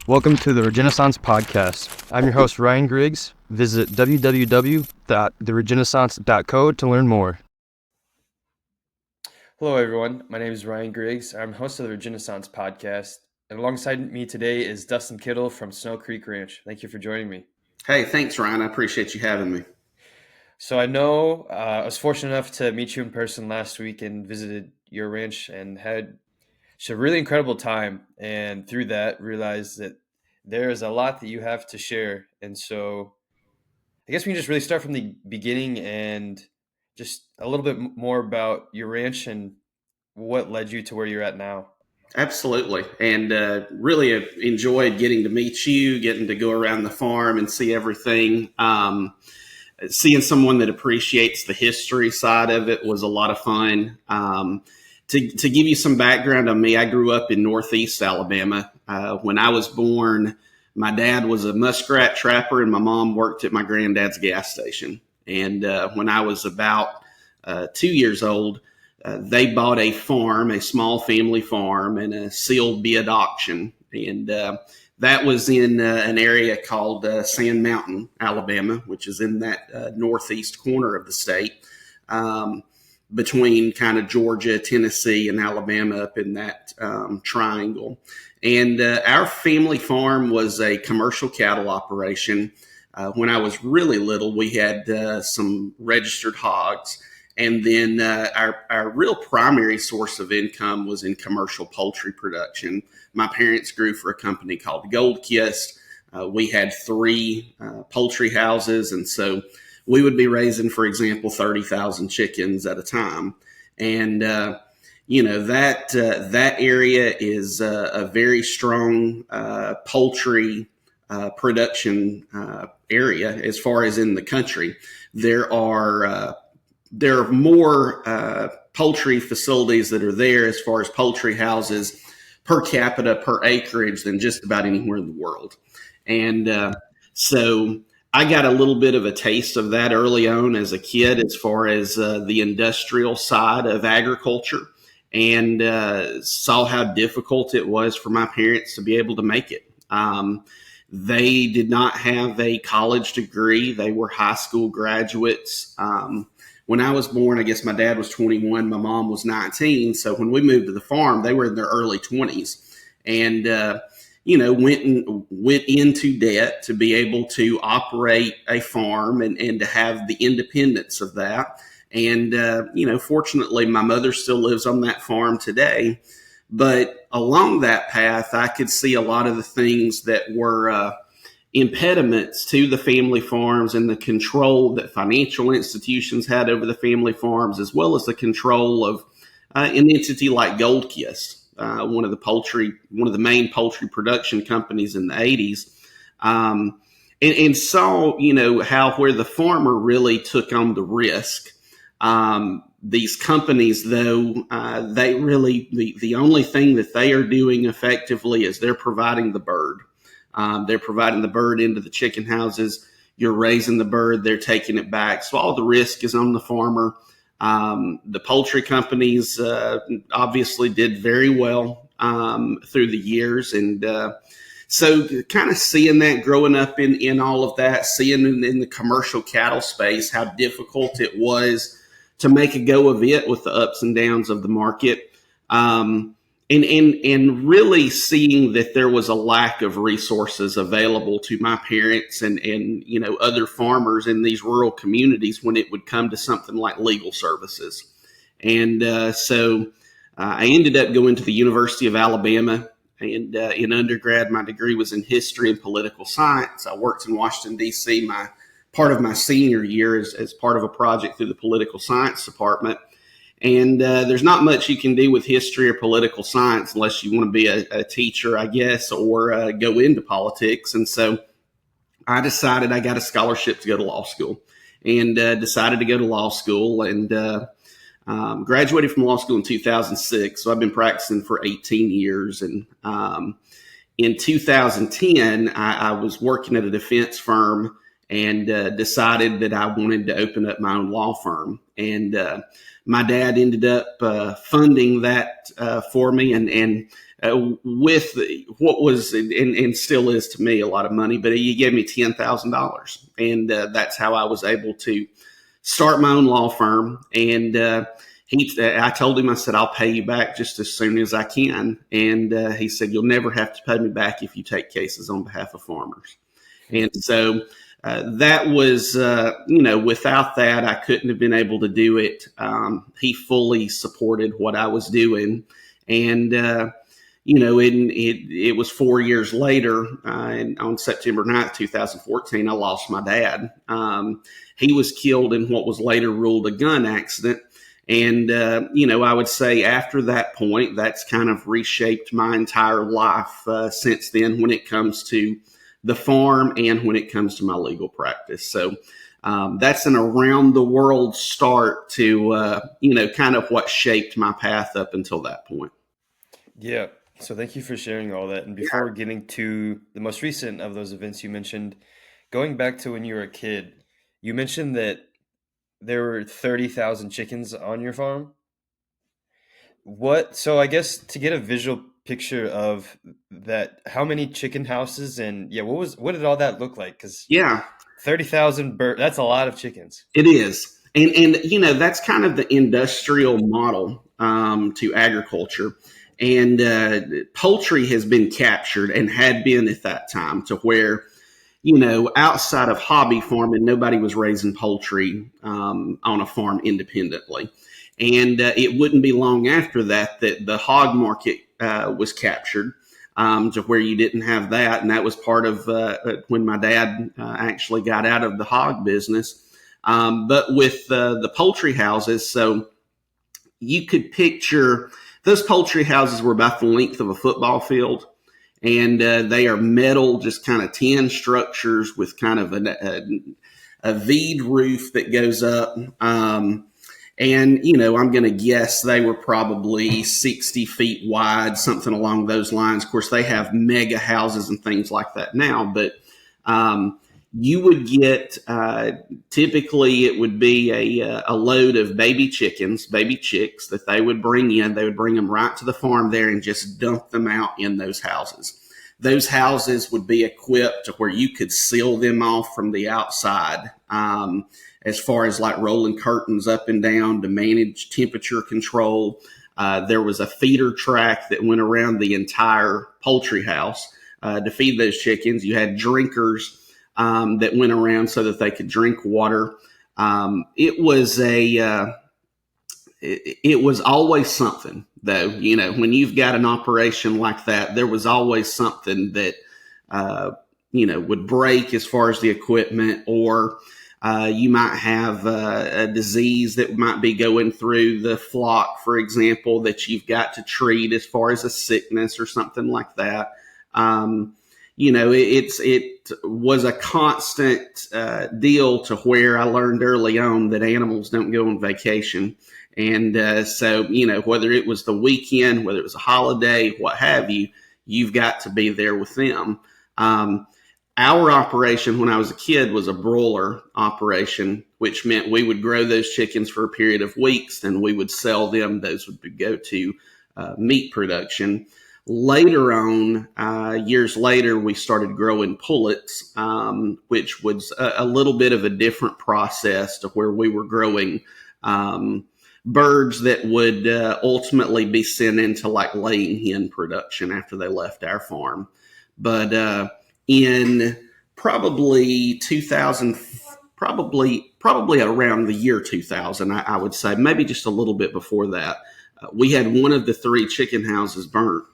Welcome to the Regenaissance Podcast. I'm your host, Ryan Griggs. Visit www.theregenaissance.co to learn more. Hello, everyone. My name is Ryan Griggs. I'm host of the Regenaissance Podcast. And alongside me today is Dustin Kittle from Snow Creek Ranch. Thank you for joining me. Hey, thanks, Ryan. I appreciate you having me. So I know I was fortunate enough to meet you in person last week and visited your ranch and had a really incredible time. And through that, realized that there is a lot that you have to share. And so I guess we can just really start from the beginning and just a little bit more about your ranch and what led you to where you're at now. Absolutely. And really enjoyed getting to meet you, getting to go around the farm and see everything. Seeing someone that appreciates the history side of it was a lot of fun. To give you some background on me, I grew up in Northeast Alabama. When I was born, my dad was a muskrat trapper and my mom worked at my granddad's gas station. And when I was about 2 years old, they bought a farm, a small family farm, and a sealed bid auction. And that was in an area called Sand Mountain, Alabama, which is in that northeast corner of the state, between kind of Georgia, Tennessee, and Alabama, up in that triangle. And our family farm was a commercial cattle operation. When I was really little, we had some registered hogs. And then our real primary source of income was in commercial poultry production. My parents grew for a company called Gold Kist. We had 3 poultry houses, and so we would be raising, for example, 30,000 chickens at a time. And that area is a very strong poultry production area as far as in the country. There are more poultry facilities that are there as far as poultry houses per capita, per acreage than just about anywhere in the world. And so I got a little bit of a taste of that early on as a kid as far as the industrial side of agriculture, and saw how difficult it was for my parents to be able to make it. They did not have a college degree. They were high school graduates. When I was born, I guess my dad was 21, my mom was 19. So when we moved to the farm, they were in their early 20s, and went into debt to be able to operate a farm and to have the independence of that. And fortunately, my mother still lives on that farm today. But along that path, I could see a lot of the things that were impediments to the family farms and the control that financial institutions had over the family farms, as well as the control of an entity like Gold Kist, one of the main poultry production companies in the 80s, and saw how where the farmer really took on the risk. These companies, though, they really the only thing that they are doing effectively is they're providing the bird. They're providing the bird into the chicken houses. You're raising the bird. They're taking it back. So all the risk is on the farmer. The poultry companies obviously did very well through the years. And so kind of seeing that, growing up in all of that, seeing in the commercial cattle space how difficult it was to make a go of it with the ups and downs of the market. And really seeing that there was a lack of resources available to my parents and other farmers in these rural communities when it would come to something like legal services. And so I ended up going to the University of Alabama, and in undergrad, my degree was in history and political science. I worked in Washington, D.C. Part of my senior year as part of a project through the political science department. And there's not much you can do with history or political science unless you want to be a teacher, I guess, or go into politics. And so I decided I got a scholarship to go to law school, and decided to go to law school, and graduated from law school in 2006. So I've been practicing for 18 years. And in 2010, I was working at a defense firm and decided that I wanted to open up my own law firm. And my dad ended up funding that for me. And with what was and still is to me a lot of money, but he gave me $10,000, and that's how I was able to start my own law firm. And I told him, I said, I'll pay you back just as soon as I can. And he said, you'll never have to pay me back if you take cases on behalf of farmers. And so that was, without that, I couldn't have been able to do it. He fully supported what I was doing. And, it was 4 years later, and on September 9th, 2014, I lost my dad. He was killed in what was later ruled a gun accident. And, I would say after that point, that's kind of reshaped my entire life since then when it comes to the farm and when it comes to my legal practice. So that's an around the world start to, kind of what shaped my path up until that point. Yeah. So thank you for sharing all that. And before getting to the most recent of those events you mentioned, going back to when you were a kid, you mentioned that there were 30,000 chickens on your farm. So I guess to get a visual picture of that, how many chicken houses and what did all that look like? Because Yeah, 30,000 that's a lot of chickens. it is. And that's kind of the industrial model to agriculture. And poultry has been captured and had been at that time to where, outside of hobby farming, nobody was raising poultry on a farm independently. And it wouldn't be long after that the hog market was captured to where you didn't have that. And that was part of when my dad actually got out of the hog business. But with the poultry houses, so you could picture those poultry houses were about the length of a football field. And they are metal, just kind of tin structures with kind of a V'd roof that goes up. And, I'm going to guess they were probably 60 feet wide, something along those lines. Of course, they have mega houses and things like that now, but you would get, typically it would be a load of baby chicks that they would bring in. They would bring them right to the farm there and just dump them out in those houses. Those houses would be equipped to where you could seal them off from the outside, as far as like rolling curtains up and down to manage temperature control. There was a feeder track that went around the entire poultry house to feed those chickens. You had drinkers that went around so that they could drink water. It was always something, though. When you've got an operation like that, there was always something that would break as far as the equipment, or you might have a disease that might be going through the flock, for example, that you've got to treat as far as a sickness or something like that. It was a constant deal to where I learned early on that animals don't go on vacation. And so, whether it was the weekend, whether it was a holiday, what have you, you've got to be there with them. Our operation when I was a kid was a broiler operation, which meant we would grow those chickens for a period of weeks, then we would sell them. Those would go to meat production. Later on, years later, we started growing pullets, which was a little bit of a different process to where we were growing birds that would ultimately be sent into like laying hen production after they left our farm. But in probably 2000, probably around the year 2000, I would say, maybe just a little bit before that, we had one of the 3 chicken houses burnt.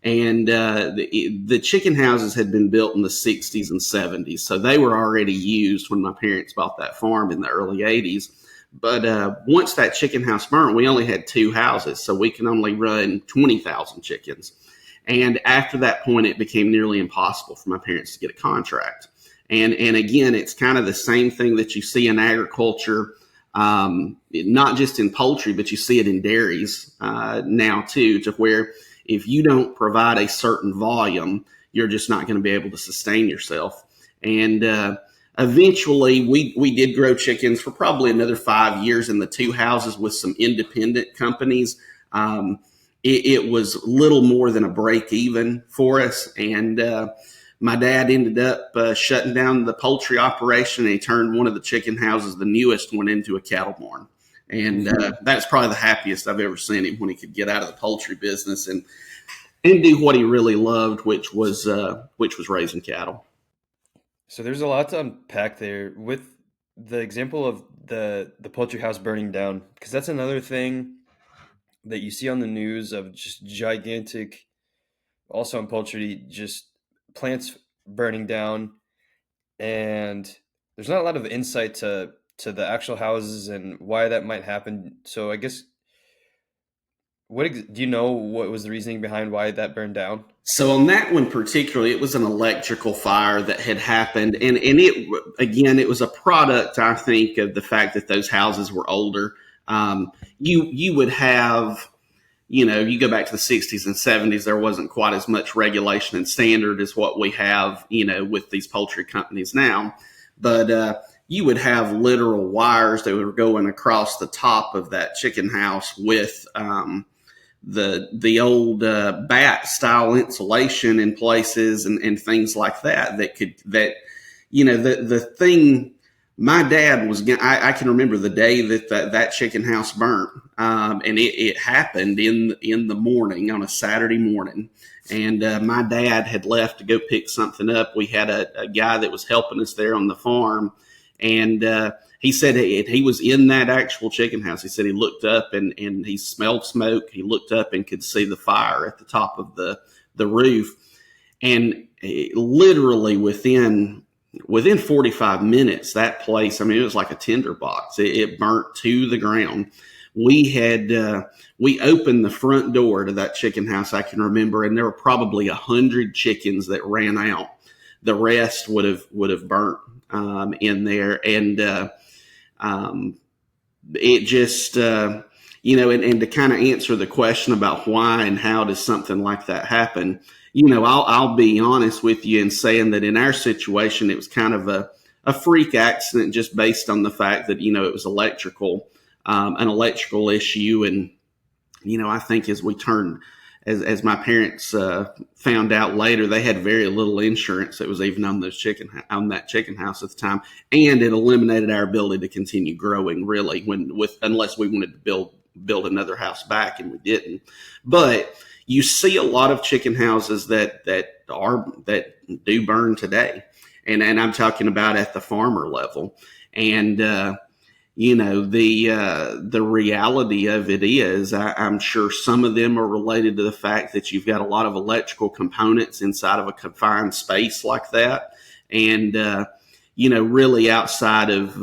And the chicken houses had been built in the 60s and 70s. So they were already used when my parents bought that farm in the early 80s. But once that chicken house burnt, we only had 2 houses. So we can only run 20,000 chickens. And after that point, it became nearly impossible for my parents to get a contract. And again, it's kind of the same thing that you see in agriculture, not just in poultry, but you see it in dairies now too, to where if you don't provide a certain volume, you're just not going to be able to sustain yourself. And eventually, we did grow chickens for probably another 5 years in the 2 houses with some independent companies. it was little more than a break even for us. And my dad ended up shutting down the poultry operation, and he turned one of the chicken houses, the newest one, into a cattle barn. And that's probably the happiest I've ever seen him, when he could get out of the poultry business and do what he really loved, which was raising cattle. So there's a lot to unpack there with the example of the poultry house burning down, because that's another thing that you see on the news of just gigantic, also in poultry, just plants burning down, and there's not a lot of insight to the actual houses and why that might happen. So I guess do you know what was the reasoning behind why that burned down? So on that one particularly, it was an electrical fire that had happened, and it, again, it was a product, I think, of the fact that those houses were older. You would have, you go back to the 60s and 70s, there wasn't quite as much regulation and standard as what we have, with these poultry companies now. But you would have literal wires that were going across the top of that chicken house with the old bat style insulation in places, and things like the thing. My dad was, I can remember the day that chicken house burnt, and it happened in the morning, on a Saturday morning. And my dad had left to go pick something up. We had a guy that was helping us there on the farm, and he said he was in that actual chicken house. He said he looked up and he smelled smoke. He looked up and could see the fire at the top of the roof. And literally within 45 minutes, that place, I mean, it was like a tinder box. It burnt to the ground. We opened the front door to that chicken house, I can remember, and there were probably 100 chickens that ran out. The rest would have burnt in there. And it just, and to kind of answer the question about why and how does something like that happen, I'll be honest with you in saying that in our situation, it was kind of a freak accident, just based on the fact that, it was an electrical issue. And, I think as my parents found out later, they had very little insurance that was even on that chicken house at the time, and it eliminated our ability to continue growing, really, unless we wanted to build another house back, and we didn't. But you see a lot of chicken houses that do burn today, and I'm talking about at the farmer level. And the reality of it is, I'm sure some of them are related to the fact that you've got a lot of electrical components inside of a confined space like that. And, really outside of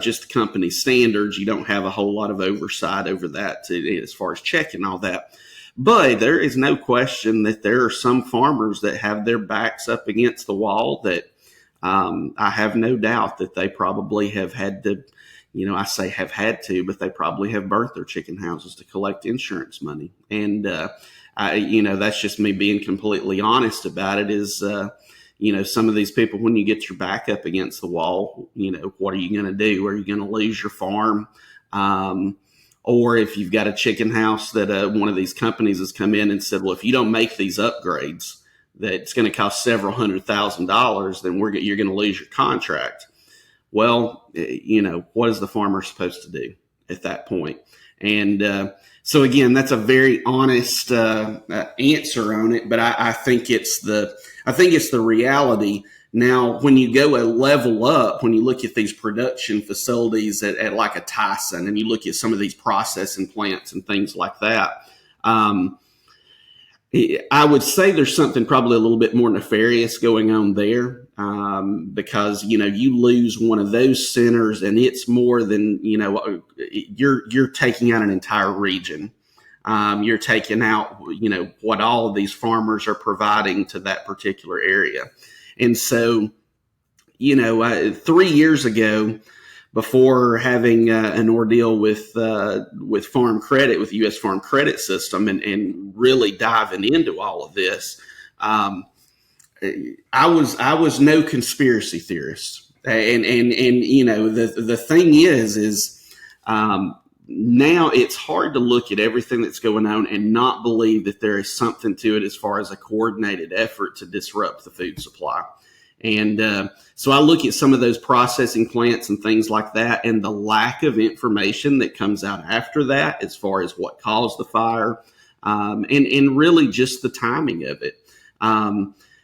just the company standards, you don't have a whole lot of oversight over that as far as checking all that. But there is no question that there are some farmers that have their backs up against the wall that, I have no doubt that they probably have had to, I say have had to, but they probably have burnt their chicken houses to collect insurance money. And, that's just me being completely honest about it. Is, some of these people, when you get your back up against the wall, what are you going to do? Are you going to lose your farm? Or if you've got a chicken house that one of these companies has come in and said, well, if you don't make these upgrades, that's going to cost several $100,000, then you're going to lose your contract. Well, what is the farmer supposed to do at that point? And so again, that's a very honest answer on it, but I think it's the reality. Now, when you go a level up, when you look at these production facilities at like a Tyson, and you look at some of these processing plants and things like that, I would say there's something probably a little bit more nefarious going on there, because you lose one of those centers, and it's more than you're taking out an entire region. You're taking out what all of these farmers are providing to that particular area, and so 3 years ago, before having an ordeal with Farm Credit, with the U.S. Farm Credit System, and really diving into all of this, I was no conspiracy theorist, and the thing is now it's hard to look at everything that's going on and not believe that there is something to it as far as a coordinated effort to disrupt the food supply. And so I look at some of those processing plants and things like that, and the lack of information that comes out after that as far as what caused the fire, and really just the timing of it.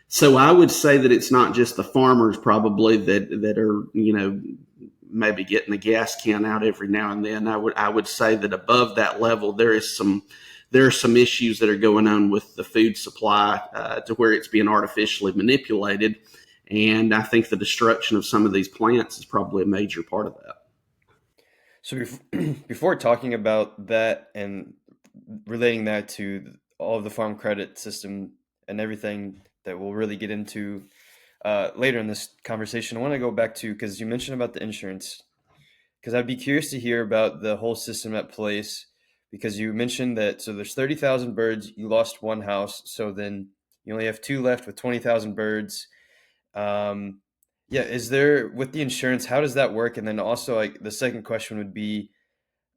So I would say that it's not just the farmers probably that are, maybe getting the gas can out every now and then. I would say that above that level, there are some issues that are going on with the food supply to where it's being artificially manipulated. And I think the destruction of some of these plants is probably a major part of that. So before talking about that and relating that to all of the farm credit system and everything that we'll really get into later in this conversation, I want to go back to, because you mentioned about the insurance, because I'd be curious to hear about the whole system at place, because you mentioned that, so there's 30,000 birds, you lost one house, so then you only have two left with 20,000 birds. Yeah, is there, with the insurance, how does that work? And then also, like, the second question would be,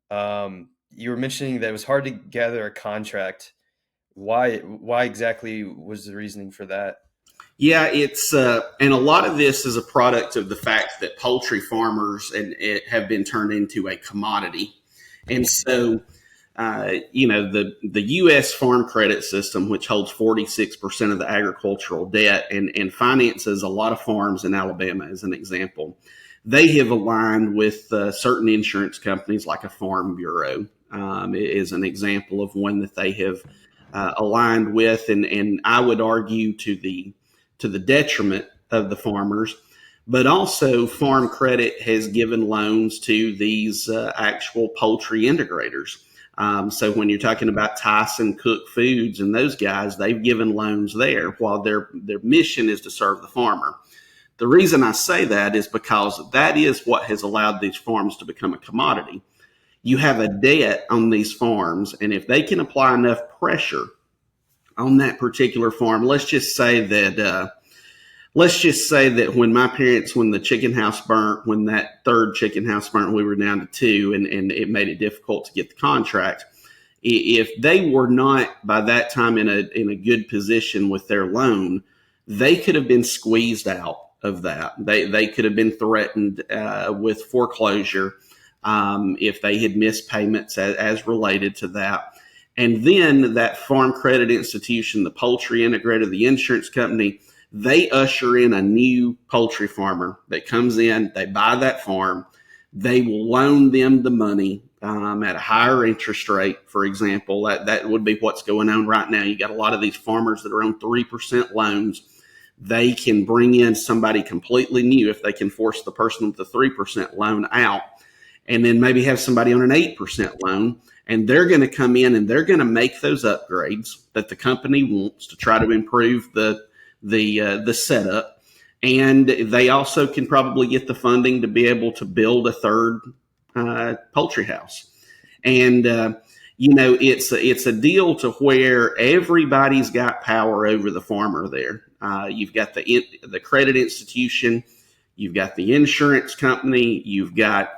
you were mentioning that it was hard to gather a contract. Why exactly was the reasoning for that? Yeah, it's and a lot of this is a product of the fact that poultry farmers and it have been turned into a commodity, and so the U.S. Farm Credit System, which holds 46% of the agricultural debt and finances a lot of farms in Alabama, as an example, they have aligned with certain insurance companies, like a Farm Bureau, is an example of one that they have aligned with, and I would argue to the detriment of the farmers. But also, Farm Credit has given loans to these actual poultry integrators. So when you're talking about Tyson Cook Foods and those guys, they've given loans there while their mission is to serve the farmer. The reason I say that is because that is what has allowed these farms to become a commodity. You have a debt on these farms, and if they can apply enough pressure on that particular farm, let's just say that when my parents, when the chicken house burnt, when that third chicken house burnt, we were down to two, and it made it difficult to get the contract. If they were not by that time in a good position with their loan, they could have been squeezed out of that. They could have been threatened with foreclosure if they had missed payments as related to that. And then that farm credit institution, the poultry integrator, the insurance company, they usher in a new poultry farmer that comes in, they buy that farm, they will loan them the money at a higher interest rate. For example, that would be what's going on right now. You got a lot of these farmers that are on 3% loans. They can bring in somebody completely new if they can force the person with the 3% loan out, and then maybe have somebody on an 8% loan, and they're going to come in and they're going to make those upgrades that the company wants to try to improve the setup. And they also can probably get the funding to be able to build a third poultry house. And it's a deal to where everybody's got power over the farmer there. You've got the credit institution, you've got the insurance company, you've got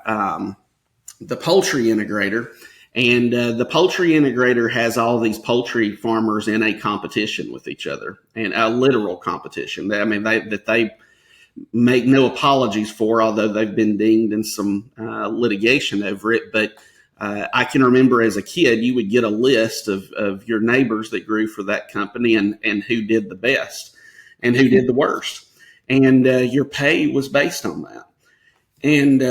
the poultry integrator. And the poultry integrator has all these poultry farmers in a competition with each other, and a literal competition. They make no apologies for, although they've been dinged in some litigation over it. But I can remember as a kid, you would get a list of your neighbors that grew for that company and who did the best and who did the worst. And your pay was based on that. And,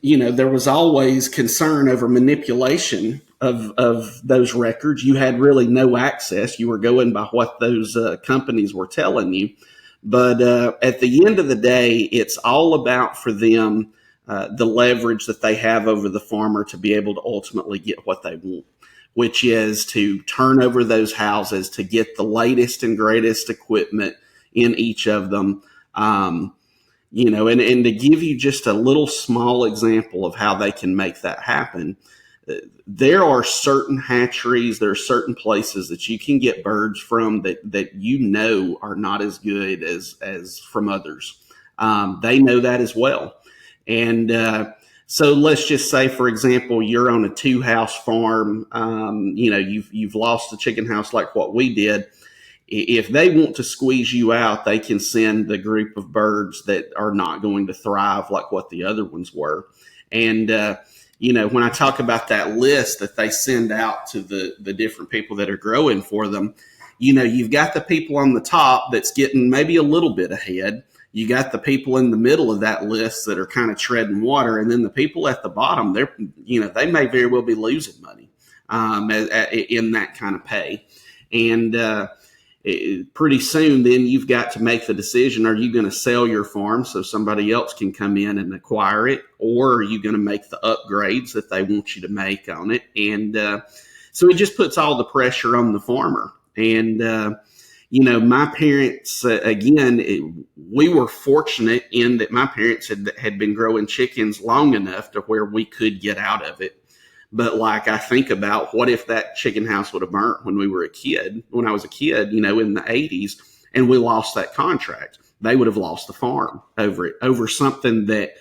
there was always concern over manipulation of those records. You had really no access. You were going by what those companies were telling you. But at the end of the day, it's all about for them the leverage that they have over the farmer to be able to ultimately get what they want, which is to turn over those houses, to get the latest and greatest equipment in each of them. And to give you just a little small example of how they can make that happen, there are certain hatcheries, there are certain places that you can get birds from that are not as good as from others. They know that as well. And So let's just say, for example, you're on a two house farm. You've lost a chicken house like what we did. If they want to squeeze you out, they can send a group of birds that are not going to thrive like what the other ones were. And when I talk about that list that they send out to the different people that are growing for them, you've got the people on the top that's getting maybe a little bit ahead. You got the people in the middle of that list that are kind of treading water, and then the people at the bottom, they may very well be losing money in that kind of pay. And pretty soon, then you've got to make the decision: are you going to sell your farm so somebody else can come in and acquire it, or are you going to make the upgrades that they want you to make on it? And so it just puts all the pressure on the farmer. And my parents, we were fortunate in that my parents had been growing chickens long enough to where we could get out of it. But like, I think about what if that chicken house would have burnt when I was a kid, in the 80s, and we lost that contract. They would have lost the farm over something that,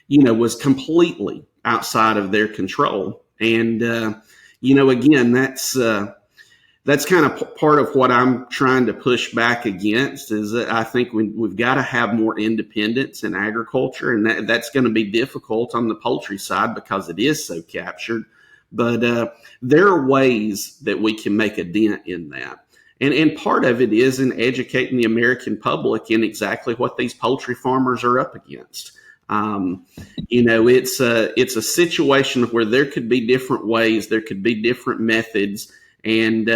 was completely outside of their control. And, again, that's kind of part of what I'm trying to push back against, is that I think we've got to have more independence in agriculture, and that's going to be difficult on the poultry side because it is so captured. But there are ways that we can make a dent in that. And part of it is in educating the American public in exactly what these poultry farmers are up against. It's a situation where there could be different ways, there could be different methods, and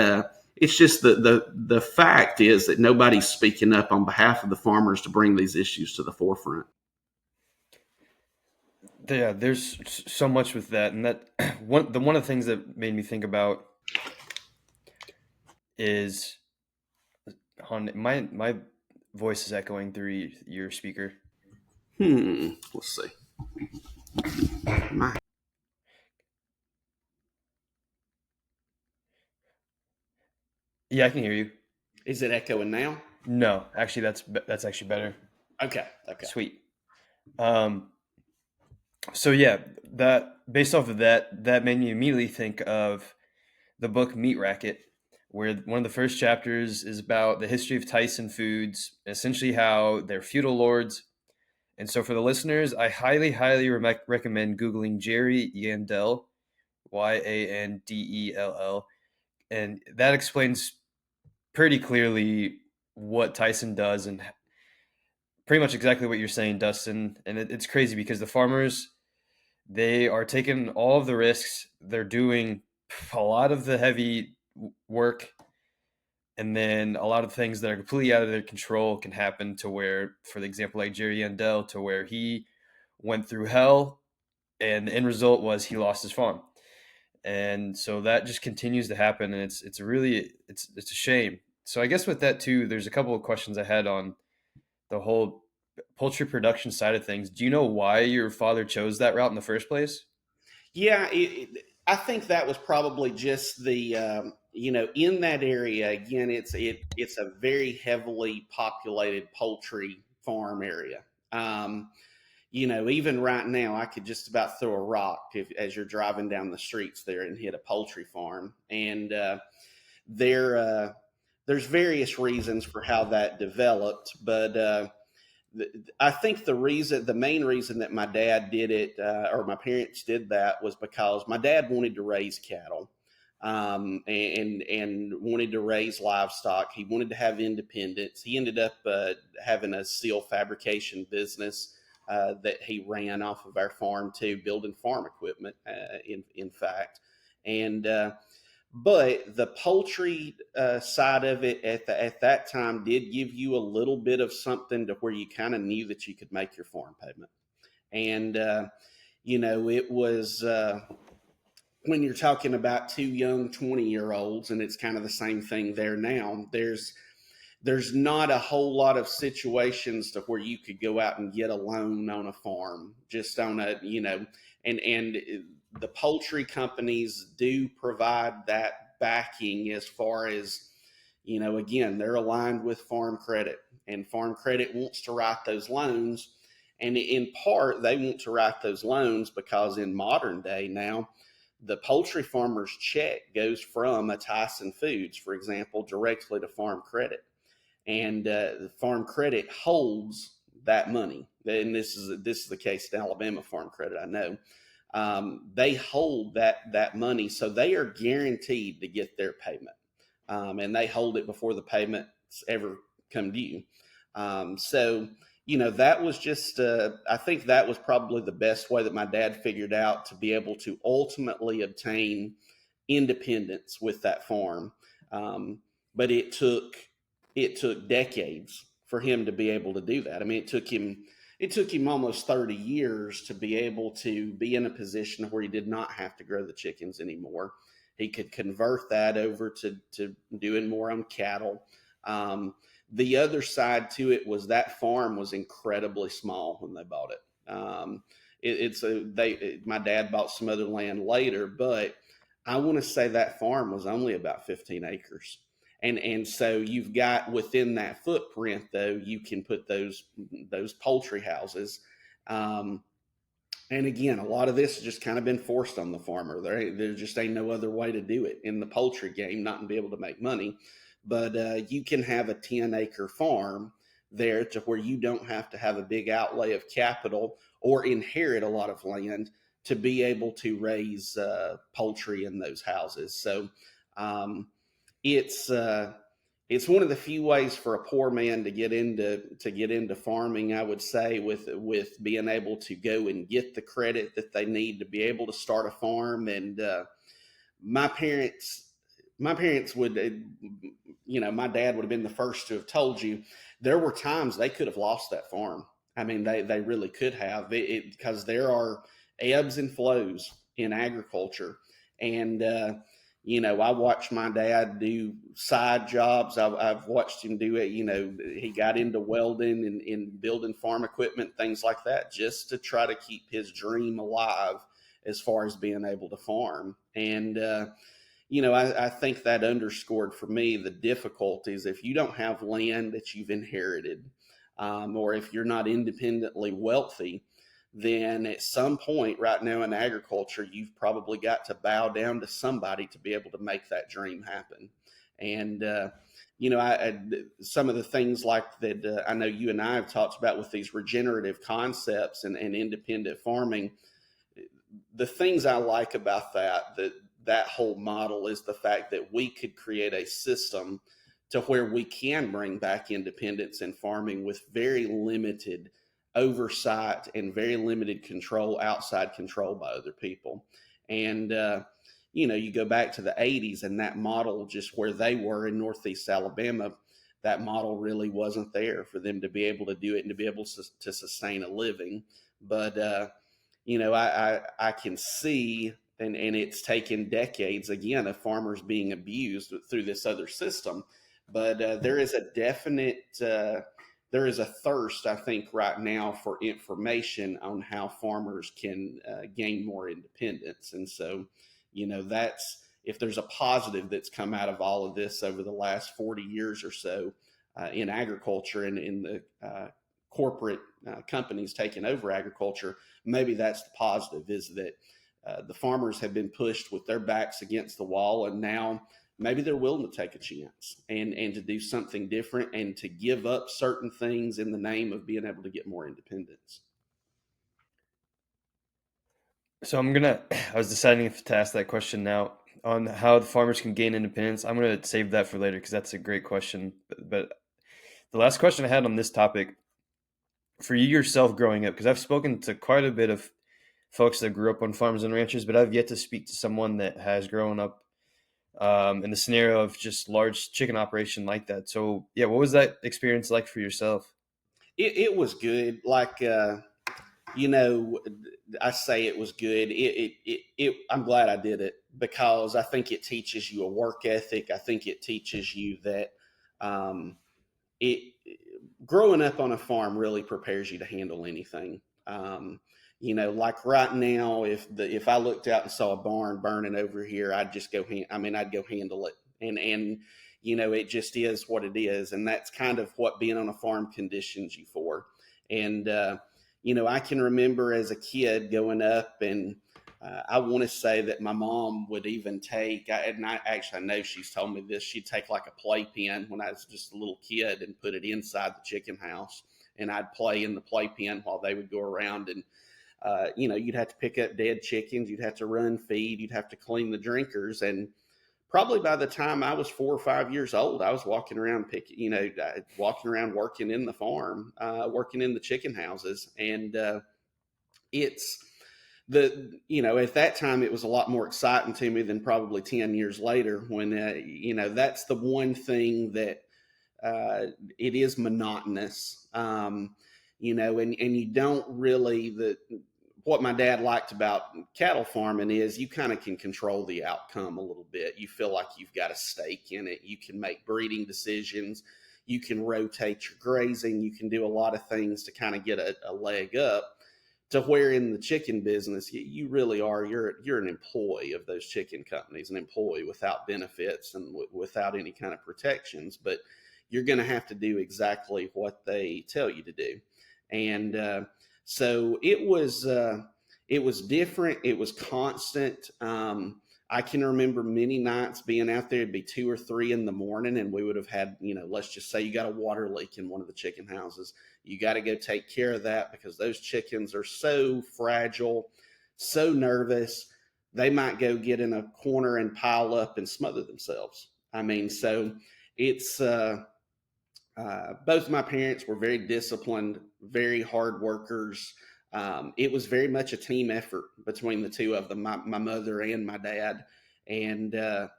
it's just the fact is that nobody's speaking up on behalf of the farmers to bring these issues to the forefront. Yeah, there's so much with that, and that one of the things that made me think about is on my voice is echoing through your speaker. Let's see. My, Yeah, I can hear you. is it echoing now? No, actually, that's actually better. Okay. Okay. Sweet. Um, so yeah, that based off of that made me immediately think of the book Meat Racket, where one of the first chapters is about the history of Tyson Foods, essentially how they're feudal lords. And so for the listeners, I highly, highly recommend Googling Jerry Yandell, Yandell, and that explains pretty clearly what Tyson does and pretty much exactly what you're saying, Dustin. And it's crazy because the farmers, they are taking all of the risks. They're doing a lot of the heavy work, and then a lot of things that are completely out of their control can happen to where, for the example, like Jerry Yandell, to where he went through hell, and the end result was he lost his farm. And so that just continues to happen, and it's a shame. So I guess with that too, there's a couple of questions I had on the whole poultry production side of things. Do you know why your father chose that route in the first place? Yeah, I think that was probably just in that area. Again, it's a very heavily populated poultry farm area. Even right now, I could just about throw a rock as you're driving down the streets there and hit a poultry farm. And there, there's various reasons for how that developed, but I think the main reason that my dad did it, or my parents did that, was because my dad wanted to raise cattle, and wanted to raise livestock. He wanted to have independence. He ended up having a steel fabrication business that he ran off of our farm too, building farm equipment. In fact, and but the poultry side of it at that time did give you a little bit of something to where you kind of knew that you could make your farm payment. And, it was when you're talking about two young 20-year-olds, and it's kind of the same thing there now. There's not a whole lot of situations to where you could go out and get a loan on a farm, just on and the poultry companies do provide that backing as far as, again, they're aligned with Farm Credit, and Farm Credit wants to write those loans. And in part, they want to write those loans because in modern day now, the poultry farmer's check goes from a Tyson Foods, for example, directly to Farm Credit, and the Farm Credit holds that money. And this is the case in Alabama Farm Credit. I know they hold that money, so they are guaranteed to get their payment, and they hold it before the payments ever come due. So that was just I think that was probably the best way that my dad figured out to be able to ultimately obtain independence with that farm. But it took decades for him to be able to do that. I mean, it took him almost 30 years to be able to be in a position where he did not have to grow the chickens anymore. He could convert that over to doing more on cattle. The other side to it was that farm was incredibly small when they bought it. My dad bought some other land later, but I want to say that farm was only about 15 acres. And so you've got within that footprint, though, you can put those poultry houses. Um, and again, a lot of this has just kind of been forced on the farmer. There just ain't no other way to do it in the poultry game, not to be able to make money. But you can have a 10-acre farm there to where you don't have to have a big outlay of capital or inherit a lot of land to be able to raise poultry in those houses. So um, it's one of the few ways for a poor man to get into farming. I would say with being able to go and get the credit that they need to be able to start a farm. And my parents my parents would my dad would have been the first to have told you there were times they could have lost that farm. I mean, they really could have it because there are ebbs and flows in agriculture. And I watched my dad do side jobs. I've watched him do it. He got into welding and building farm equipment, things like that, just to try to keep his dream alive as far as being able to farm. And I think that underscored for me the difficulties if you don't have land that you've inherited, or if you're not independently wealthy, then at some point right now in agriculture, you've probably got to bow down to somebody to be able to make that dream happen. And, some of the things like that I know you and I have talked about with these regenerative concepts and independent farming, the things I like about that whole model is the fact that we could create a system to where we can bring back independence in farming with very limited oversight and very limited control, outside control by other people. And you go back to the 80s and that model, just where they were in Northeast Alabama, that model really wasn't there for them to be able to do it and to be able to sustain a living. But I can see, and it's taken decades again of farmers being abused through this other system. But there is a definite there is a thirst, I think, right now for information on how farmers can gain more independence. And so, that's, if there's a positive that's come out of all of this over the last 40 years or so in agriculture and in the corporate companies taking over agriculture, maybe that's the positive, is that the farmers have been pushed with their backs against the wall, and now maybe they're willing to take a chance and to do something different and to give up certain things in the name of being able to get more independence. So I was deciding if to ask that question now on how the farmers can gain independence. I'm gonna save that for later because that's a great question. But the last question I had on this topic for you yourself growing up, because I've spoken to quite a bit of folks that grew up on farms and ranches, but I've yet to speak to someone that has grown up in the scenario of just large chicken operation like that. So yeah, what was that experience like for yourself? It was good. Like, you know, I say it was good. I'm glad I did it because I think it teaches you a work ethic. I think it teaches you that um, it growing up on a farm really prepares you to handle anything. Like right now, if I looked out and saw a barn burning over here, I'd just go. I'd go handle it, and it just is what it is, and that's kind of what being on a farm conditions you for. And I can remember as a kid going up, and I want to say that my mom would even take, and I actually I know she's told me this, she'd take like a playpen when I was just a little kid and put it inside the chicken house. And I'd play in the playpen while they would go around. And you'd have to pick up dead chickens, you'd have to run feed, you'd have to clean the drinkers. And probably by the time I was 4 or 5 years old, I was walking around walking around working in the farm, working in the chicken houses. And it's at that time it was a lot more exciting to me than probably 10 years later, when that's the one thing that it is monotonous. And you don't really, what my dad liked about cattle farming is you kind of can control the outcome a little bit. You feel like you've got a stake in it. You can make breeding decisions. You can rotate your grazing. You can do a lot of things to kind of get a leg up. To where in the chicken business, you really are, you're an employee of those chicken companies, an employee without benefits and without any kind of protections. But you're going to have to do exactly what they tell you to do. And so it was different. It was constant. I can remember many nights being out there. It'd be 2 or 3 in the morning, and we would have had, let's just say you got a water leak in one of the chicken houses. You got to go take care of that, because those chickens are so fragile, so nervous. They might go get in a corner and pile up and smother themselves. I mean, so it's both my parents were very disciplined, very hard workers. It was very much a team effort between the two of them, my mother and my dad. And I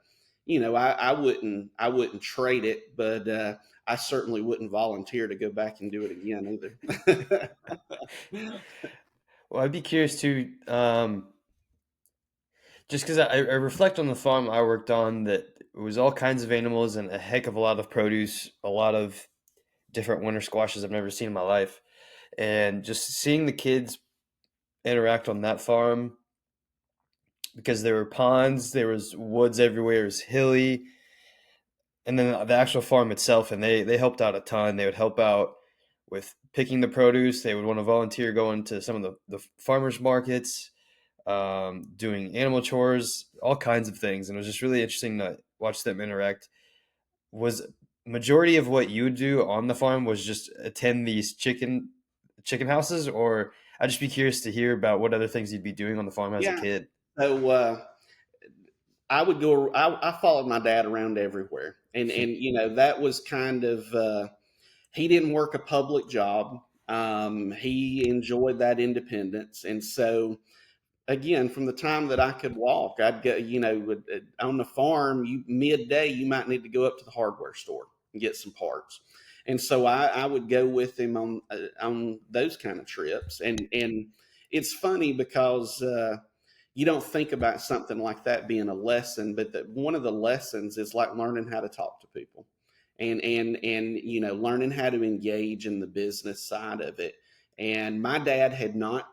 wouldn't trade it, but I certainly wouldn't volunteer to go back and do it again either. Well, I'd be curious too, just because I reflect on the farm I worked on, that it was all kinds of animals and a heck of a lot of produce, a lot of different winter squashes I've never seen in my life. And just seeing the kids interact on that farm, because there were ponds, there was woods everywhere, it was hilly, and then the actual farm itself, and they helped out a ton. They would help out with picking the produce. They would want to volunteer going to some of the farmers markets, doing animal chores, all kinds of things. And it was just really interesting to watch them interact. Was majority of what you would do on the farm was just attend these chicken houses, or I'd just be curious to hear about what other things you'd be doing on the farm as a Yeah. kid. So I followed my dad around everywhere. And that was kind of, he didn't work a public job. He enjoyed that independence. And so, again, from the time that I could walk, I'd go, on the farm, midday, you might need to go up to the hardware store and get some parts. And so I would go with him on those kind of trips. And it's funny because you don't think about something like that being a lesson, but one of the lessons is like learning how to talk to people, and learning how to engage in the business side of it. And my dad had not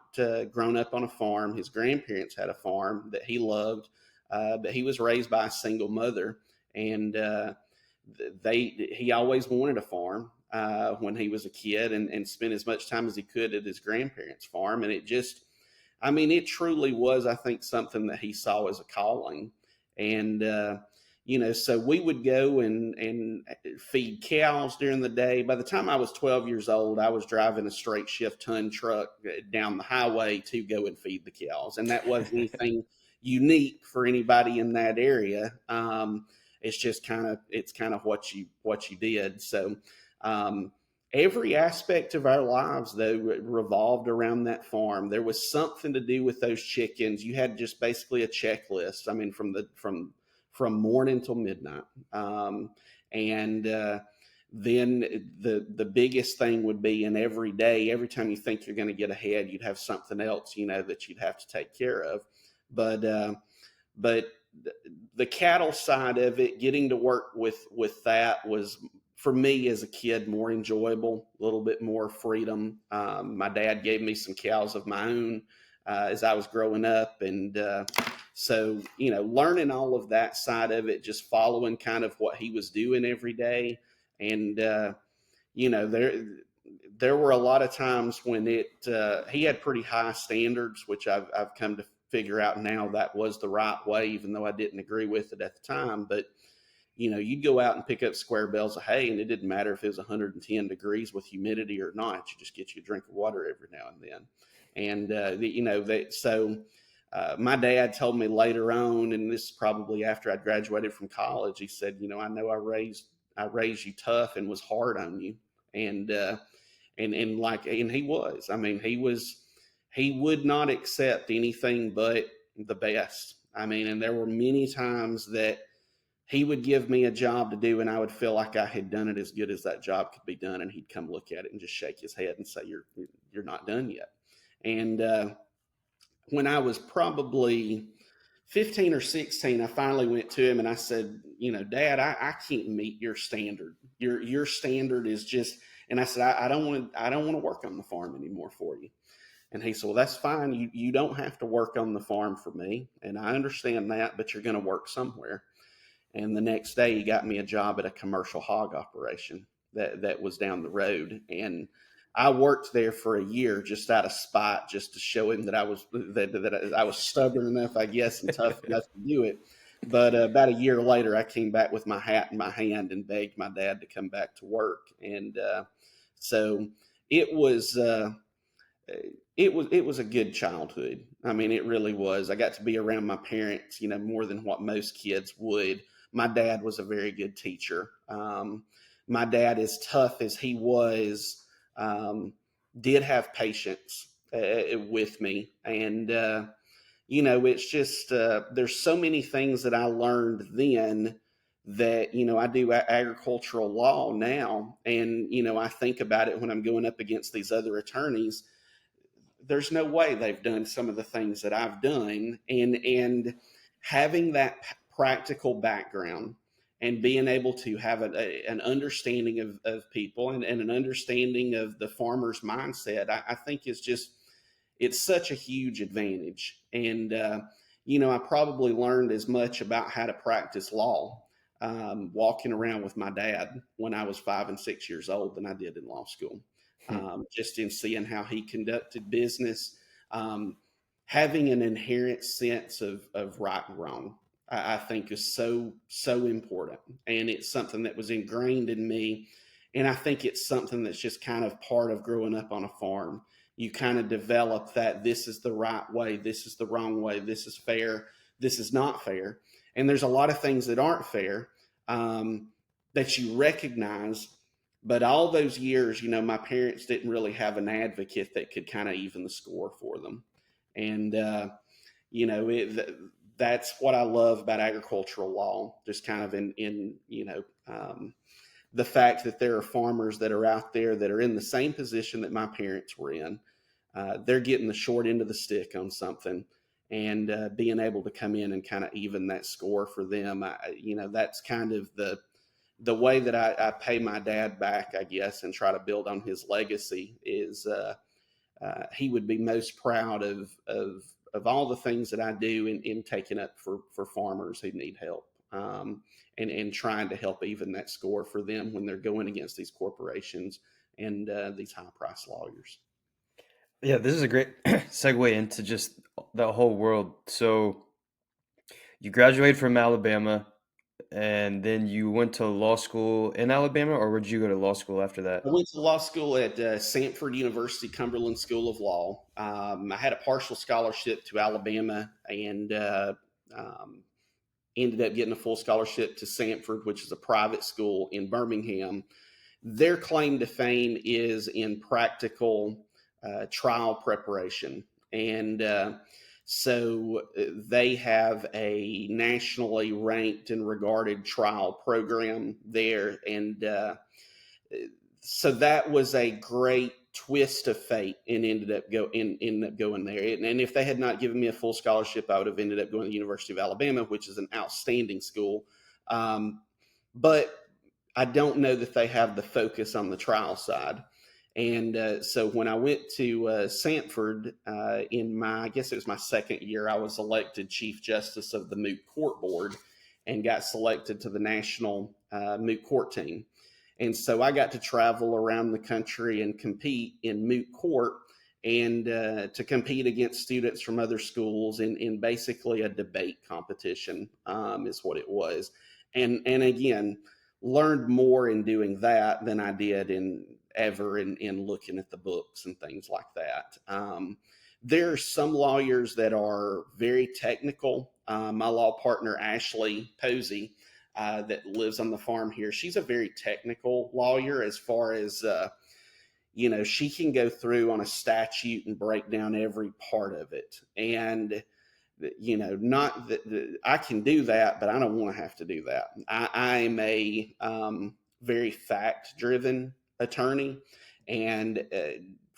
grown up on a farm. His grandparents had a farm that he loved, but he was raised by a single mother, and he always wanted a farm when he was a kid, and spent as much time as he could at his grandparents' farm. And it truly was, I think, something that he saw as a calling. And so we would go and feed cows during the day. By the time I was 12 years old, I was driving a straight shift ton truck down the highway to go and feed the cows. And that wasn't anything unique for anybody in that area. It's kind of what you did. So every aspect of our lives, though, revolved around that farm. There was something to do with those chickens. You had just basically a checklist. I mean, from morning till midnight. And then the biggest thing would be, in every day, every time you think you're going to get ahead, you'd have something else, that you'd have to take care of. But the cattle side of it, getting to work with that was, for me as a kid, more enjoyable, a little bit more freedom. My dad gave me some cows of my own as I was growing up. And so, learning all of that side of it, just following kind of what he was doing every day. And, there, there were a lot of times when he had pretty high standards, which I've come to figure out now that was the right way, even though I didn't agree with it at the time. But you'd go out and pick up square bales of hay, and it didn't matter if it was 110 degrees with humidity or not. You just get you a drink of water every now and then. And my dad told me later on, and this is probably after I graduated from college. He said, I know I raised you tough and was hard on you, and and he was. I mean, he would not accept anything but the best. I mean, and there were many times that he would give me a job to do, and I would feel like I had done it as good as that job could be done, and he'd come look at it and just shake his head and say, "You're not done yet." And when I was probably 15 or 16, I finally went to him and I said, Dad, I can't meet your standard. Your standard is just, and I said, I don't want to work on the farm anymore for you. And he said, well, that's fine. You don't have to work on the farm for me. And I understand that, but you're going to work somewhere. And the next day he got me a job at a commercial hog operation that was down the road. And I worked there for a year just out of spite, just to show him that I was stubborn enough, I guess, and tough enough to do it. But about a year later, I came back with my hat in my hand and begged my dad to come back to work. And so it was it was a good childhood. I mean, it really was. I got to be around my parents, more than what most kids would. My dad was a very good teacher. My dad, as tough as he was, did have patience with me, and it's just there's so many things that I learned then that I do agricultural law now, and I think about it when I'm going up against these other attorneys. There's no way they've done some of the things that I've done, and having that practical background and being able to have an understanding of people, and an understanding of the farmer's mindset, I think it's such a huge advantage. And I probably learned as much about how to practice law walking around with my dad when I was 5 and 6 years old than I did in law school. Just in seeing how he conducted business, having an inherent sense of right and wrong, I think is so important, and it's something that was ingrained in me, and I think it's something that's just kind of part of growing up on a farm. You kind of develop that this is the right way, this is the wrong way, this is fair, this is not fair, and there's a lot of things that aren't fair that you recognize. But all those years, my parents didn't really have an advocate that could kind of even the score for them. And, that's what I love about agricultural law, just kind of the fact that there are farmers that are out there that are in the same position that my parents were in. They're getting the short end of the stick on something, and being able to come in and kind of even that score for them. That's kind of the way that I pay my dad back, I guess, and try to build on his legacy is he would be most proud of all the things that I do in taking up for farmers who need help, and trying to help even that score for them when they're going against these corporations and these high price lawyers. Yeah, this is a great segue into just the whole world. So you graduated from Alabama, and then you went to law school in Alabama, or would you go to law school after that? I went to law school at Samford University, Cumberland School of Law. I had a partial scholarship to Alabama, and um, ended up getting a full scholarship to Samford, which is a private school in Birmingham. Their claim to fame is in practical trial preparation. And so they have a nationally ranked and regarded trial program there. And so that was a great twist of fate, and ended up going there. And if they had not given me a full scholarship, I would have ended up going to the University of Alabama, which is an outstanding school. But I don't know that they have the focus on the trial side. And so when I went to Samford I guess it was my second year, I was elected Chief Justice of the Moot Court Board and got selected to the national moot court team. And so I got to travel around the country and compete in moot court and to compete against students from other schools in basically a debate competition is what it was. And again, learned more in doing that than I did in looking at the books and things like that. There are some lawyers that are very technical. My law partner, Ashley Posey, that lives on the farm here, she's a very technical lawyer as far as, she can go through on a statute and break down every part of it. And not that I can do that, but I don't want to have to do that. I'm a very fact driven attorney. And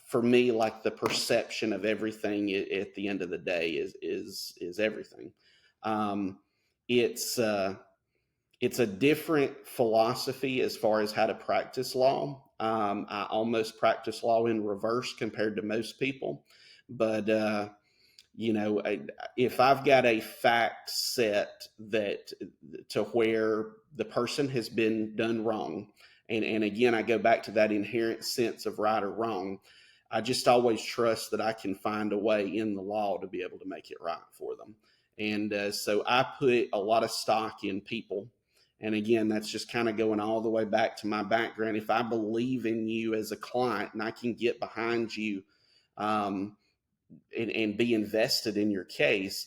for me, like the perception of everything at the end of the day is everything. Um, it's, it's a different philosophy as far as how to practice law. I almost practice law in reverse compared to most people, but if I've got a fact set that to where the person has been done wrong, and again, I go back to that inherent sense of right or wrong. I just always trust that I can find a way in the law to be able to make it right for them. And so I put a lot of stock in people. And again, that's just kind of going all the way back to my background. If I believe in you as a client and I can get behind you, um, and be invested in your case,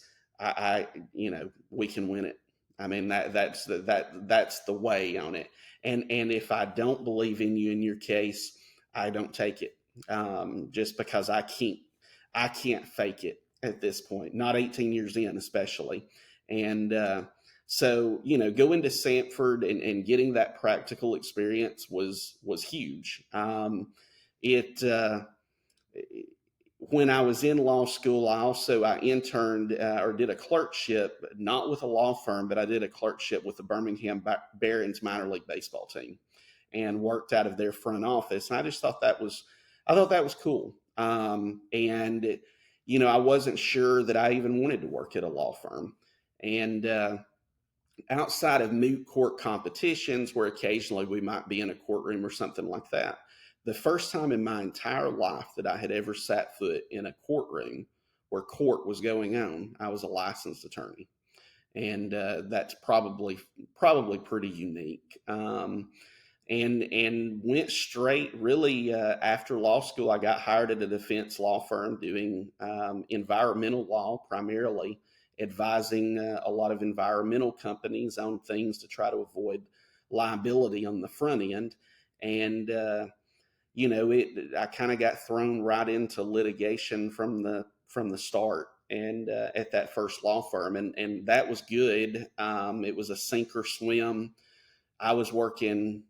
we can win it. I mean, that's the way on it. And if I don't believe in you in your case, I don't take it, just because I can't fake it at this point, not 18 years in, especially. And so, going to Sanford and getting that practical experience was huge. It When I was in law school, I interned or did a clerkship, not with a law firm, but I did a clerkship with the Birmingham Barons minor league baseball team, and worked out of their front office. And I thought that was cool. And I wasn't sure that I even wanted to work at a law firm. And outside of moot court competitions, where occasionally we might be in a courtroom or something like that, the first time in my entire life that I had ever sat foot in a courtroom where court was going on, I was a licensed attorney. And that's probably pretty unique. And went straight, really, after law school. I got hired at a defense law firm doing environmental law, primarily advising a lot of environmental companies on things to try to avoid liability on the front end. And I kind of got thrown right into litigation from the start, and at that first law firm, and that was good. It was a sink or swim. I was working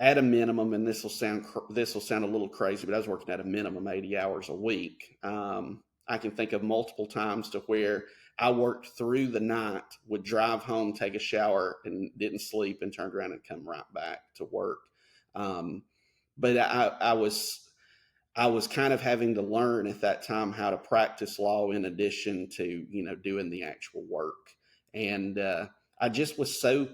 at a minimum, and this will sound a little crazy, but I was working at a minimum 80 hours a week. I can think of multiple times to where I worked through the night, would drive home, take a shower, and didn't sleep, and turned around and come right back to work. But I was kind of having to learn at that time how to practice law in addition to doing the actual work. And I just was so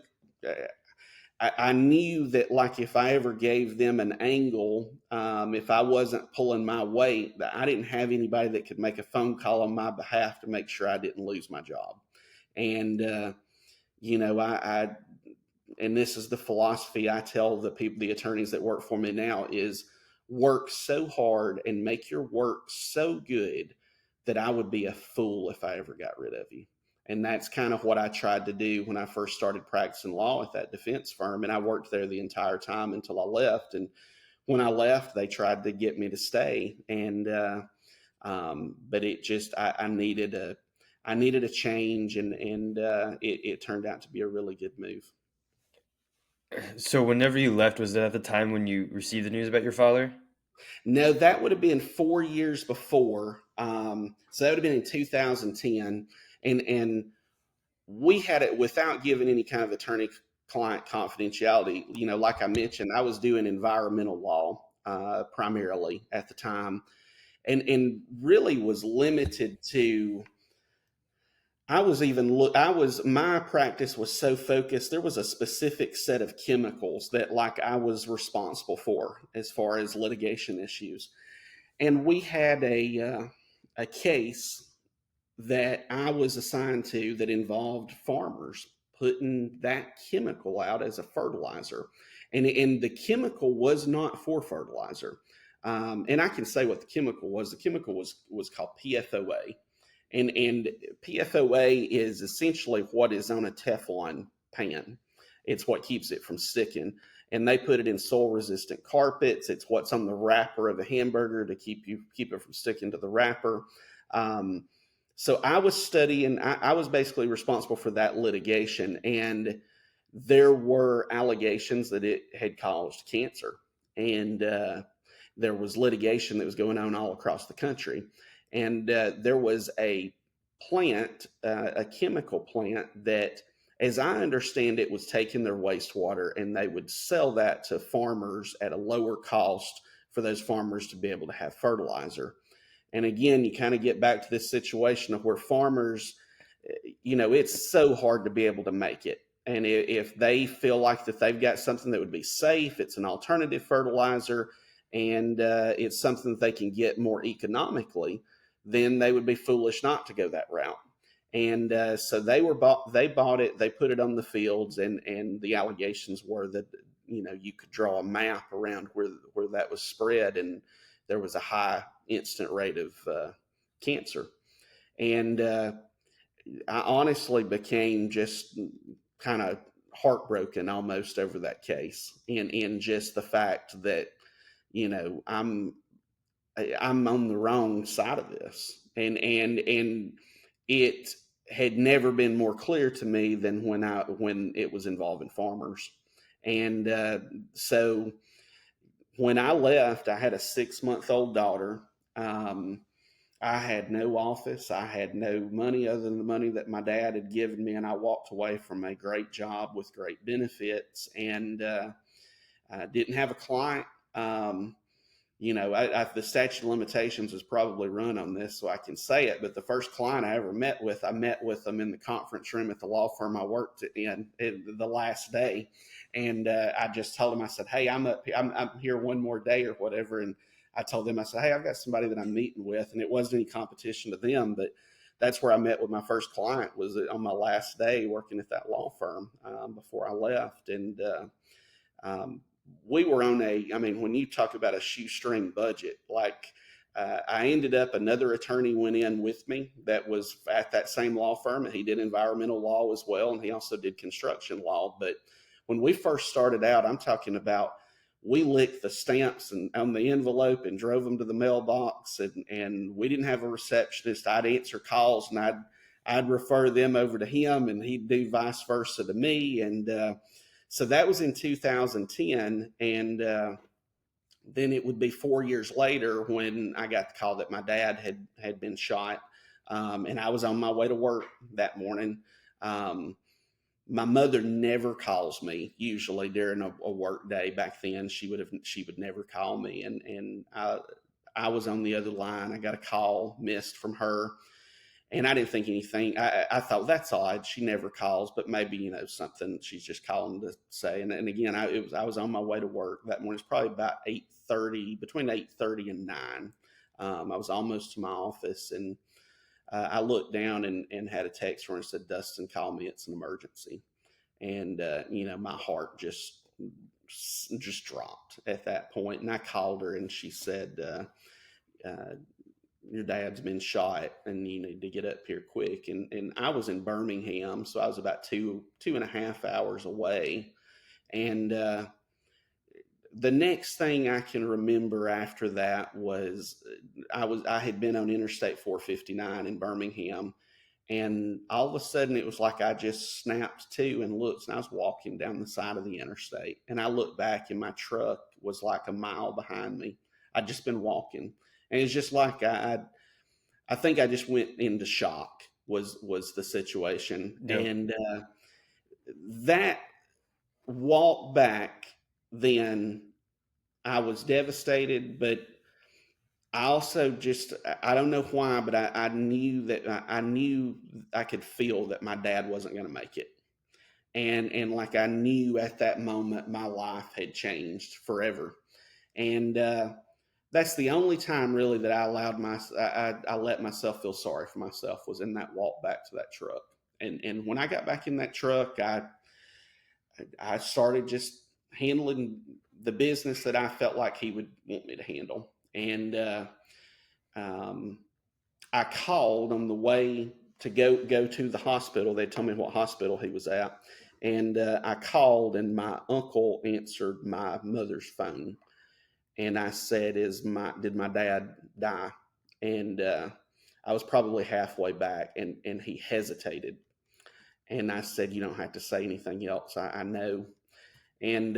I knew that, like, if I ever gave them an angle, if I wasn't pulling my weight, that I didn't have anybody that could make a phone call on my behalf to make sure I didn't lose my job. And I and this is the philosophy I tell the attorneys that work for me now, is work so hard and make your work so good that I would be a fool if I ever got rid of you. And that's kind of what I tried to do when I first started practicing law at that defense firm. And I worked there the entire time until I left. And when I left, they tried to get me to stay. And, but it just, I needed a change, and it turned out to be a really good move. So whenever you left, was that at the time when you received the news about your father? No, that would have been 4 years before. So that would have been in 2010. And we had it without giving any kind of attorney client confidentiality. Like I mentioned, I was doing environmental law primarily at the time, and really was limited to my practice was so focused. There was a specific set of chemicals that like I was responsible for as far as litigation issues. And we had a case that I was assigned to that involved farmers putting that chemical out as a fertilizer. And the chemical was not for fertilizer. And I can say what the chemical was. The chemical was called PFOA. And PFOA is essentially what is on a Teflon pan. It's what keeps it from sticking. And they put it in soil resistant carpets. It's what's on the wrapper of a hamburger to keep it from sticking to the wrapper. Um, so I was studying. I was basically responsible for that litigation, and there were allegations that it had caused cancer, and there was litigation that was going on all across the country, and there was a plant, a chemical plant that, as I understand it, was taking their wastewater and they would sell that to farmers at a lower cost for those farmers to be able to have fertilizer. And again, you kind of get back to this situation of where farmers, it's so hard to be able to make it. And if they feel like that they've got something that would be safe, it's an alternative fertilizer, and it's something that they can get more economically, then they would be foolish not to go that route. And so they bought it, they put it on the fields, and the allegations were that you could draw a map around where that was spread, and there was a high instant rate of cancer. And I honestly became just kind of heartbroken almost over that case, and in just the fact that you know I'm I'm on the wrong side of this, and it had never been more clear to me than when it was involving farmers. And so when I left, I had a 6-month-old daughter. Um, I had no office. I had no money other than the money that my dad had given me, and I walked away from a great job with great benefits, and I didn't have a client. The statute of limitations is probably run on this, so I can say it. But the first client I ever met with, I met with them in the conference room at the law firm I worked in the last day, and I just told them, I said, "Hey, I'm here one more day or whatever," and I told them, I said, "Hey, I've got somebody that I'm meeting with," and it wasn't any competition to them, but that's where I met with my first client, was on my last day working at that law firm before I left. And um, we were on I mean, when you talk about a shoestring budget, like I ended up, another attorney went in with me that was at that same law firm, and he did environmental law as well, and he also did construction law. But when we first started out, I'm talking about, we licked the stamps and on the envelope and drove them to the mailbox, and we didn't have a receptionist. I'd answer calls, and I'd refer them over to him, and he'd do vice versa to me. And so that was in 2010. And then it would be 4 years later when I got the call that my dad had been shot. And I was on my way to work that morning. Um, my mother never calls me usually during a work day. Back then, she would never call me, and I was on the other line. I got a call missed from her, and I didn't think anything. I thought, that's odd. She never calls, but maybe something. She's just calling to say. And again, I was on my way to work that morning. It's probably about 8:30, between 8:30 and 9. I was almost to my office, and I looked down and had a text from her and said, "Dustin, call me. It's an emergency." And my heart just dropped at that point. And I called her, and she said, uh, "Your dad's been shot, and you need to get up here quick." And I was in Birmingham, so I was about 2.5 hours away. And the next thing I can remember after that was I had been on Interstate 459 in Birmingham, and all of a sudden it was like I just snapped to and looked, and I was walking down the side of the interstate, and I looked back, and my truck was like a mile behind me. I'd just been walking, and it's just like I think I just went into shock, was the situation. Yep. And that walk back, then I was devastated, but I also just, I don't know why, but I knew that I knew I could feel that my dad wasn't going to make it. And like I knew at that moment my life had changed forever. And that's the only time really that I allowed I let myself feel sorry for myself was in that walk back to that truck. And when I got back in that truck, I started just handling the business that I felt like he would want me to handle. And um, I called on the way to go to the hospital. They told me what hospital he was at, and I called, and my uncle answered my mother's phone, and I said, did my dad die?" And I was probably halfway back, and he hesitated, and I said, "You don't have to say anything else. I know." And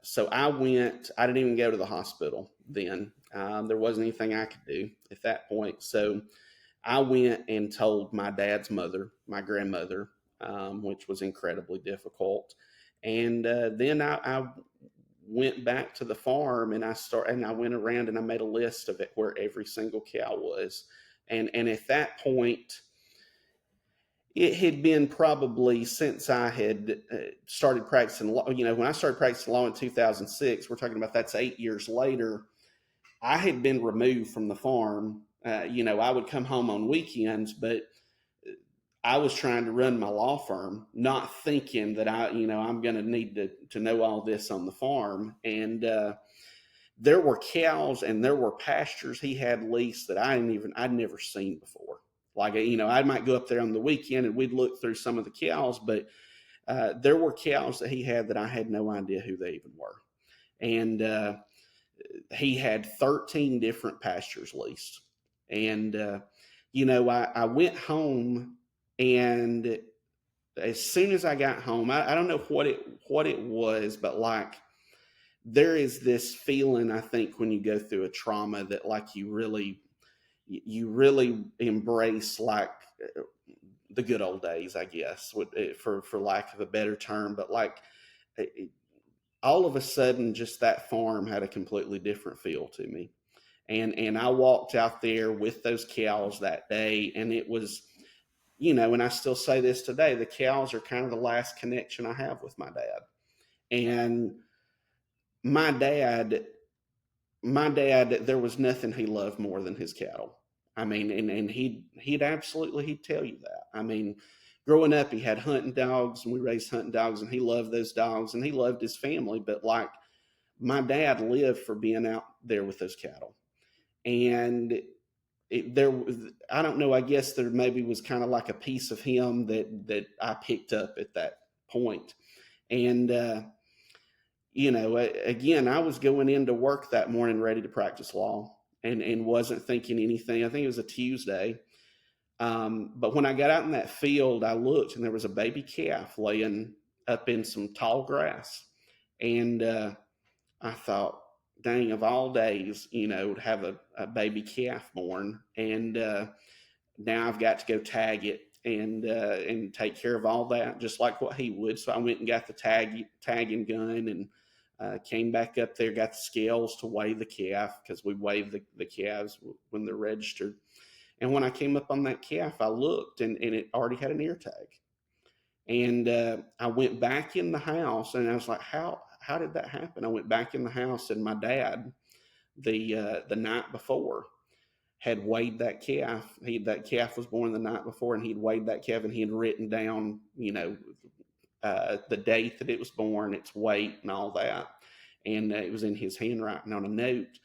so I went. I didn't even go to the hospital then. There wasn't anything I could do at that point. So I went and told my dad's mother, my grandmother, which was incredibly difficult. And then I went back to the farm and I went around and I made a list of it where every single cow was. And at that point, it had been probably since I had started practicing law. You know, when I started practicing law in 2006, we're talking about that's 8 years later. I had been removed from the farm. I would come home on weekends, but I was trying to run my law firm, not thinking that I'm going to need to know all this on the farm. And there were cows and there were pastures he had leased that I'd never seen before. Like, I might go up there on the weekend and we'd look through some of the cows, but there were cows that he had that I had no idea who they even were. And he had 13 different pastures leased. And, I went home, and as soon as I got home, I don't know what it was, but like there is this feeling, I think, when you go through a trauma that like you really embrace like the good old days, I guess, for lack of a better term. But like all of a sudden, just that farm had a completely different feel to me. And I walked out there with those cows that day, and it was, and I still say this today, the cows are kind of the last connection I have with my dad. And my dad, there was nothing he loved more than his cattle. I mean, and he'd tell you that. I mean, growing up, he had hunting dogs, and we raised hunting dogs, and he loved those dogs, and he loved his family. But like my dad lived for being out there with those cattle. And I don't know, I guess there maybe was kind of like a piece of him that I picked up at that point. And again, I was going into work that morning ready to practice law, and wasn't thinking anything. I think it was a Tuesday. But when I got out in that field, I looked, and there was a baby calf laying up in some tall grass. And I thought, dang, of all days, to have a baby calf born. And now I've got to go tag it and take care of all that, just like what he would. So I went and got the tagging gun, and came back up there, got the scales to weigh the calf, because we weigh the calves when they're registered. And when I came up on that calf, I looked, and it already had an ear tag. And I went back in the house, and I was like, how did that happen? I went back in the house, and my dad, the night before, had weighed that calf. That calf was born the night before, and he'd weighed that calf, and he had written down, the date that it was born, its weight, and all that. And it was in his handwriting on a note.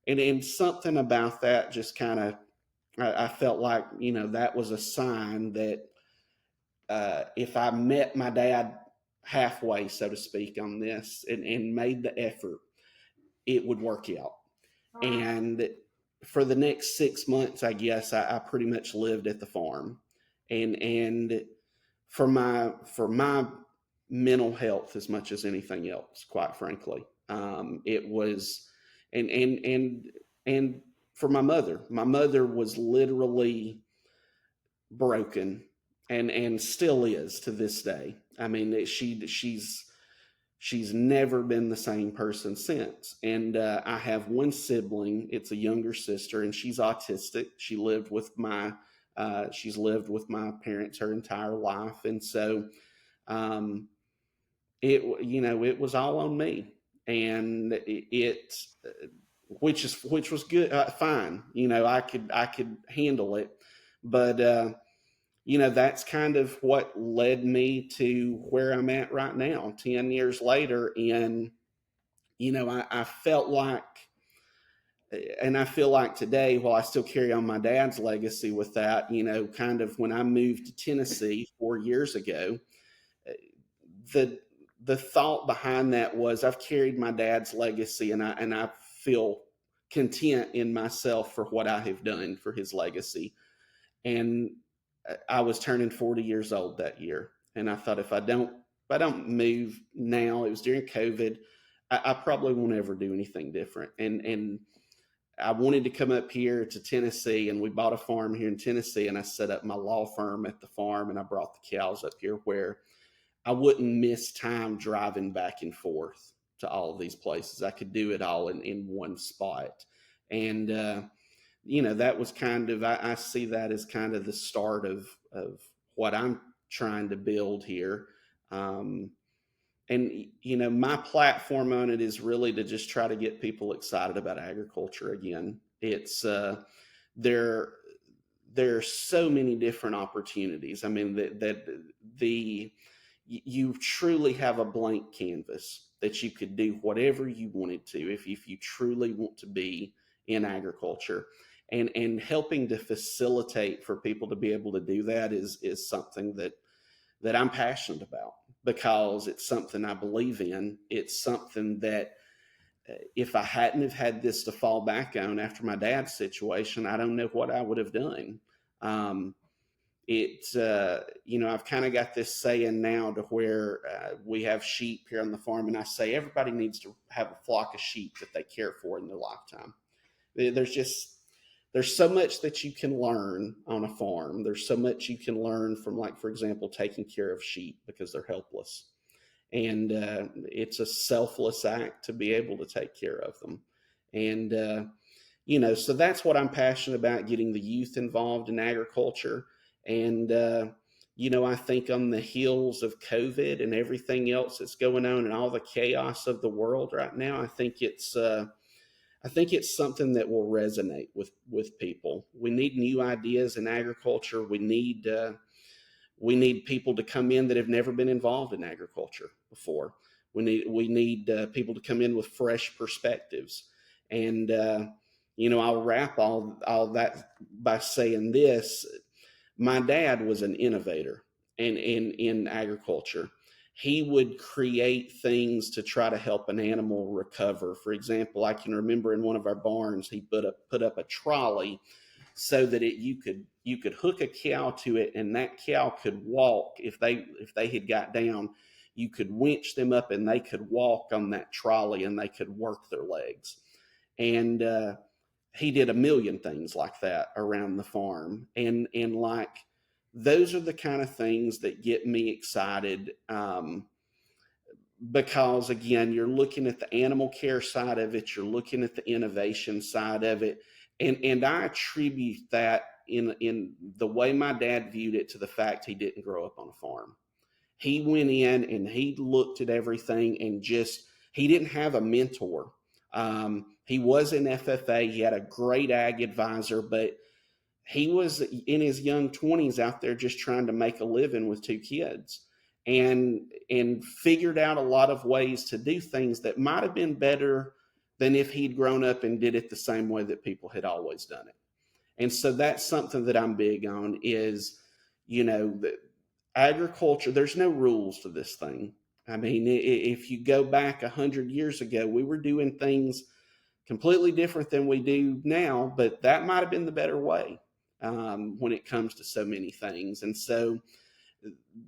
And something about that just kind of, I felt like, that was a sign that if I met my dad halfway, so to speak, on this, and made the effort, it would work out. And for the next 6 months, I guess I pretty much lived at the farm, and for my mental health as much as anything else, quite frankly, it was, and for my mother was literally broken, and still is to this day. I mean, she's never been the same person since. And I have one sibling. It's a younger sister, and she's autistic. She's lived with my parents her entire life, and so um, it was all on me, and which was good, fine. I could handle it, but that's kind of what led me to where I'm at right now, 10 years later, and I felt like. And I feel like today, while I still carry on my dad's legacy with that, kind of when I moved to Tennessee 4 years ago, the the thought behind that was I've carried my dad's legacy, and I feel content in myself for what I have done for his legacy. And I was turning 40 years old that year, and I thought if I don't move now, it was during COVID, I probably won't ever do anything different. And I wanted to come up here to Tennessee, and we bought a farm here in Tennessee, and I set up my law firm at the farm, and I brought the cows up here where I wouldn't miss time driving back and forth to all of these places. I could do it all in one spot. And, that was kind of, I see that as kind of the start of what I'm trying to build here. Um, and, my platform on it is really to just try to get people excited about agriculture again. It's, there, there are so many different opportunities. I mean, that the you truly have a blank canvas that you could do whatever you wanted to if you truly want to be in agriculture, and helping to facilitate for people to be able to do that is something that I'm passionate about, because it's something I believe in. It's something that if I hadn't have had this to fall back on after my dad's situation, I don't know what I would have done. Um, I've kind of got this saying now to where we have sheep here on the farm, and I say everybody needs to have a flock of sheep that they care for in their lifetime. There's so much that you can learn on a farm. There's so much you can learn from, like, for example, taking care of sheep because they're helpless, and it's a selfless act to be able to take care of them. And so that's what I'm passionate about, getting the youth involved in agriculture. And I think on the heels of COVID and everything else that's going on and all the chaos of the world right now, I think it's something that will resonate with people. We need new ideas in agriculture. We need people to come in that have never been involved in agriculture before. We need people to come in with fresh perspectives. And I'll wrap all that by saying this: my dad was an innovator in agriculture. He would create things to try to help an animal recover. For example, I can remember in one of our barns, he put up a trolley so that you could hook a cow to it, and that cow could walk. If they had got down, you could winch them up, and they could walk on that trolley, and they could work their legs. And he did a million things like that around the farm, and like, those are the kind of things that get me excited. Because again, you're looking at the animal care side of it, you're looking at the innovation side of it, and I attribute that in the way my dad viewed it to the fact he didn't grow up on a farm. He went in and he looked at everything, and just, he didn't have a mentor. He was in FFA. He had a great ag advisor, but he was in his young 20s out there just trying to make a living with two kids, and figured out a lot of ways to do things that might have been better than if he'd grown up and did it the same way that people had always done it. And so that's something that I'm big on is, the agriculture, there's no rules to this thing. I mean, if you go back 100 years ago, we were doing things completely different than we do now, but that might have been the better way when it comes to so many things. And so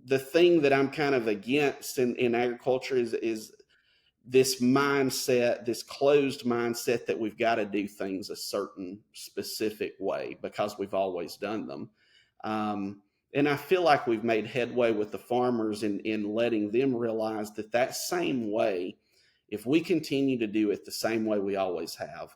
the thing that I'm kind of against in agriculture is this mindset, this closed mindset that we've got to do things a certain specific way because we've always done them. Um, And I feel like we've made headway with the farmers in letting them realize that that same way, if we continue to do it the same way we always have,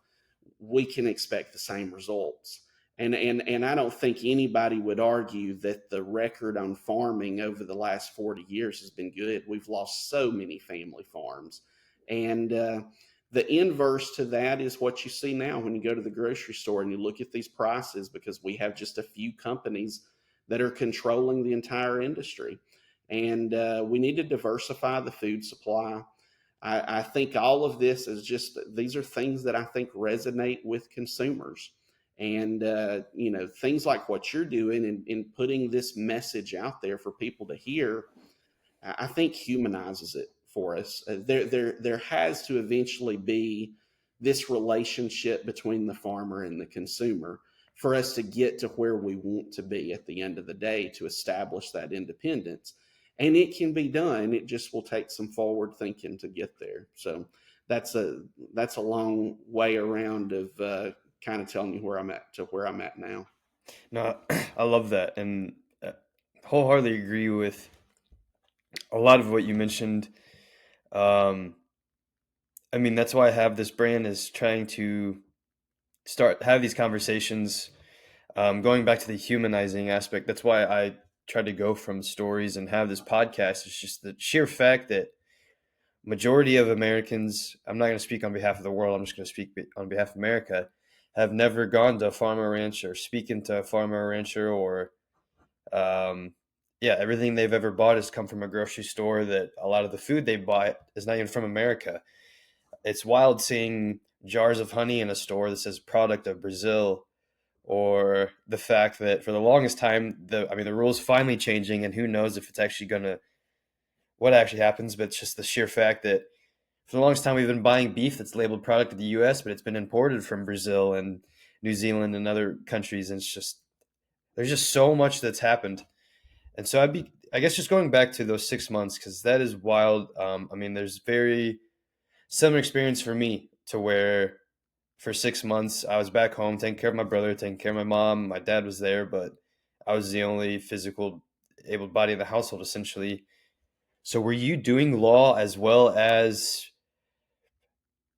we can expect the same results. And I don't think anybody would argue that the record on farming over the last 40 years has been good. We've lost so many family farms. And the inverse to that is what you see now when you go to the grocery store and you look at these prices, because we have just a few companies that are controlling the entire industry. And we need to diversify the food supply. I think all of this is just, these are things that I think resonate with consumers. And, things like what you're doing in putting this message out there for people to hear, I think humanizes it for us. There has to eventually be this relationship between the farmer and the consumer for us to get to where we want to be at the end of the day, to establish that independence. And it can be done. It just will take some forward thinking to get there. So that's a long way around of kind of telling you where I'm at to where I'm at now. No, I love that, and wholeheartedly agree with a lot of what you mentioned. Um, I mean, that's why I have this brand, is trying to have these conversations. Going back to the humanizing aspect, that's why I try to go from stories and have this podcast. It's just the sheer fact that majority of Americans, I'm not going to speak on behalf of the world, I'm just going to speak on behalf of America, have never gone to a farm or ranch or speaking to a farmer or rancher, or um, yeah, everything they've ever bought has come from a grocery store. That a lot of the food they bought is not even from America. It's wild seeing jars of honey in a store that says product of Brazil, or the fact that for the longest time, the rules finally changing, and who knows if it's actually gonna what actually happens, but it's just the sheer fact that for the longest time we've been buying beef that's labeled product of the U.S., but it's been imported from Brazil and New Zealand and other countries, and it's just there's just so much that's happened. And so I guess just going back to those 6 months, because that is wild. There's very similar experience for me, to where for 6 months I was back home taking care of my brother, taking care of my mom. My dad was there, but I was the only physical able body in the household, essentially. So were you doing law as well as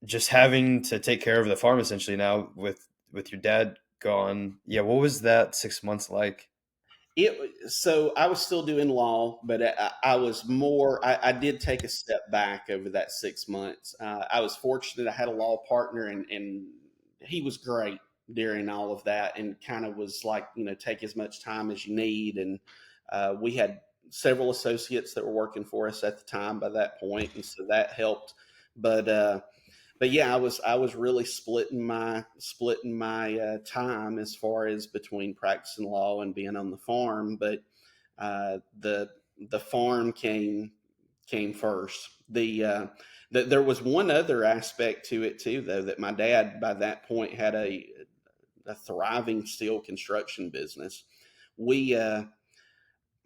just having to take care of the farm, essentially, now with your dad gone? Yeah, what was that 6 months like? So I was still doing law, but I was more. I did take a step back over that 6 months. I was fortunate; I had a law partner, and he was great during all of that, and kind of was like, take as much time as you need. And we had several associates that were working for us at the time by that point, and so that helped. But yeah, I was really splitting my time as far as between practicing law and being on the farm. But the farm came first. There was one other aspect to it too, though, that my dad by that point had a thriving steel construction business. We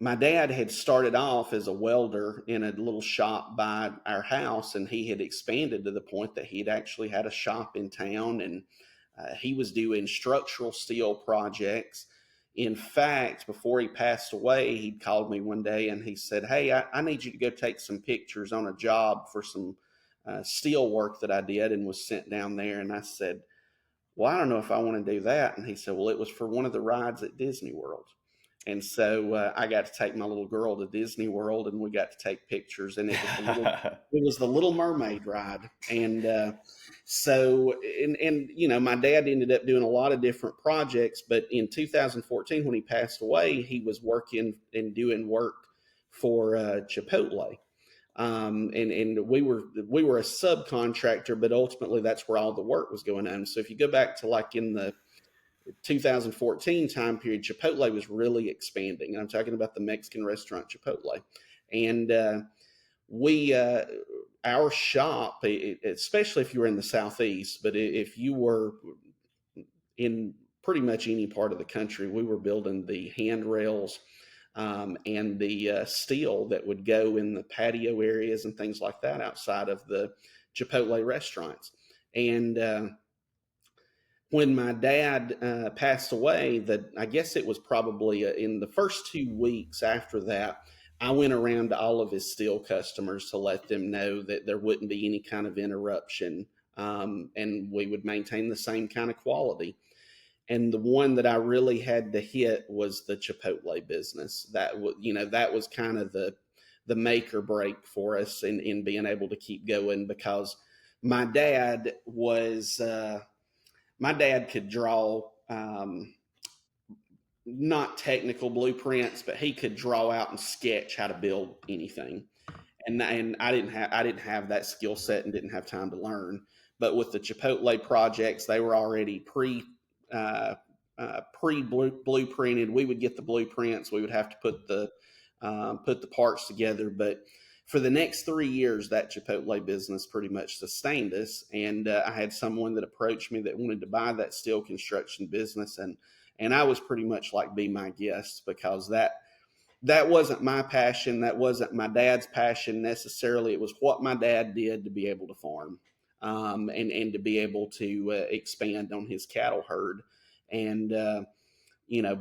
My dad had started off as a welder in a little shop by our house, and he had expanded to the point that he'd actually had a shop in town, and he was doing structural steel projects. In fact, before he passed away, he called me one day and he said, "Hey, I need you to go take some pictures on a job for some steel work that I did," and was sent down there. And I said, "Well, I don't know if I want to do that." And he said, "Well, it was for one of the rides at Disney World." And so I got to take my little girl to Disney World, and we got to take pictures. And it was the Little Mermaid ride. And my dad ended up doing a lot of different projects. But in 2014, when he passed away, he was working and doing work for Chipotle. And we were a subcontractor, but ultimately that's where all the work was going on. So if you go back to like in the 2014 time period, Chipotle was really expanding. And I'm talking about the Mexican restaurant Chipotle. And our shop, especially if you were in the Southeast, but if you were in pretty much any part of the country, we were building the handrails and the steel that would go in the patio areas and things like that outside of the Chipotle restaurants. And When my dad passed away, that I guess it was probably in the first 2 weeks after that, I went around to all of his steel customers to let them know that there wouldn't be any kind of interruption, and we would maintain the same kind of quality. And the one that I really had to hit was the Chipotle business. That was, that was kind of the make or break for us in being able to keep going, because my dad was my dad could draw, not technical blueprints, but he could draw out and sketch how to build anything. And I didn't have that skill set and didn't have time to learn. But with the Chipotle projects, they were already uh, blueprinted. We would get the blueprints. We would have to put the parts together. But for the next 3 years, that Chipotle business pretty much sustained us. And I had someone that approached me that wanted to buy that steel construction business, and I was pretty much like, be my guest, because that wasn't my passion. That wasn't my dad's passion necessarily. It was what my dad did to be able to farm, and to be able to expand on his cattle herd. And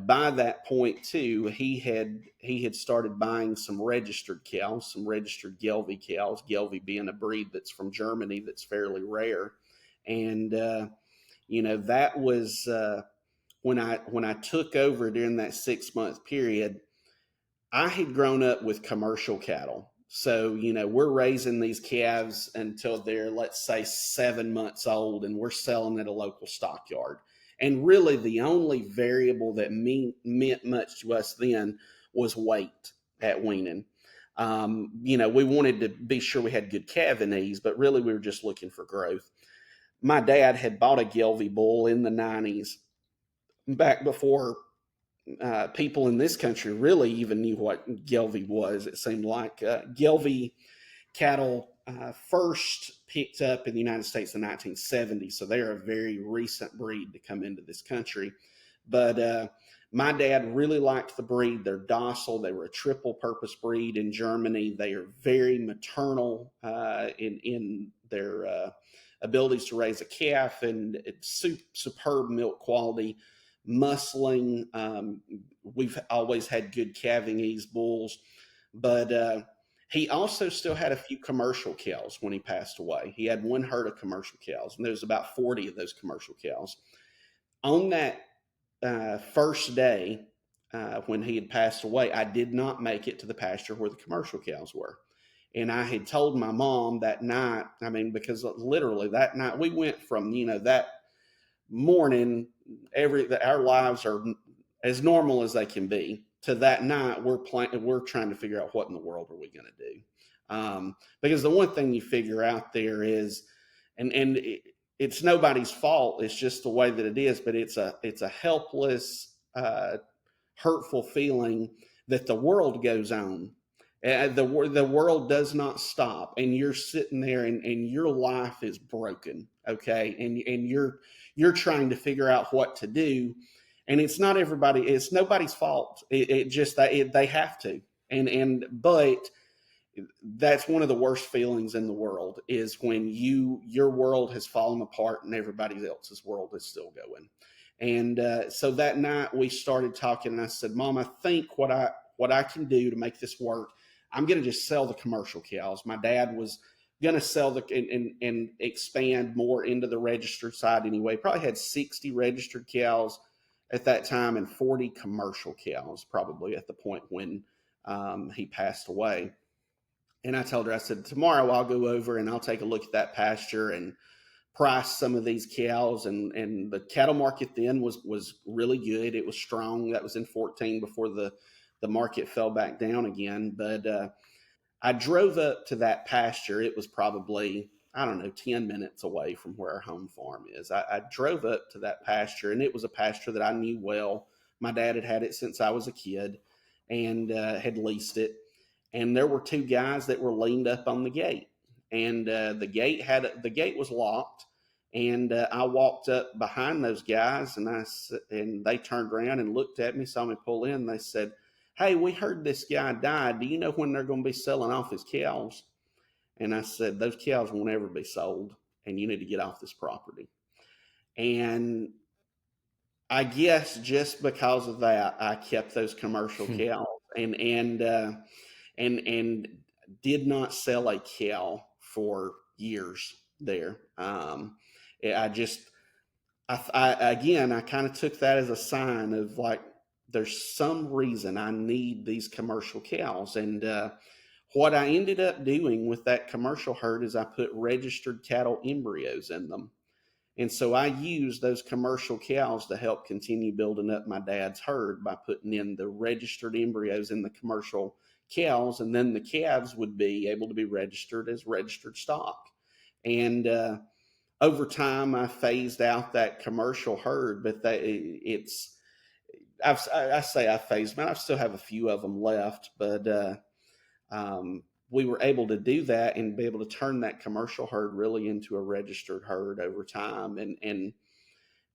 by that point too, he had started buying some registered cows, some registered Gelbvieh cows. Gelbvieh being a breed that's from Germany that's fairly rare, and that was when I took over during that 6 month period. I had grown up with commercial cattle. So, we're raising these calves until they're, let's say, 7 months old, and we're selling at a local stockyard. And really, the only variable that meant much to us then was weight at weaning. We wanted to be sure we had good calving ease, but really we were just looking for growth. My dad had bought a Gelbvieh bull in the 90s, back before people in this country really even knew what Gelbvieh was. It seemed like Gelbvieh cattle first picked up in the United States in 1970, so they are a very recent breed to come into this country. But my dad really liked the breed. They're docile. They were a triple purpose breed in Germany. They are very maternal in their abilities to raise a calf, and it's superb milk quality, muscling. We've always had good calving ease bulls, but he also still had a few commercial cows when he passed away. He had one herd of commercial cows, and there was about 40 of those commercial cows. On that first day, when he had passed away, I did not make it to the pasture where the commercial cows were. And I had told my mom that night, I mean, because literally that night we went from, that morning, our lives are as normal as they can be, to that night we're trying to figure out what in the world are we going to do. Because the one thing you figure out there is, it's nobody's fault, it's just the way that it is, but it's a helpless, hurtful feeling that the world goes on. The world does not stop, and you're sitting there, and your life is broken. Okay, and you're trying to figure out what to do, and it's nobody's fault. It just they have to, but that's one of the worst feelings in the world, is when your world has fallen apart and everybody else's world is still going. And so that night we started talking, and I said, Mom, I think what I can do to make this work, I'm going to just sell the commercial cows. My dad was going to sell and expand more into the registered side anyway. Probably had 60 registered cows at that time and 40 commercial cows probably at the point when he passed away. And I told her, I said, tomorrow I'll go over and I'll take a look at that pasture and price some of these cows. And the cattle market then was really good. It was strong. That was in 14 before the market fell back down again. But I drove up to that pasture. It was probably, I don't know, 10 minutes away from where our home farm is. I drove up to that pasture, and it was a pasture that I knew well. My dad had it since I was a kid, and had leased it. And there were two guys that were leaned up on the gate, and the gate was locked. And I walked up behind those guys, and they turned around and looked at me, saw me pull in. And they said, "Hey, we heard this guy died. Do you know when they're going to be selling off his cows?" And I said, "Those cows won't ever be sold, and you need to get off this property." And I guess just because of that, I kept those commercial Hmm. cows and did not sell a cow for years there. I just again, I kind of took that as a sign of like, there's some reason I need these commercial cows. And what I ended up doing with that commercial herd is I put registered cattle embryos in them. And so I used those commercial cows to help continue building up my dad's herd by putting in the registered embryos in the commercial cows. And then the calves would be able to be registered as registered stock. And over time, I phased out that commercial herd, but I say I phased, man. I still have a few of them left, but we were able to do that and be able to turn that commercial herd really into a registered herd over time. And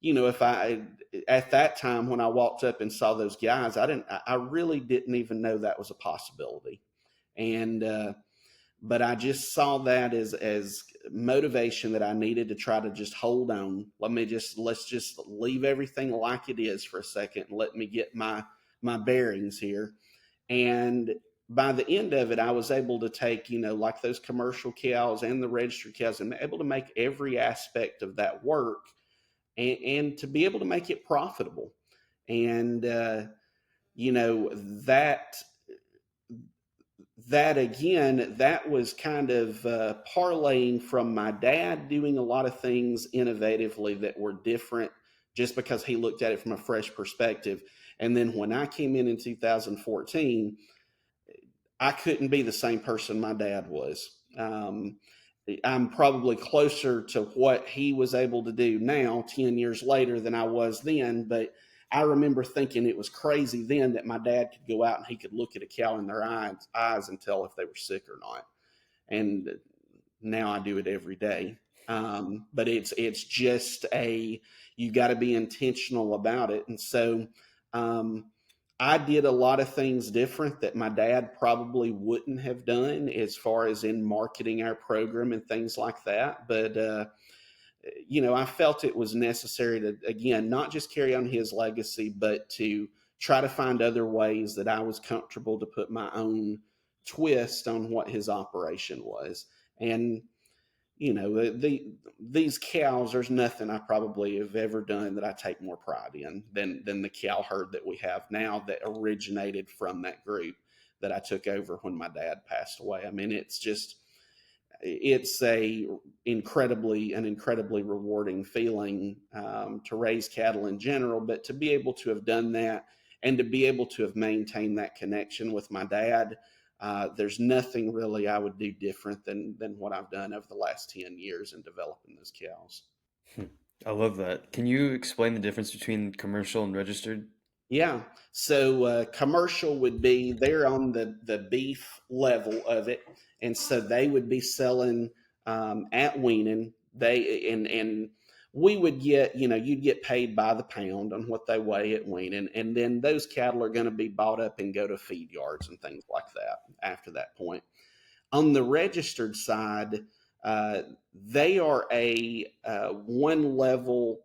if I at that time when I walked up and saw those guys, I really didn't even know that was a possibility. And but I just saw that as motivation that I needed to try to just hold on. Let's just leave everything like it is for a second and let me get my bearings here. And by the end of it, I was able to take, like those commercial cows and the registered cows, and able to make every aspect of that work, and to be able to make it profitable. And you know that that again, that was kind of parlaying from my dad doing a lot of things innovatively that were different just because he looked at it from a fresh perspective. And then when I came in 2014, I couldn't be the same person my dad was. I'm probably closer to what he was able to do now, 10 years later, than I was then. But I remember thinking it was crazy then that my dad could go out and he could look at a cow in their eyes and tell if they were sick or not. And now I do it every day. But it's just you got to be intentional about it. And so um, I did a lot of things different that my dad probably wouldn't have done as far as in marketing our program and things like that. But I felt it was necessary to, again, not just carry on his legacy, but to try to find other ways that I was comfortable to put my own twist on what his operation was. And these cows, there's nothing I probably have ever done that I take more pride in than the cow herd that we have now that originated from that group that I took over when my dad passed away. I mean, it's an incredibly rewarding feeling to raise cattle in general, but to be able to have done that and to be able to have maintained that connection with my dad. There's nothing really I would do different than what I've done over the last 10 years in developing those cows. Hmm. I love that. Can you explain the difference between commercial and registered? Yeah. So commercial would be they're on the beef level of it, and so they would be selling at weaning. And we would get, you'd get paid by the pound on what they weigh at weaning, and then those cattle are going to be bought up and go to feed yards and things like that after that point. On the registered side, they are a one level.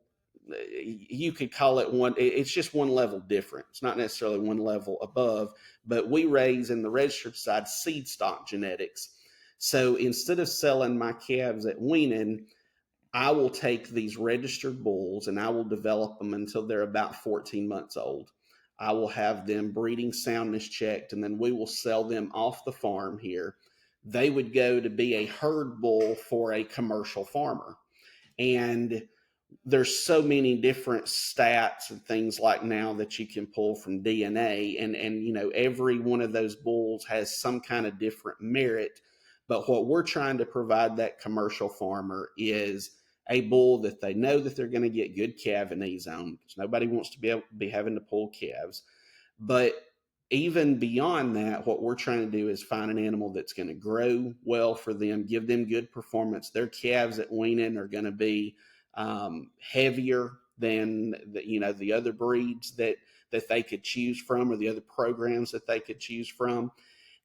You could call it one. It's just one level different. It's not necessarily one level above, but we raise in the registered side seed stock genetics. So instead of selling my calves at weaning, I will take these registered bulls and I will develop them until they're about 14 months old. I will have them breeding soundness checked, and then we will sell them off the farm here. They would go to be a herd bull for a commercial farmer. And there's so many different stats and things like now that you can pull from DNA, and every one of those bulls has some kind of different merit. But what we're trying to provide that commercial farmer is a bull that they know that they're going to get good calving ease on, because nobody wants to be able to be having to pull calves. But even beyond that, what we're trying to do is find an animal that's going to grow well for them, give them good performance. Their calves at weaning are going to be heavier than the other breeds that they could choose from, or the other programs that they could choose from.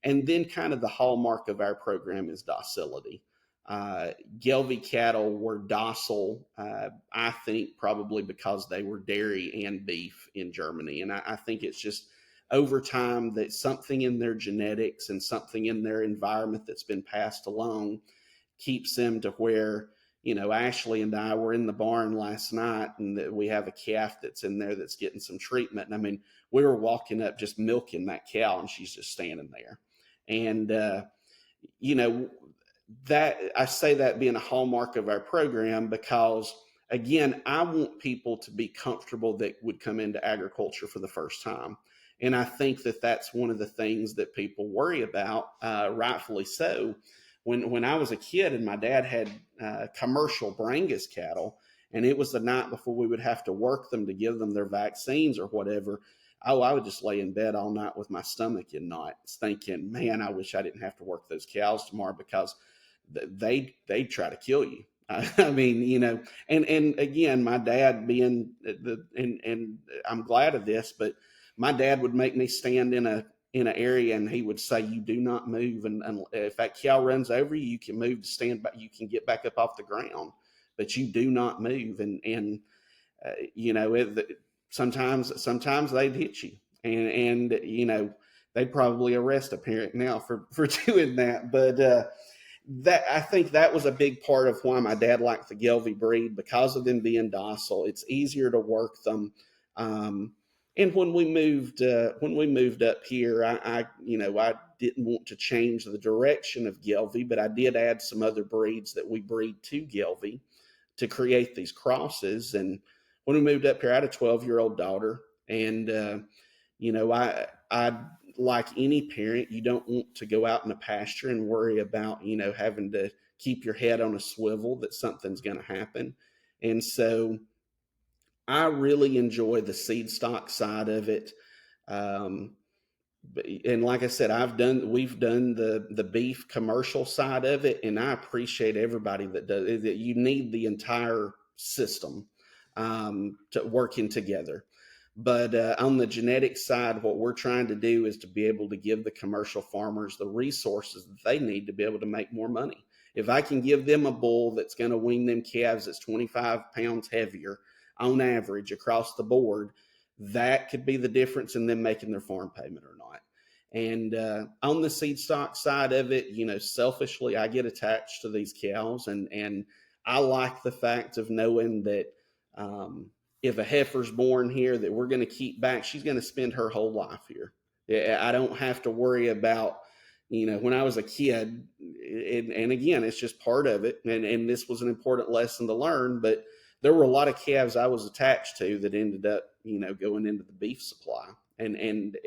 And then kind of the hallmark of our program is docility. Gelbvieh cattle were docile, I think probably because they were dairy and beef in Germany. And I think it's just over time that something in their genetics and something in their environment that's been passed along keeps them to where, Ashley and I were in the barn last night, and we have a calf that's in there that's getting some treatment. And I mean, we were walking up just milking that cow, and she's just standing there. And, you know, that I say that being a hallmark of our program because, again, I want people to be comfortable that would come into agriculture for the first time. And I think that that's one of the things that people worry about, rightfully so. When I was a kid and my dad had commercial Brangus cattle, and it was the night before we would have to work them to give them their vaccines or whatever. Oh, I would just lay in bed all night with my stomach in knots, thinking, "Man, I wish I didn't have to work those cows tomorrow because they try to kill you." I mean, and again, my dad being and I'm glad of this, but my dad would make me stand in an area, and he would say, "You do not move, and if that cow runs over you, you can move to stand back. You can get back up off the ground, but you do not move." And sometimes they'd hit you, and they'd probably arrest a parent now for doing that, but. That I think that was a big part of why my dad liked the Gelbvieh breed, because of them being docile. It's easier to work them. And when we moved up here, I didn't want to change the direction of Gelbvieh, but I did add some other breeds that we breed to Gelbvieh to create these crosses. And when we moved up here, I had a 12-year-old daughter, and I like any parent, you don't want to go out in a pasture and worry about having to keep your head on a swivel that something's going to happen. And so I really enjoy the seed stock side of it. Um, and like I said, we've done the beef commercial side of it, and I appreciate everybody that does that. You need the entire system to working together. But on the genetic side, what we're trying to do is to be able to give the commercial farmers the resources that they need to be able to make more money. If I can give them a bull that's going to wean them calves that's 25 pounds heavier on average across the board, that could be the difference in them making their farm payment or not. And on the seed stock side of it, selfishly, I get attached to these cows, and I like the fact of knowing that if a heifer's born here that we're going to keep back, she's going to spend her whole life here. I don't have to worry about, when I was a kid, and again, it's just part of it. And this was an important lesson to learn, but there were a lot of calves I was attached to that ended up, going into the beef supply. And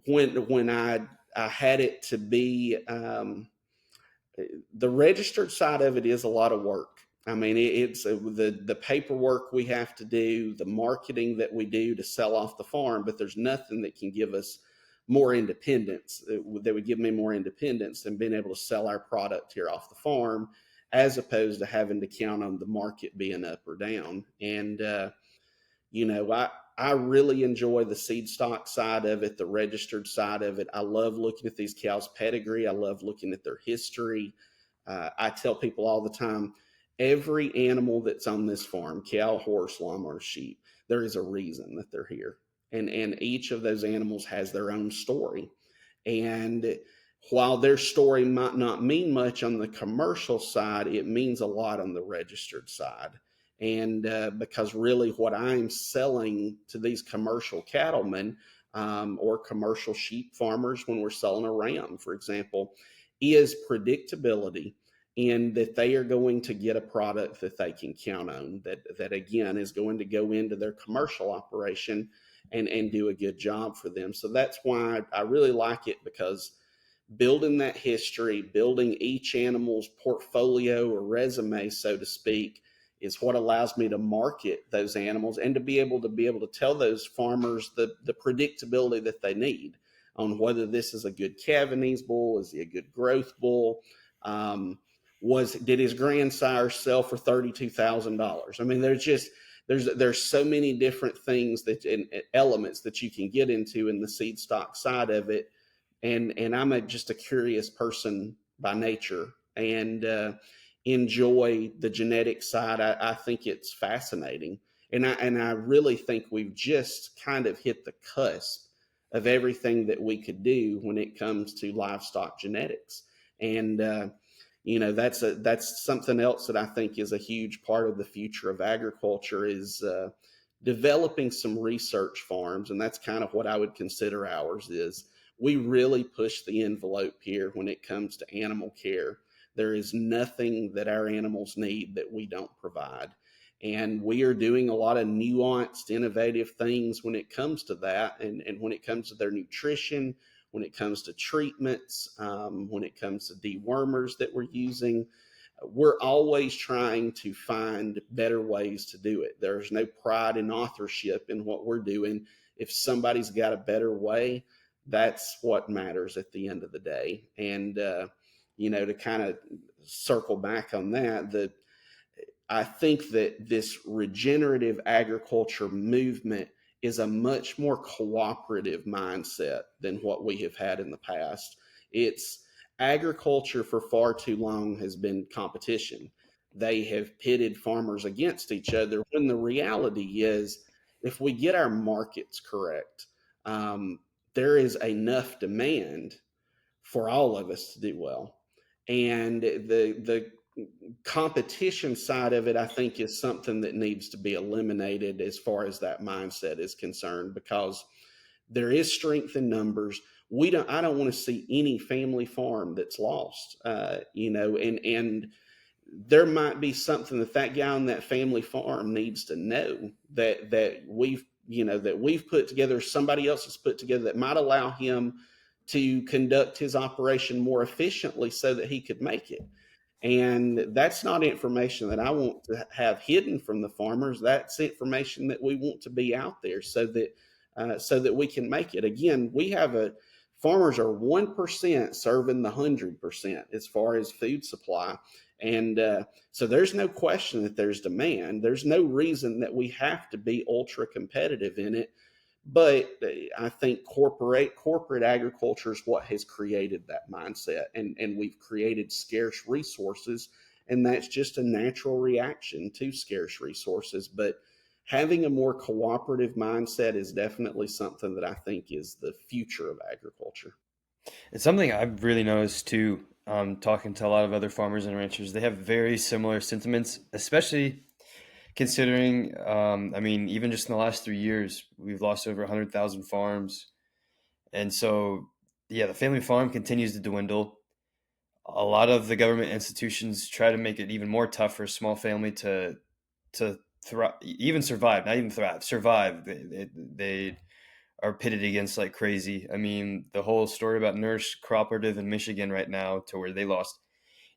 when I had it to be, the registered side of it is a lot of work. I mean, it's the paperwork we have to do, the marketing that we do to sell off the farm, but there's nothing that can give us more independence, that would give me more independence than being able to sell our product here off the farm, as opposed to having to count on the market being up or down. And, I really enjoy the seed stock side of it, the registered side of it. I love looking at these cows' pedigree. I love looking at their history. I tell people all the time, every animal that's on this farm, cow, horse, llama, or sheep, there is a reason that they're here. And each of those animals has their own story. And while their story might not mean much on the commercial side, it means a lot on the registered side. And because really what I'm selling to these commercial cattlemen or commercial sheep farmers when we're selling a ram, for example, is predictability, in that they are going to get a product that they can count on, that again is going to go into their commercial operation and do a good job for them. So that's why I really like it, because building that history, building each animal's portfolio or resume, so to speak, is what allows me to market those animals and to be able to tell those farmers the predictability that they need on whether this is a good Cavanese bull, is he a good growth bull, did his grandsire sell for $32,000? I mean, there's so many different things and elements that you can get into in the seed stock side of it. And I'm just a curious person by nature, and enjoy the genetic side. I think it's fascinating, and I really think we've just kind of hit the cusp of everything that we could do when it comes to livestock genetics. And that's something else that I think is a huge part of the future of agriculture is developing some research farms, and that's kind of what I would consider ours is. We really push the envelope here when it comes to animal care. There is nothing that our animals need that we don't provide. And we are doing a lot of nuanced, innovative things when it comes to that, and when it comes to their nutrition, when it comes to treatments, when it comes to dewormers that we're using. We're always trying to find better ways to do it. There's no pride in authorship in what we're doing. If somebody's got a better way, that's what matters at the end of the day. And, to kind of circle back on that, I think that this regenerative agriculture movement is a much more cooperative mindset than what we have had in the past. It's agriculture for far too long has been competition. They have pitted farmers against each other when the reality is, if we get our markets correct, there is enough demand for all of us to do well. And the competition side of it, I think, is something that needs to be eliminated as far as that mindset is concerned, because there is strength in numbers. I don't want to see any family farm that's lost, and there might be something that guy on that family farm needs to know that we've put together, somebody else has put together, that might allow him to conduct his operation more efficiently so that he could make it. And that's not information that I want to have hidden from the farmers. That's information that we want to be out there so that we can make it. Again, farmers are 1% serving the 100% as far as food supply. And so there's no question that there's demand. There's no reason that we have to be ultra competitive in it. But I think corporate agriculture is what has created that mindset, and we've created scarce resources, and that's just a natural reaction to scarce resources. But having a more cooperative mindset is definitely something that I think is the future of agriculture. It's something I've really noticed too. Talking to a lot of other farmers and ranchers, they have very similar sentiments, especially considering, I mean, even just in the last 3 years, we've lost over 100,000 farms. And so, yeah, the family farm continues to dwindle. A lot of the government institutions try to make it even more tough for a small family to thrive, even survive, not even thrive, survive. They are pitted against like crazy. I mean, the whole story about Nurse Cooperative in Michigan right now, to where they lost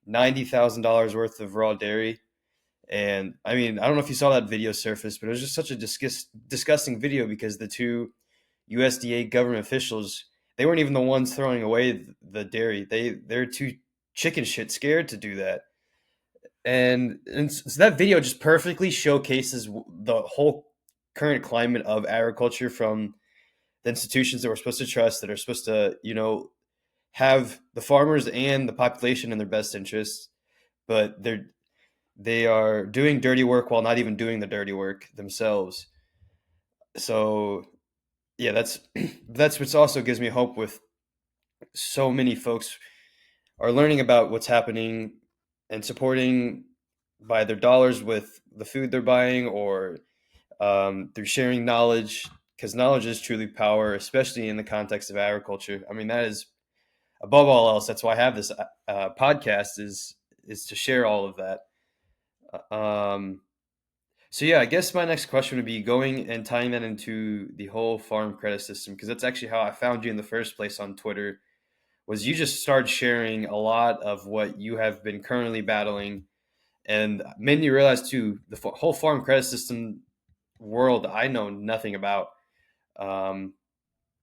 $90,000 worth of raw dairy. And I mean, I don't know if you saw that video surface, but it was just such a disgusting video, because the two USDA government officials, they weren't even the ones throwing away the dairy. They're too chicken shit scared to do that. And so that video just perfectly showcases the whole current climate of agriculture, from the institutions that we're supposed to trust, that are supposed to, have the farmers and the population in their best interests, but they are doing dirty work while not even doing the dirty work themselves. So yeah, that's what also gives me hope. With so many folks are learning about what's happening and supporting by their dollars with the food they're buying, or through sharing knowledge, because knowledge is truly power, especially in the context of agriculture. I mean, that is above all else. That's why I have this podcast, is to share all of that. Um, so yeah, I guess my next question would be going and tying that into the whole farm credit system, because that's actually how I found you in the first place on Twitter. Was you just started sharing a lot of what you have been currently battling, and made me realize too, the whole farm credit system world I know nothing about. Um,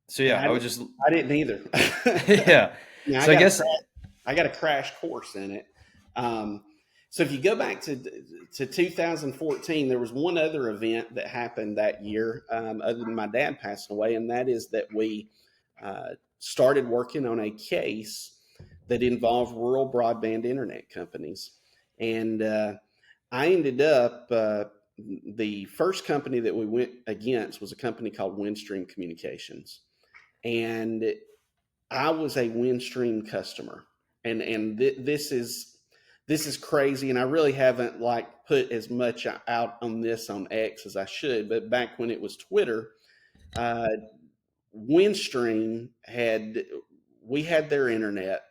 so And yeah, I I would didn't, just I didn't either. yeah. Yeah, So I guess I got a crash course in it. Um, so if you go back to 2014, there was one other event that happened that year, other than my dad passing away, and that is that we started working on a case that involved rural broadband internet companies. And I ended up, the first company that we went against was a company called Windstream Communications. And I was a Windstream customer. This is crazy, and I really haven't like put as much out on this on X as I should. But back when it was Twitter, uh, Windstream had we had their internet.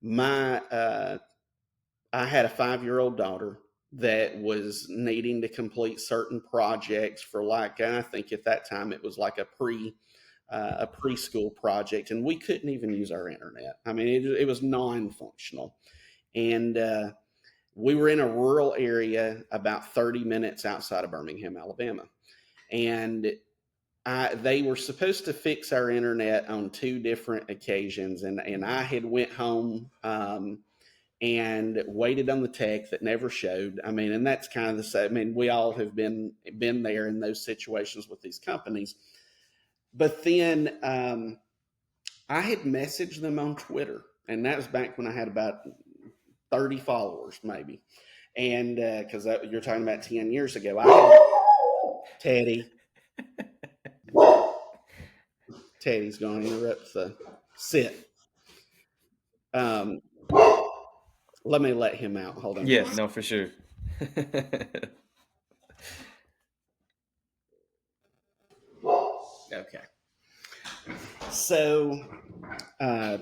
My I had a 5-year-old daughter that was needing to complete certain projects for like, and I think at that time it was like a preschool project, and we couldn't even use our internet. I mean, it was non-functional, and we were in a rural area about 30 minutes outside of Birmingham, Alabama, and they were supposed to fix our internet on 2 different occasions, and I had went home and waited on the tech that never showed. I mean, and that's kind of the same. I mean, we all have been there in those situations with these companies. But then I had messaged them on Twitter, and that was back when I had about 30 followers, maybe. And because you're talking about 10 years ago, Teddy, Teddy's going to interrupt the sit. Um, let me let him out. Hold on. Yeah, no, for sure. Okay. So uh,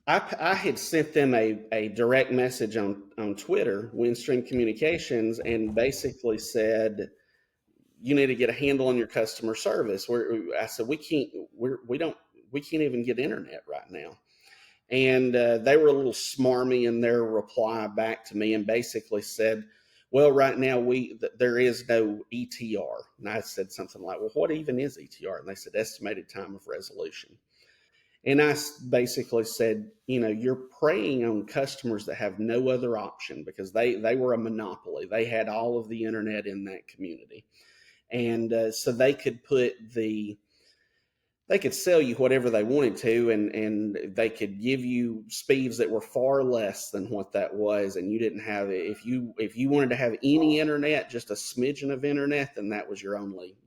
I had sent them a direct message on Twitter, Windstream Communications, and basically said, you need to get a handle on your customer service. I said, we can't even get internet right now. And they were a little smarmy in their reply back to me and basically said, well, right now there is no ETR. And I said something like, well, what even is ETR? And they said estimated time of resolution. And I basically said, you're preying on customers that have no other option because they were a monopoly. They had all of the internet in that community. And so they could sell you whatever they wanted to, and they could give you speeds that were far less than what that was, and you didn't have it. If you wanted to have any internet, just a smidgen of internet, then that was your only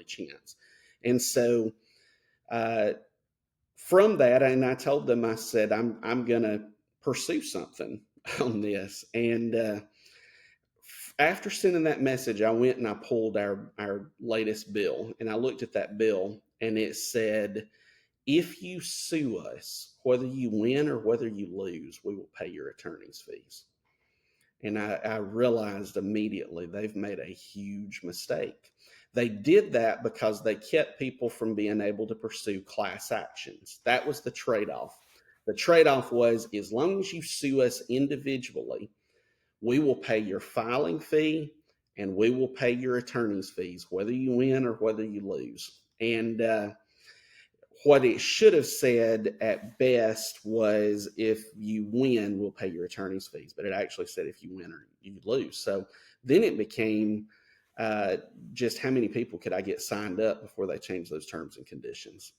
chance. And so from that, and I told them, I said, I'm gonna pursue something on this. And after sending that message, I went and I pulled our latest bill, and I looked at that bill, and it said, if you sue us, whether you win or whether you lose, we will pay your attorney's fees. And I realized immediately they've made a huge mistake. They did that because they kept people from being able to pursue class actions. That was the trade-off. The trade-off was, as long as you sue us individually, we will pay your filing fee and we will pay your attorney's fees, whether you win or whether you lose. And what it should have said at best was, if you win, we'll pay your attorney's fees. But it actually said if you win or you lose. So then it became just how many people could I get signed up before they changed those terms and conditions.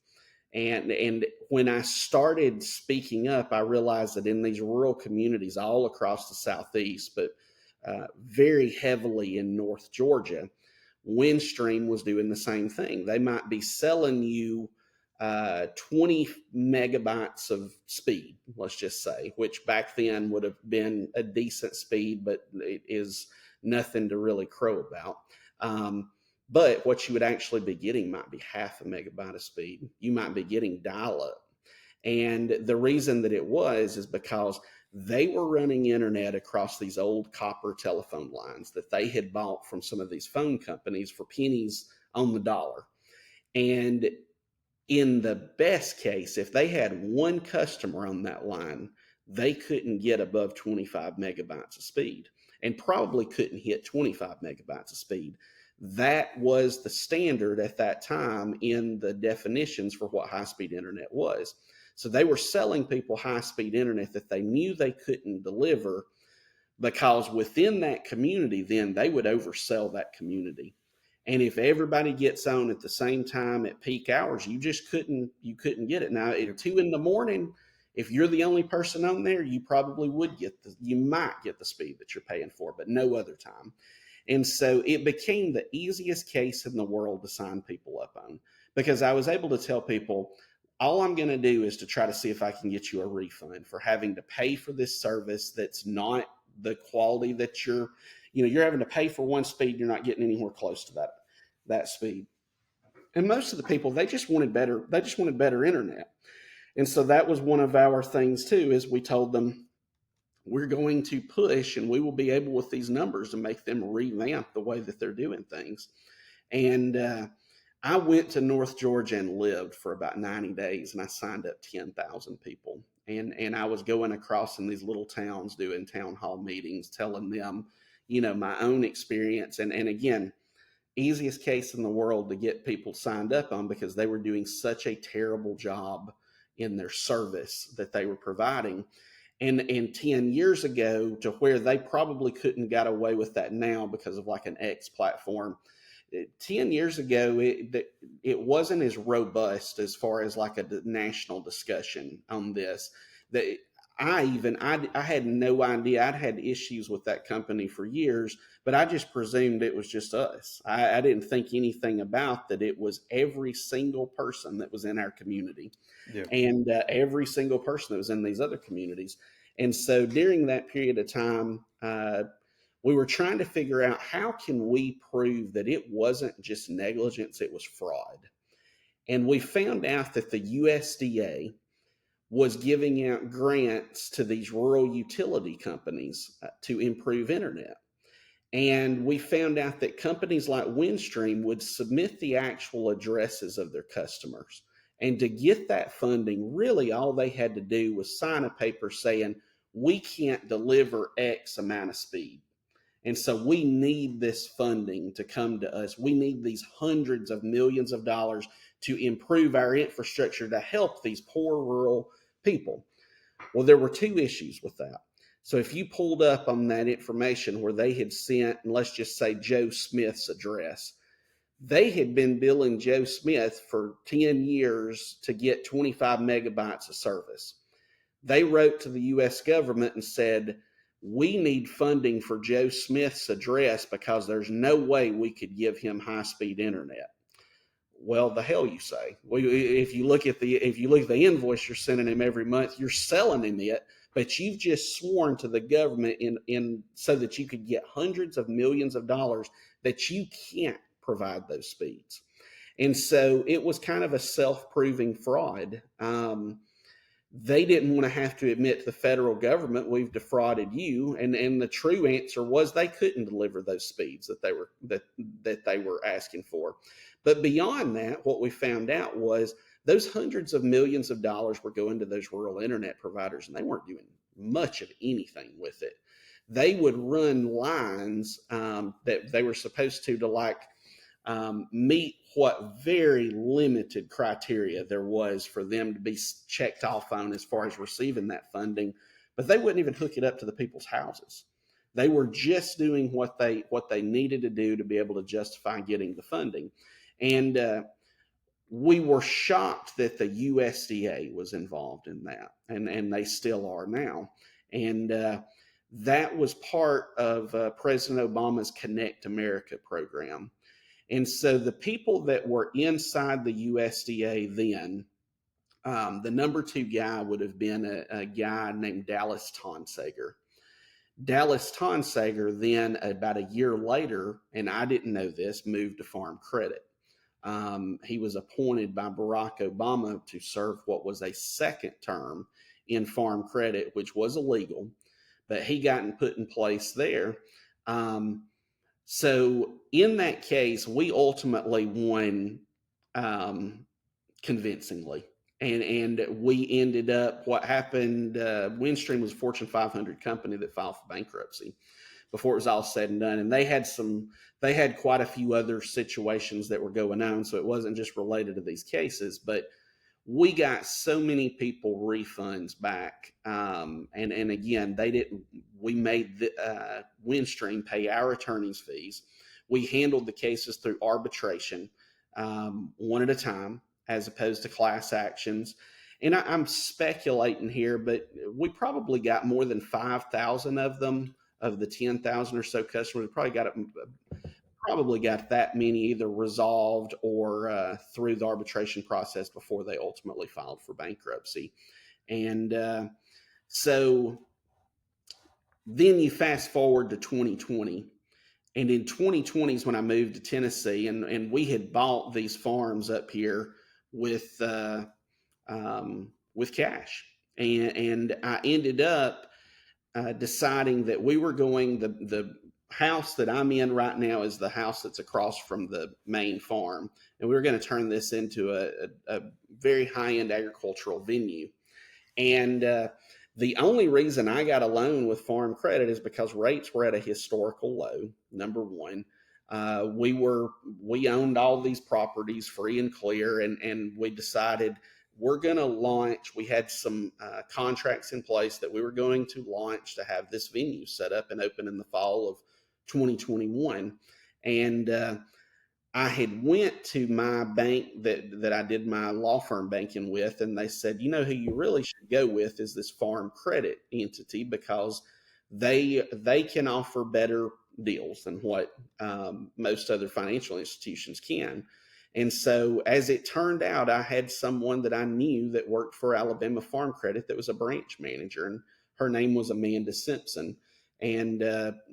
And when I started speaking up, I realized that in these rural communities all across the Southeast, but very heavily in North Georgia, Windstream was doing the same thing. They might be selling you 20 megabytes of speed, let's just say, which back then would have been a decent speed, but it is nothing to really crow about. But what you would actually be getting might be half a megabyte of speed. You might be getting dial up. And the reason that it was is because they were running internet across these old copper telephone lines that they had bought from some of these phone companies for pennies on the dollar. And in the best case, if they had one customer on that line, they couldn't get above 25 megabytes of speed and probably couldn't hit 25 megabytes of speed. That was the standard at that time in the definitions for what high-speed internet was. So they were selling people high-speed internet that they knew they couldn't deliver, because within that community, then they would oversell that community. And if everybody gets on at the same time at peak hours, you couldn't get it. Now at Yep. 2 in the morning, if you're the only person on there, you might get the speed that you're paying for, but no other time. And so it became the easiest case in the world to sign people up on, because I was able to tell people, all I'm going to do is to try to see if I can get you a refund for having to pay for this service that's not the quality that you're having to pay for one speed, you're not getting anywhere close to that speed. And most of the people, they just wanted better internet. And so that was one of our things too, is we told them, we're going to push and we will be able with these numbers to make them revamp the way that they're doing things. And I went to North Georgia and lived for about 90 days, and I signed up 10,000 people. And I was going across in these little towns doing town hall meetings, telling them, my own experience. And again, easiest case in the world to get people signed up on, because they were doing such a terrible job in their service that they were providing. And 10 years ago, to where they probably couldn't get away with that now because of like an X platform. 10 years ago, it wasn't as robust as far as like a national discussion on this. That I had no idea. I'd had issues with that company for years, but I just presumed it was just us. I didn't think anything about that. It was every single person that was in our community, Yeah. and every single person that was in these other communities. And so during that period of time, we were trying to figure out, how can we prove that it wasn't just negligence, it was fraud. And we found out that the USDA was giving out grants to these rural utility companies to improve internet. And we found out that companies like Windstream would submit the actual addresses of their customers. And to get that funding, really all they had to do was sign a paper saying, we can't deliver X amount of speed. And so we need this funding to come to us. We need these hundreds of millions of dollars to improve our infrastructure to help these poor rural people. Well, there were two issues with that. So if you pulled up on that information where they had sent, and let's just say Joe Smith's address, they had been billing Joe Smith for 10 years to get 25 megabytes of service. They wrote to the US government and said, we need funding for Joe Smith's address because there's no way we could give him high speed internet. Well, the hell you say. If you look at the invoice you're sending him every month, you're selling him it, but you've just sworn to the government in so that you could get hundreds of millions of dollars that you can't provide those speeds. And so it was kind of a self-proving fraud. They didn't want to have to admit to the federal government, we've defrauded you. And the true answer was they couldn't deliver those speeds that they were asking for. But beyond that, what we found out was those hundreds of millions of dollars were going to those rural internet providers, and they weren't doing much of anything with it. They would run lines that they were supposed to like meet what very limited criteria there was for them to be checked off on as far as receiving that funding, but they wouldn't even hook it up to the people's houses. They were just doing what they needed to do to be able to justify getting the funding. And we were shocked that the USDA was involved in that, and they still are now. And that was part of President Obama's Connect America program. And so the people that were inside the USDA then, the number two guy would have been a guy named Dallas Tonsager. Dallas Tonsager then, about a year later, and I didn't know this, moved to Farm Credit. He was appointed by Barack Obama to serve what was a second term in Farm Credit, which was illegal, but he got put in place there. So in that case, we ultimately won convincingly. And we ended up, what happened, Windstream was a Fortune 500 company that filed for bankruptcy before it was all said and done. And they had quite a few other situations that were going on. So it wasn't just related to these cases, but we got so many people refunds back. And again, we made the Windstream pay our attorney's fees. we handled the cases through arbitration, one at a time, as opposed to class actions. And I'm speculating here, but we probably got more than 5,000 of them, of the 10,000 or so customers. We probably got that many either resolved or through the arbitration process before they ultimately filed for bankruptcy. And so then you fast forward to 2020. And in 2020 is when I moved to Tennessee, and we had bought these farms up here with cash. And I ended up deciding that we were going, the house that I'm in right now is the house that's across from the main farm. And we were going to turn this into a very high end agricultural venue. And the only reason I got a loan with Farm Credit is because rates were at a historical low. Number one, we owned all these properties free and clear, and we decided we're going to launch. We had some contracts in place that we were going to launch to have this venue set up and open in the fall of 2021, and I had went to my bank that I did my law firm banking with, and they said, you know, who you really should go with is this Farm Credit entity, because they can offer better deals than what most other financial institutions can. And so, as it turned out, I had someone that I knew that worked for Alabama Farm Credit that was a branch manager, and her name was Amanda Simpson. And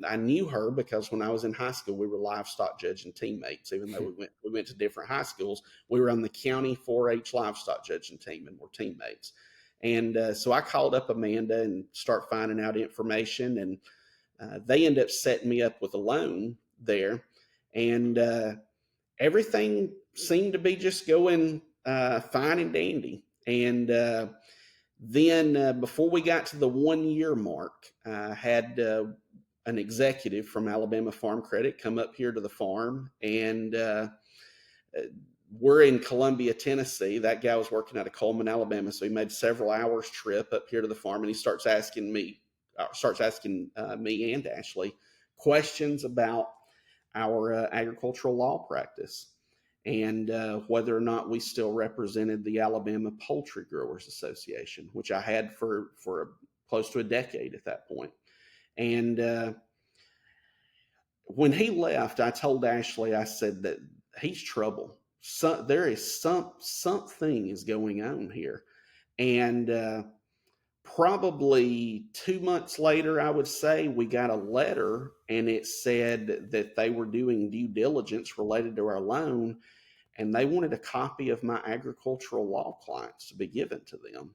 I knew her because when I was in high school, we were livestock judging teammates. Even though we went to different high schools, we were on the county 4-H livestock judging team and were teammates. And so I called up Amanda and start finding out information, and they ended up setting me up with a loan there, and everything seemed to be just going fine and dandy. And then before we got to the 1 year mark, I had an executive from Alabama Farm Credit come up here to the farm, and we're in Columbia, Tennessee. That guy was working out of Coleman, Alabama, so he made several hours trip up here to the farm, and he starts asking me and Ashley questions about our agricultural law practice, and whether or not we still represented the Alabama Poultry Growers Association, which I had for close to a decade at that point. And when he left, I told Ashley, I said that he's trouble. There is something is going on here. And probably 2 months later, I would say, we got a letter, and it said that they were doing due diligence related to our loan, and they wanted a copy of my agricultural law clients to be given to them.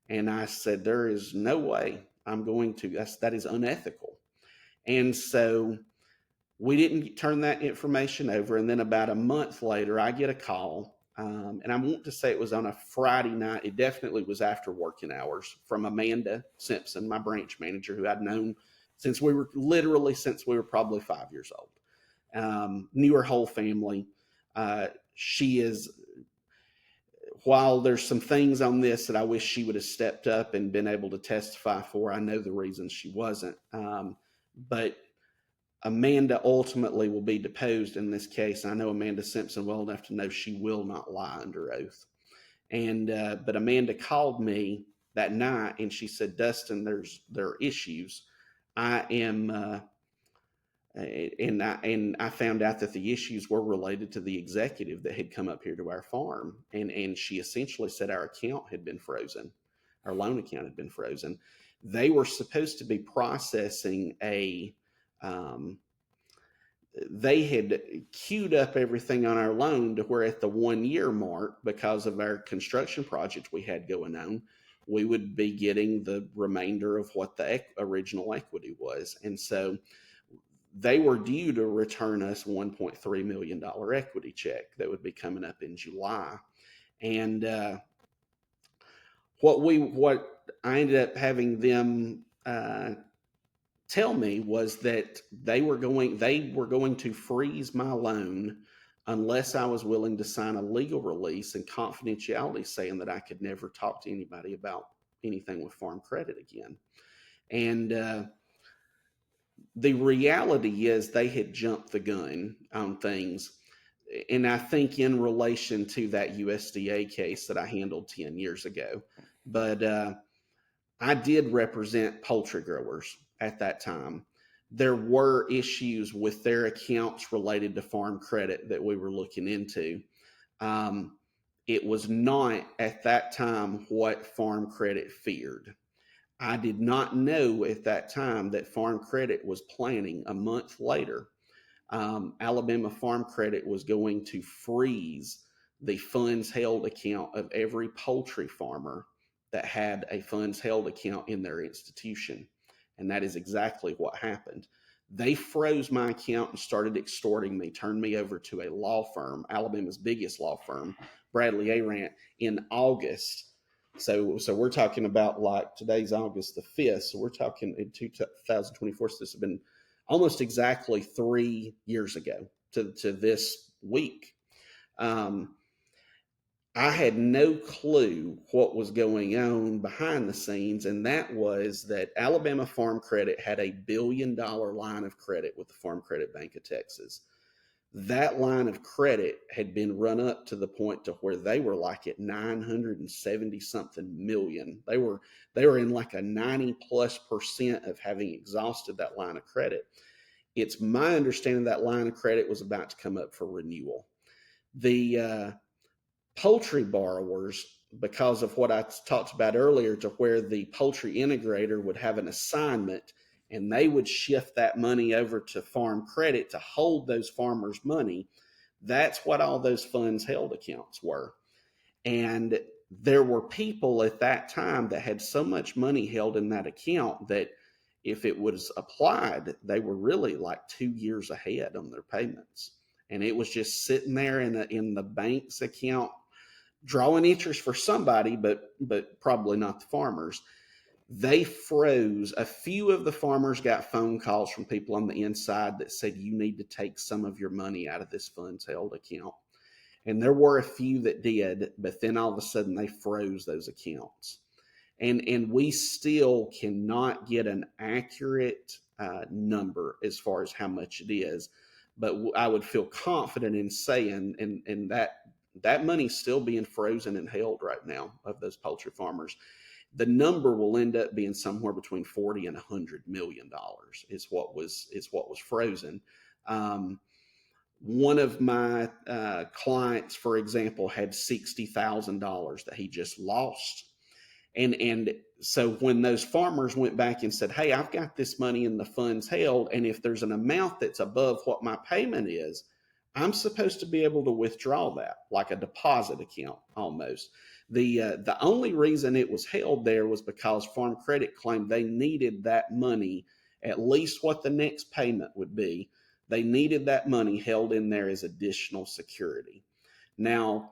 And I said, there is no way I'm going to, that is unethical. And so we didn't turn that information over. And then about a month later, I get a call. And I want to say it was on a Friday night. It definitely was after working hours, from Amanda Simpson, my branch manager, who I'd known since we were probably 5 years old. Knew her whole family. She is, while there's some things on this that I wish she would have stepped up and been able to testify for, I know the reasons she wasn't. But Amanda ultimately will be deposed in this case. I know Amanda Simpson well enough to know she will not lie under oath. And but Amanda called me that night, and she said, Dustin, there are issues. I am and I found out that the issues were related to the executive that had come up here to our farm, and she essentially said our account had been frozen, our loan account had been frozen. They were supposed to be processing they had queued up everything on our loan to where at the 1 year mark, because of our construction project we had going on, we would be getting the remainder of what the original equity was. And so they were due to return us $1.3 million equity check that would be coming up in July. And what I ended up having them tell me was that they were going to freeze my loan unless I was willing to sign a legal release and confidentiality saying that I could never talk to anybody about anything with Farm Credit again. And The reality is they had jumped the gun on things. And I think in relation to that USDA case that I handled 10 years ago. But I did represent poultry growers at that time. There were issues with their accounts related to farm credit that we were looking into. Um, it was not at that time what farm credit feared. I did not know at that time that farm credit was planning a month later. Alabama Farm Credit was going to freeze the funds held account of every poultry farmer that had a funds held account in their institution. And that is exactly what happened. They froze my account and started extorting me, turned me over to a law firm, Alabama's biggest law firm, Bradley Arant, in August. So we're talking about, like, today's August the 5th. So we're talking in 2024. So this has been almost exactly 3 years ago to this week. Um, I had no clue what was going on behind the scenes, and that was that Alabama Farm Credit had $1 billion line of credit with the Farm Credit Bank of Texas. That line of credit had been run up to the point to where they were like at 970 something million. They were in like a 90+% of having exhausted that line of credit. It's my understanding that line of credit was about to come up for renewal. The poultry borrowers, because of what I talked about earlier, to where the poultry integrator would have an assignment and they would shift that money over to farm credit to hold those farmers' money. That's what all those funds held accounts were. And there were people at that time that had so much money held in that account that if it was applied, they were really like 2 years ahead on their payments. And it was just sitting there in the bank's account, drawing interest for somebody, but probably not the farmers. They froze. A few of the farmers got phone calls from people on the inside that said, you need to take some of your money out of this funds held account. And there were a few that did, but then all of a sudden they froze those accounts. And we still cannot get an accurate number as far as how much it is. But I would feel confident in saying, and that money's still being frozen and held right now of those poultry farmers. The number will end up being somewhere between 40 and $100 million is what was frozen. One of my clients, for example, had $60,000 that he just lost. And so when those farmers went back and said, hey, I've got this money in the funds held, and if there's an amount that's above what my payment is, I'm supposed to be able to withdraw that, like a deposit account almost. The only reason it was held there was because Farm Credit claimed they needed that money, at least what the next payment would be. They needed that money held in there as additional security. Now,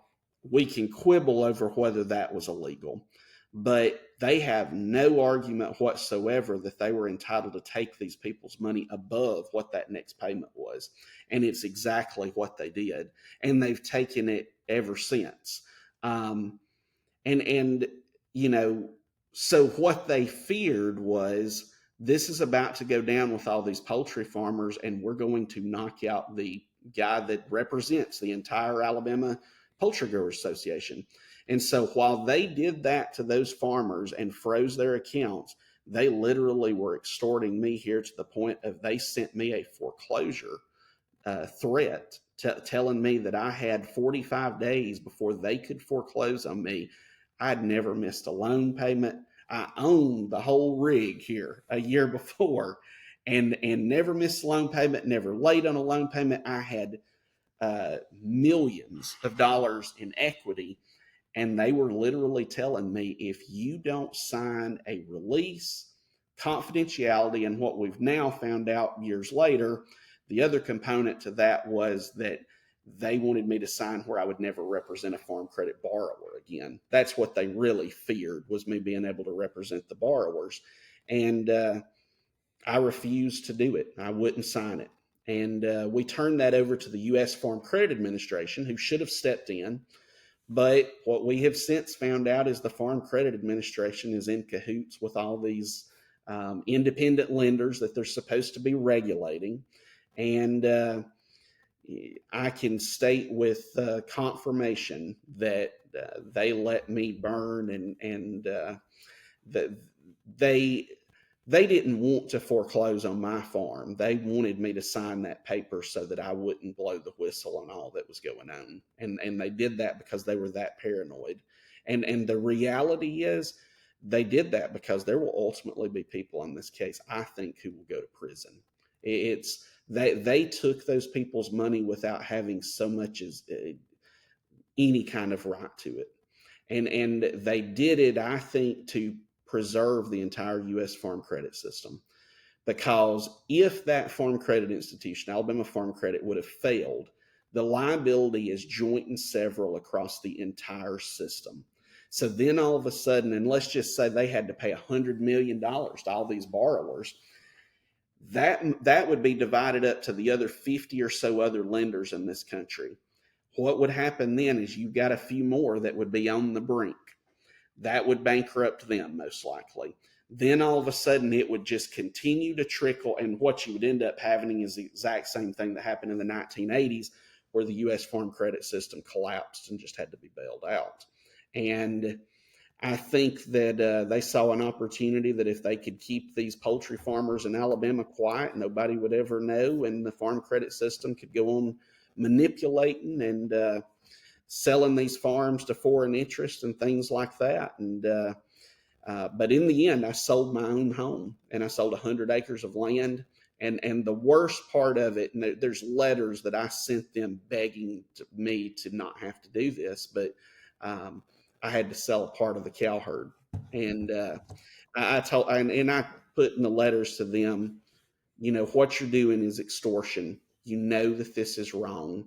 we can quibble over whether that was illegal, but they have no argument whatsoever that they were entitled to take these people's money above what that next payment was. And it's exactly what they did. And they've taken it ever since. And you know, so what they feared was, this is about to go down with all these poultry farmers, and we're going to knock out the guy that represents the entire Alabama Poultry Growers Association. And so while they did that to those farmers and froze their accounts, they literally were extorting me here to the point of they sent me a foreclosure threat, telling me that I had 45 days before they could foreclose on me. I'd never missed a loan payment. I owned the whole rig here a year before, and never missed a loan payment, never late on a loan payment. I had millions of dollars in equity, and they were literally telling me, if you don't sign a release, confidentiality, and what we've now found out years later, the other component to that was that they wanted me to sign where I would never represent a farm credit borrower again. That's what they really feared, was me being able to represent the borrowers. And I refused to do it. I wouldn't sign it. And we turned that over to the U.S. Farm Credit Administration, who should have stepped in. But what we have since found out is the Farm Credit Administration is in cahoots with all these independent lenders that they're supposed to be regulating. And I can state with confirmation that they let me burn, and that they they didn't want to foreclose on my farm. They wanted me to sign that paper so that I wouldn't blow the whistle on all that was going on. And they did that because they were that paranoid. And the reality is they did that because there will ultimately be people in this case, I think, who will go to prison. It's they took those people's money without having so much as any kind of right to it. And they did it, I think, to preserve the entire U.S. farm credit system. Because if that farm credit institution, Alabama Farm Credit, would have failed, the liability is joint and several across the entire system. So then all of a sudden, and let's just say they had to pay $100 million to all these borrowers, that would be divided up to the other 50 or so other lenders in this country. What would happen then is you've got a few more that would be on the brink. That would bankrupt them most likely. Then all of a sudden it would just continue to trickle, and what you would end up having is the exact same thing that happened in the 1980s, where the U.S. farm credit system collapsed and just had to be bailed out. And I think that they saw an opportunity that if they could keep these poultry farmers in Alabama quiet, nobody would ever know, and the farm credit system could go on manipulating and selling these farms to foreign interests and things like that. And but in the end, I sold my own home, and I sold 100 acres of land. And the worst part of it, and there's letters that I sent them begging me to not have to do this, but I had to sell a part of the cow herd. And I told, and I put in the letters to them, what you're doing is extortion. You know that this is wrong,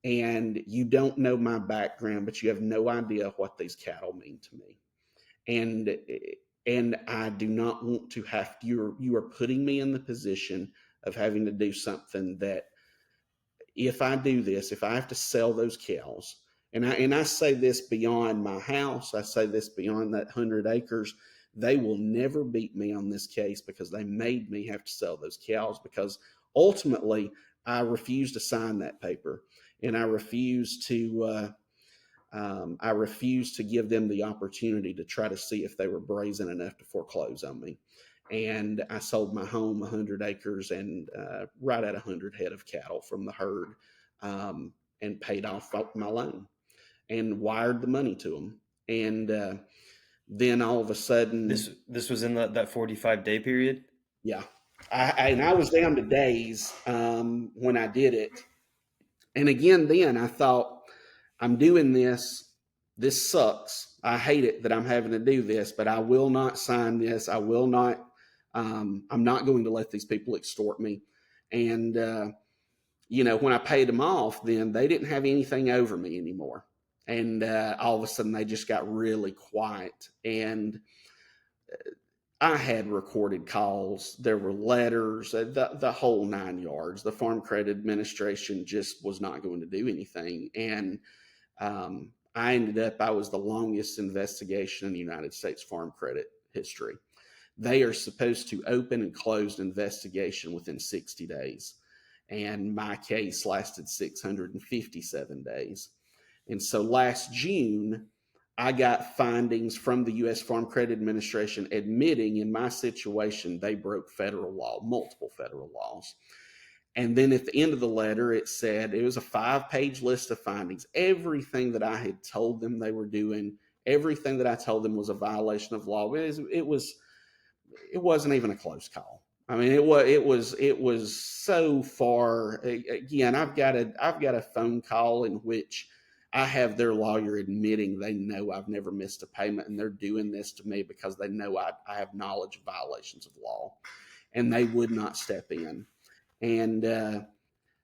and you don't know my background, but you have no idea what these cattle mean to me. And I do not want to have you are putting me in the position of having to do something that, if I do this, if I have to sell those cows, and I say this beyond my house, I say this beyond that 100 acres, they will never beat me on this case because they made me have to sell those cows, because ultimately I refuse to sign that paper, and I refuse to give them the opportunity to try to see if they were brazen enough to foreclose on me. And I sold my home, 100 acres, and right at 100 head of cattle from the herd, and paid off my loan and wired the money to them. And then all of a sudden, This was in that 45-day period. yeah, I was down to days when I did it. And again, then I thought, I'm doing this. This sucks. I hate it that I'm having to do this, but I will not sign this. I will not. I'm not going to let these people extort me. And when I paid them off, then they didn't have anything over me anymore. And all of a sudden, they just got really quiet. And I had recorded calls. There were letters, the whole 9 yards. The Farm Credit Administration just was not going to do anything. And I was the longest investigation in the United States farm credit history. They are supposed to open and close an investigation within 60 days. And my case lasted 657 days. And so last June, I got findings from the U.S. Farm Credit Administration admitting in my situation they broke federal law, multiple federal laws. And then at the end of the letter, it said, it was a 5-page list of findings. Everything that I had told them they were doing, everything that I told them was a violation of law. It wasn't even a close call. I mean, it was so far. Again, I've got a phone call in which I have their lawyer admitting they know I've never missed a payment, and they're doing this to me because they know I have knowledge of violations of law, and they would not step in. And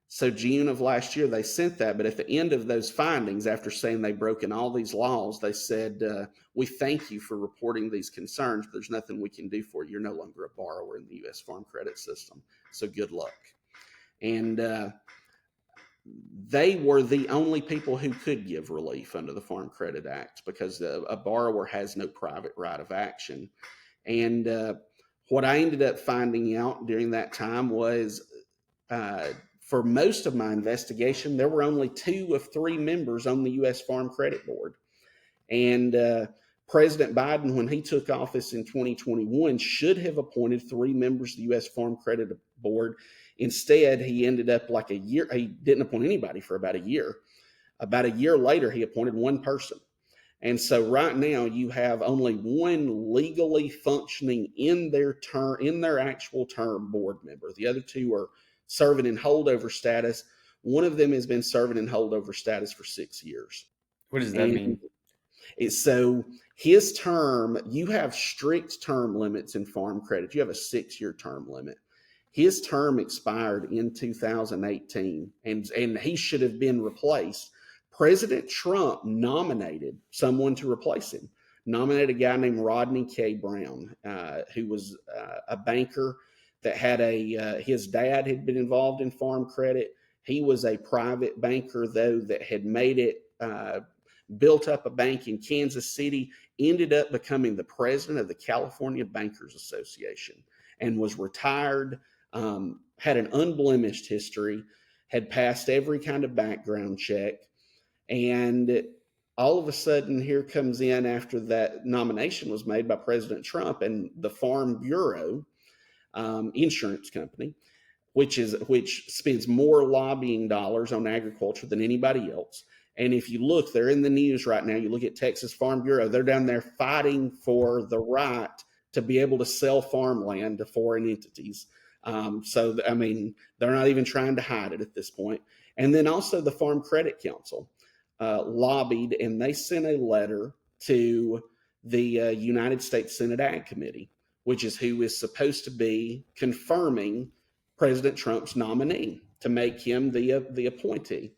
so June of last year, they sent that. But at the end of those findings, after saying they've broken all these laws, they said, we thank you for reporting these concerns. But there's nothing we can do for you. You're no longer a borrower in the U.S. Farm Credit System. So good luck. And they were the only people who could give relief under the Farm Credit Act, because a borrower has no private right of action. And What I ended up finding out during that time was, for most of my investigation, there were only 2 of 3 members on the U.S. Farm Credit Board. And President Biden, when he took office in 2021, should have appointed 3 members of the U.S. Farm Credit Board. Instead, he ended up like a year, he didn't appoint anybody for about a year. About a year later, he appointed 1 person. And so right now you have only 1 legally functioning in their actual term board member. The other 2 are serving in holdover status. One of them has been serving in holdover status for 6 years. What does that And mean? so his term, you have strict term limits in farm credit. You have a 6-year term limit. His term expired in 2018, and he should have been replaced. President Trump nominated someone to replace him, nominated a guy named Rodney K. Brown, who was a banker that had his dad had been involved in farm credit. He was a private banker, though, that had made it, built up a bank in Kansas City, ended up becoming the president of the California Bankers Association, and was retired, had an unblemished history, had passed every kind of background check. And all of a sudden, here comes in, after that nomination was made by President Trump, and the Farm Bureau, insurance company, which spends more lobbying dollars on agriculture than anybody else. And if you look, they're in the news right now. You look at Texas Farm Bureau, they're down there fighting for the right to be able to sell farmland to foreign entities. So, I mean, they're not even trying to hide it at this point. And then also the Farm Credit Council lobbied, and they sent a letter to the United States Senate Ag Committee, which is who is supposed to be confirming President Trump's nominee to make him the appointee.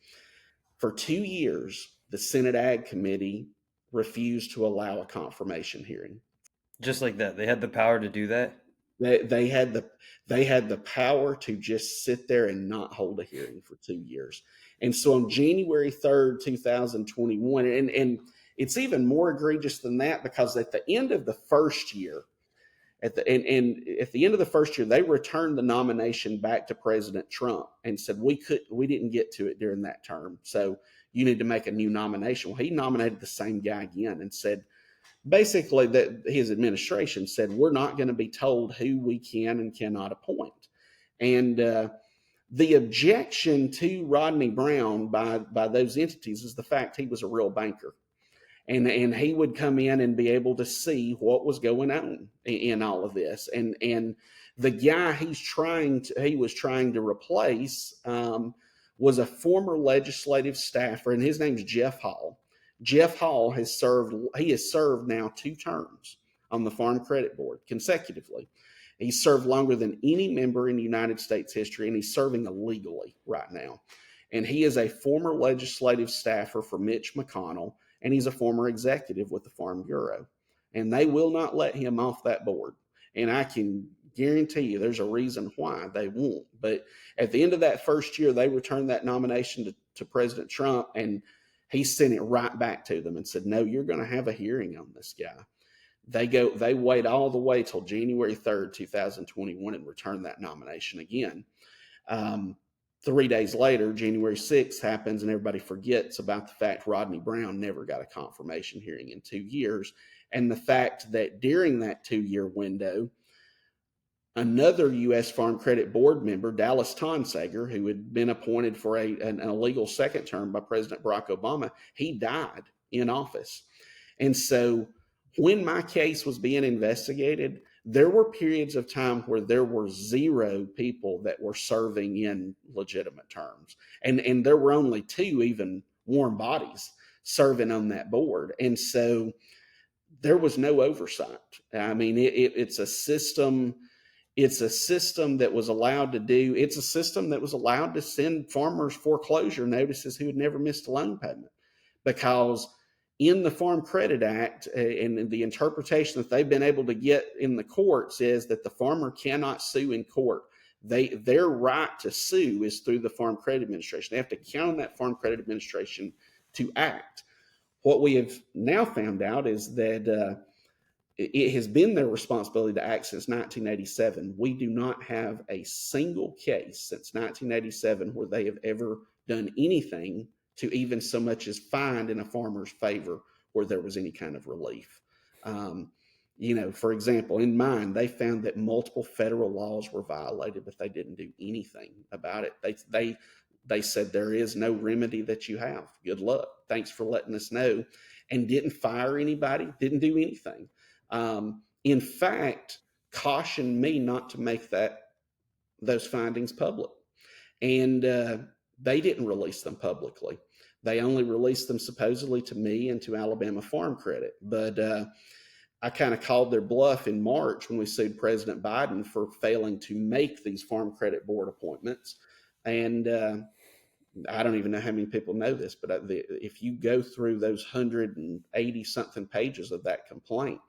For 2 years, the Senate Ag Committee refused to allow a confirmation hearing. Just like that. They had the power to do that. They had the power to just sit there and not hold a hearing for 2 years. And so on January 3rd, 2021, and it's even more egregious than that, because at the end of the first year, at the end of the first year, they returned the nomination back to President Trump and said, we didn't get to it during that term, so you need to make a new nomination. Well, he nominated the same guy again and said, basically, that his administration said, we're not going to be told who we can and cannot appoint. And the objection to Rodney Brown by those entities is the fact he was a real banker. And he would come in and be able to see what was going on in all of this. And the guy he was trying to replace was a former legislative staffer, and his name's Jeff Hall. Jeff Hall has served now 2 terms on the Farm Credit Board consecutively. He's served longer than any member in United States history, and he's serving illegally right now. And he is a former legislative staffer for Mitch McConnell, and he's a former executive with the Farm Bureau. And they will not let him off that board. And I can guarantee you there's a reason why they won't. But at the end of that first year, they returned that nomination to President Trump, and he sent it right back to them and said, no, you're going to have a hearing on this guy. They wait all the way till January 3rd, 2021, and return that nomination again. 3 days later, January 6th happens, and everybody forgets about the fact Rodney Brown never got a confirmation hearing in 2 years. And the fact that during that 2-year window, another U.S. Farm Credit Board member, Dallas Tonsager, who had been appointed for an illegal second term by President Barack Obama, he died in office. And so when my case was being investigated, there were periods of time where there were 0 people that were serving in legitimate terms. And there were only 2 even warm bodies serving on that board. And so there was no oversight. I mean, it's a system. It's a system that was allowed to send farmers foreclosure notices who had never missed a loan payment, because in the Farm Credit Act, and the interpretation that they've been able to get in the courts, is that the farmer cannot sue in court. Their right to sue is through the Farm Credit Administration. They have to count on that Farm Credit Administration to act. What we have now found out is that it has been their responsibility to act since 1987. We do not have a single case since 1987 where they have ever done anything to even so much as find in a farmer's favor where there was any kind of relief. Um, for example, in mine, they found that multiple federal laws were violated, but they didn't do anything about it. They said there is no remedy that you have. Good luck. Thanks for letting us know, and didn't fire anybody. Didn't do anything. In fact, cautioned me not to make those findings public, and they didn't release them publicly. They only released them supposedly to me and to Alabama Farm Credit. But I kind of called their bluff in March when we sued President Biden for failing to make these Farm Credit Board appointments. And I don't even know how many people know this, but if you go through those 180 something pages of that complaint,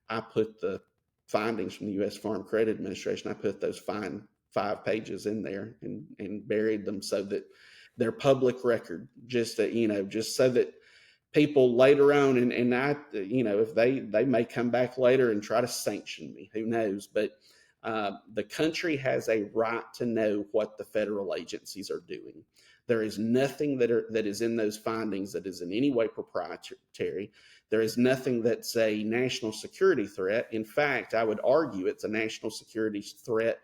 I put the findings from the U.S. Farm Credit Administration. I put those 5 pages in there and buried them so that they're public record, just so that people later on, and I, if they may come back later and try to sanction me, who knows? But the country has a right to know what the federal agencies are doing. There is nothing that is in those findings that is in any way proprietary. There is nothing that's a national security threat. In fact, I would argue it's a national security threat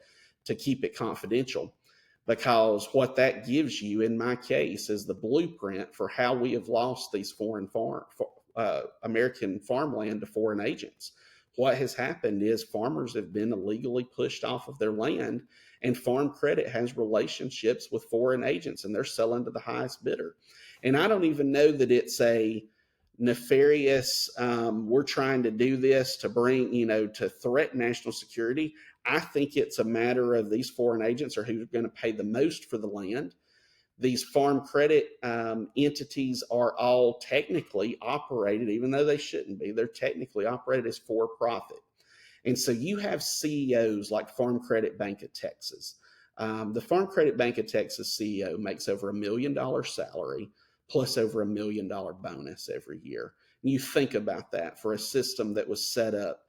to keep it confidential, because what that gives you, in my case, is the blueprint for how we have lost these American farmland to foreign agents. What has happened is farmers have been illegally pushed off of their land, and Farm Credit has relationships with foreign agents, and they're selling to the highest bidder. And I don't even know that it's a nefarious, we're trying to do this to bring, to threaten national security. I think it's a matter of these foreign agents are who's going to pay the most for the land. These farm credit entities are all technically operated, even though they shouldn't be, they're technically operated as for profit. And so you have CEOs like Farm Credit Bank of Texas. The Farm Credit Bank of Texas CEO makes over $1 million salary plus over $1 million bonus every year. And you think about that for a system that was set up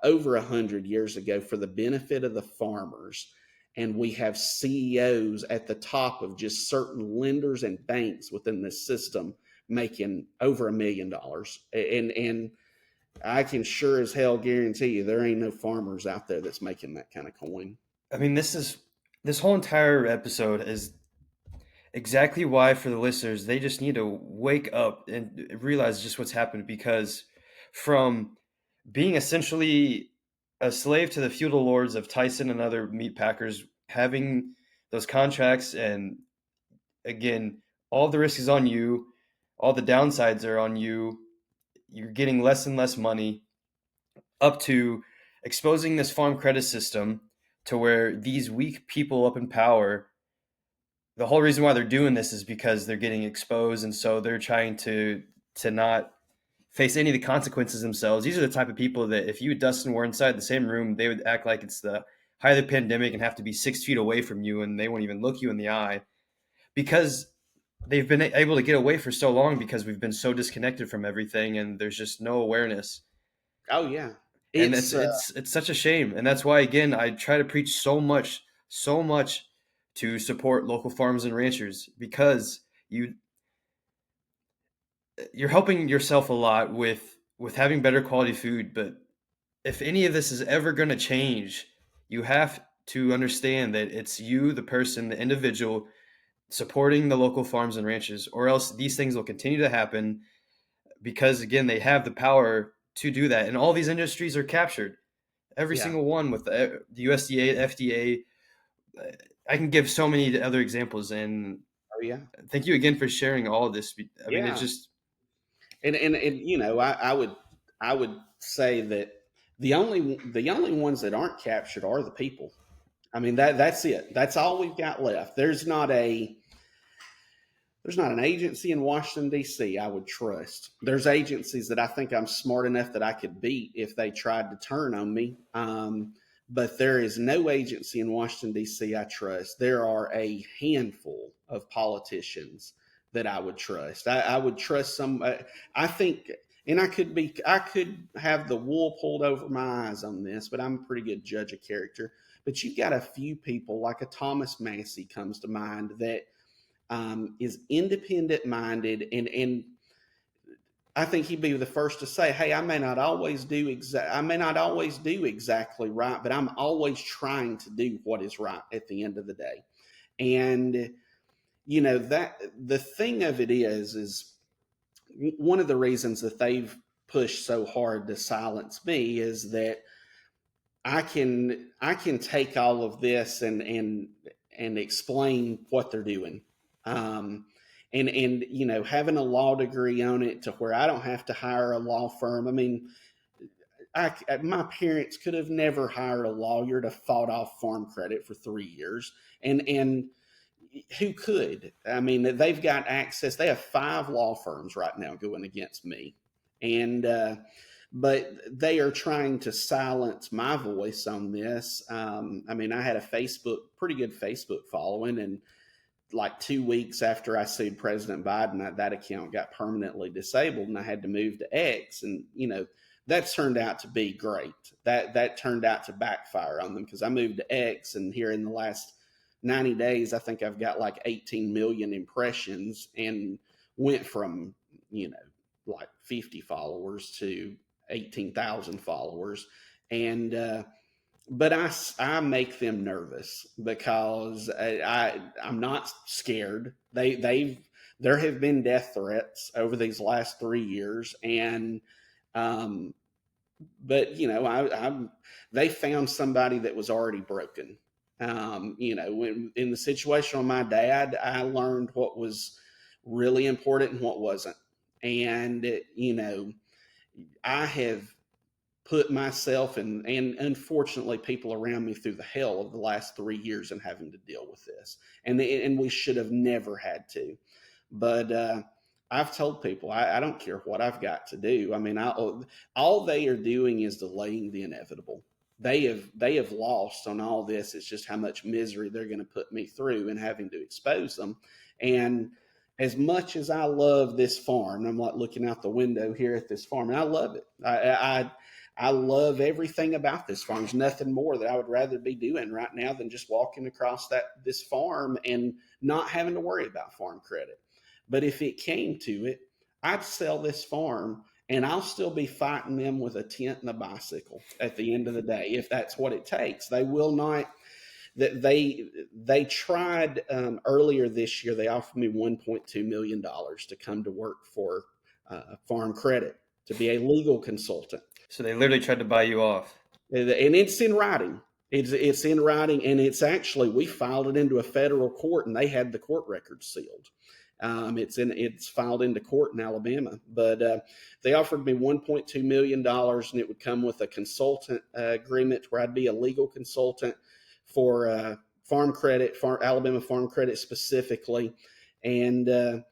over 100 years ago for the benefit of the farmers. And we have CEOs at the top of just certain lenders and banks within this system making over $1 million. And I can sure as hell guarantee you there ain't no farmers out there that's making that kind of coin. I mean, this whole entire episode is exactly why, for the listeners, they just need to wake up and realize just what's happened, because from being essentially a slave to the feudal lords of Tyson and other meat packers, having those contracts, and again, all the risk is on you, all the downsides are on you, you're getting less and less money, up to exposing this farm credit system to where these weak people up in power, the whole reason why they're doing this is because they're getting exposed, and so they're trying to not face any of the consequences themselves. These are the type of people that if you and Dustin were inside the same room, they would act like it's the height of the pandemic and have to be 6 feet away from you, and they won't even look you in the eye, because they've been able to get away for so long because we've been so disconnected from everything, and there's just no awareness. Oh yeah, And it's it's such a shame. And that's why, again, I try to preach so much to support local farms and ranchers, because you're helping yourself a lot with having better quality food. But if any of this is ever going to change, you have to understand that it's you, the person, the individual, supporting the local farms and ranches, or else these things will continue to happen, because again, they have the power to do that. And all these industries are captured, every yeah, single one, with the USDA, FDA. I can give so many other examples. And oh yeah, thank you again for sharing all of this. I mean, it's yeah. just, And I would say that the only ones that aren't captured are the people. I mean, that's it. That's all we've got left. There's not an agency in Washington, D.C. I would trust. There's agencies that I think I'm smart enough that I could beat if they tried to turn on me. But there is no agency in Washington, D.C. I trust. There are a handful of politicians that I would trust. I would trust some. I think, and I could have the wool pulled over my eyes on this, but I'm a pretty good judge of character. But you've got a few people like a Thomas Massey comes to mind that is independent minded, and I think he'd be the first to say, "Hey, I may not always do exactly right, but I'm always trying to do what is right at the end of the day." And that the thing of it is one of the reasons that they've pushed so hard to silence me is that I can take all of this and explain what they're doing. Um, and having a law degree on it to where I don't have to hire a law firm. I mean, my parents could have never hired a lawyer to fought off farm credit for 3 years, and who could? I mean, they've got access. They have 5 law firms right now going against me, and but they are trying to silence my voice on this. I mean, I had a pretty good Facebook following, and like 2 weeks after I sued President Biden, that account got permanently disabled, and I had to move to X. And that's turned out to be great. That turned out to backfire on them because I moved to X, and here in the last 90 days, I think I've got like 18 million impressions, and went from like 50 followers to 18,000 followers, and but I make them nervous because I'm not scared. There have been death threats over these last 3 years, and um, but they found somebody that was already broken. When in the situation on my dad, I learned what was really important and what wasn't, and I have put myself and unfortunately people around me through the hell of the last 3 years and having to deal with this. And we should have never had to. But I've told people I don't care what I've got to do. I mean, all they are doing is delaying the inevitable. They have lost on all this. It's just how much misery they're going to put me through and having to expose them. And as much as I love this farm, I'm like looking out the window here at this farm, and I love it. I love everything about this farm. There's nothing more that I would rather be doing right now than just walking across this farm and not having to worry about farm credit. But if it came to it, I'd sell this farm, and I'll still be fighting them with a tent and a bicycle at the end of the day, if that's what it takes. They will not. That they tried earlier this year. They offered me $1.2 million to come to work for Farm Credit to be a legal consultant. So they literally tried to buy you off. And it's in writing. It's in writing, and actually we filed it into a federal court, and they had the court records sealed. It's filed into court in Alabama, but they offered me $1.2 million, and it would come with a consultant agreement where I'd be a legal consultant for farm credit, Alabama farm credit specifically, and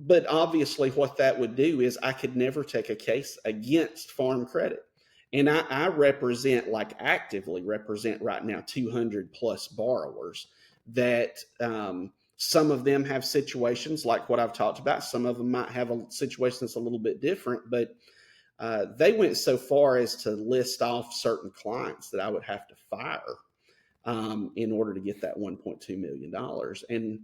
but obviously what that would do is I could never take a case against farm credit. And I actively represent right now 200 plus borrowers that some of them have situations like what I've talked about. Some of them might have a situation that's a little bit different, but they went so far as to list off certain clients that I would have to fire in order to get that $1.2 million. And,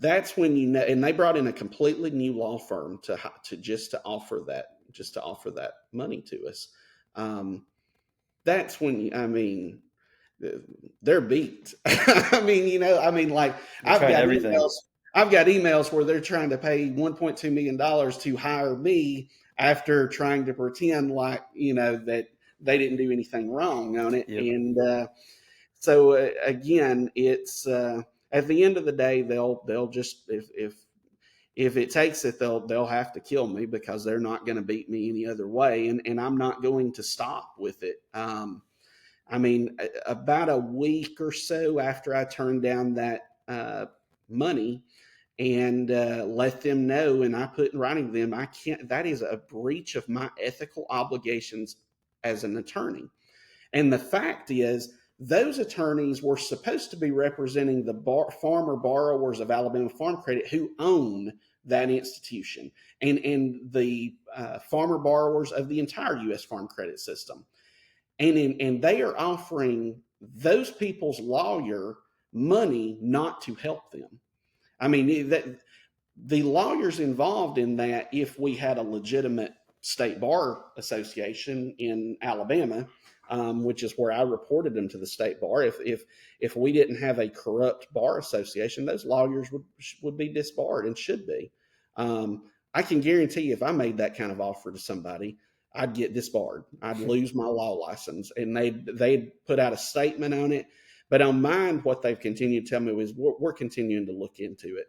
that's when and they brought in a completely new law firm to offer that money to us. That's when they're beat. Like They tried everything. I've got emails where they're trying to pay $1.2 million to hire me after trying to pretend like that they didn't do anything wrong on it. Yep. And so again, it's at the end of the day, they'll just if it takes it, they'll have to kill me because they're not going to beat me any other way, and I'm not going to stop with it. About a week or so after I turned down that money and let them know, and I put in writing to them, I can't. That is a breach of my ethical obligations as an attorney. And the fact is, those attorneys were supposed to be representing the farmer borrowers of Alabama Farm Credit who own that institution and the farmer borrowers of the entire U.S. farm credit system. And they are offering those people's lawyer money not to help them. I mean, the lawyers involved in that, if we had a legitimate state bar association in Alabama, which is where I reported them to the state bar, if we didn't have a corrupt bar association, those lawyers would be disbarred and should be. I can guarantee you, if I made that kind of offer to somebody, I'd get disbarred. I'd lose my law license, and they'd put out a statement on it. But on mine, what they've continued to tell me is we're continuing to look into it.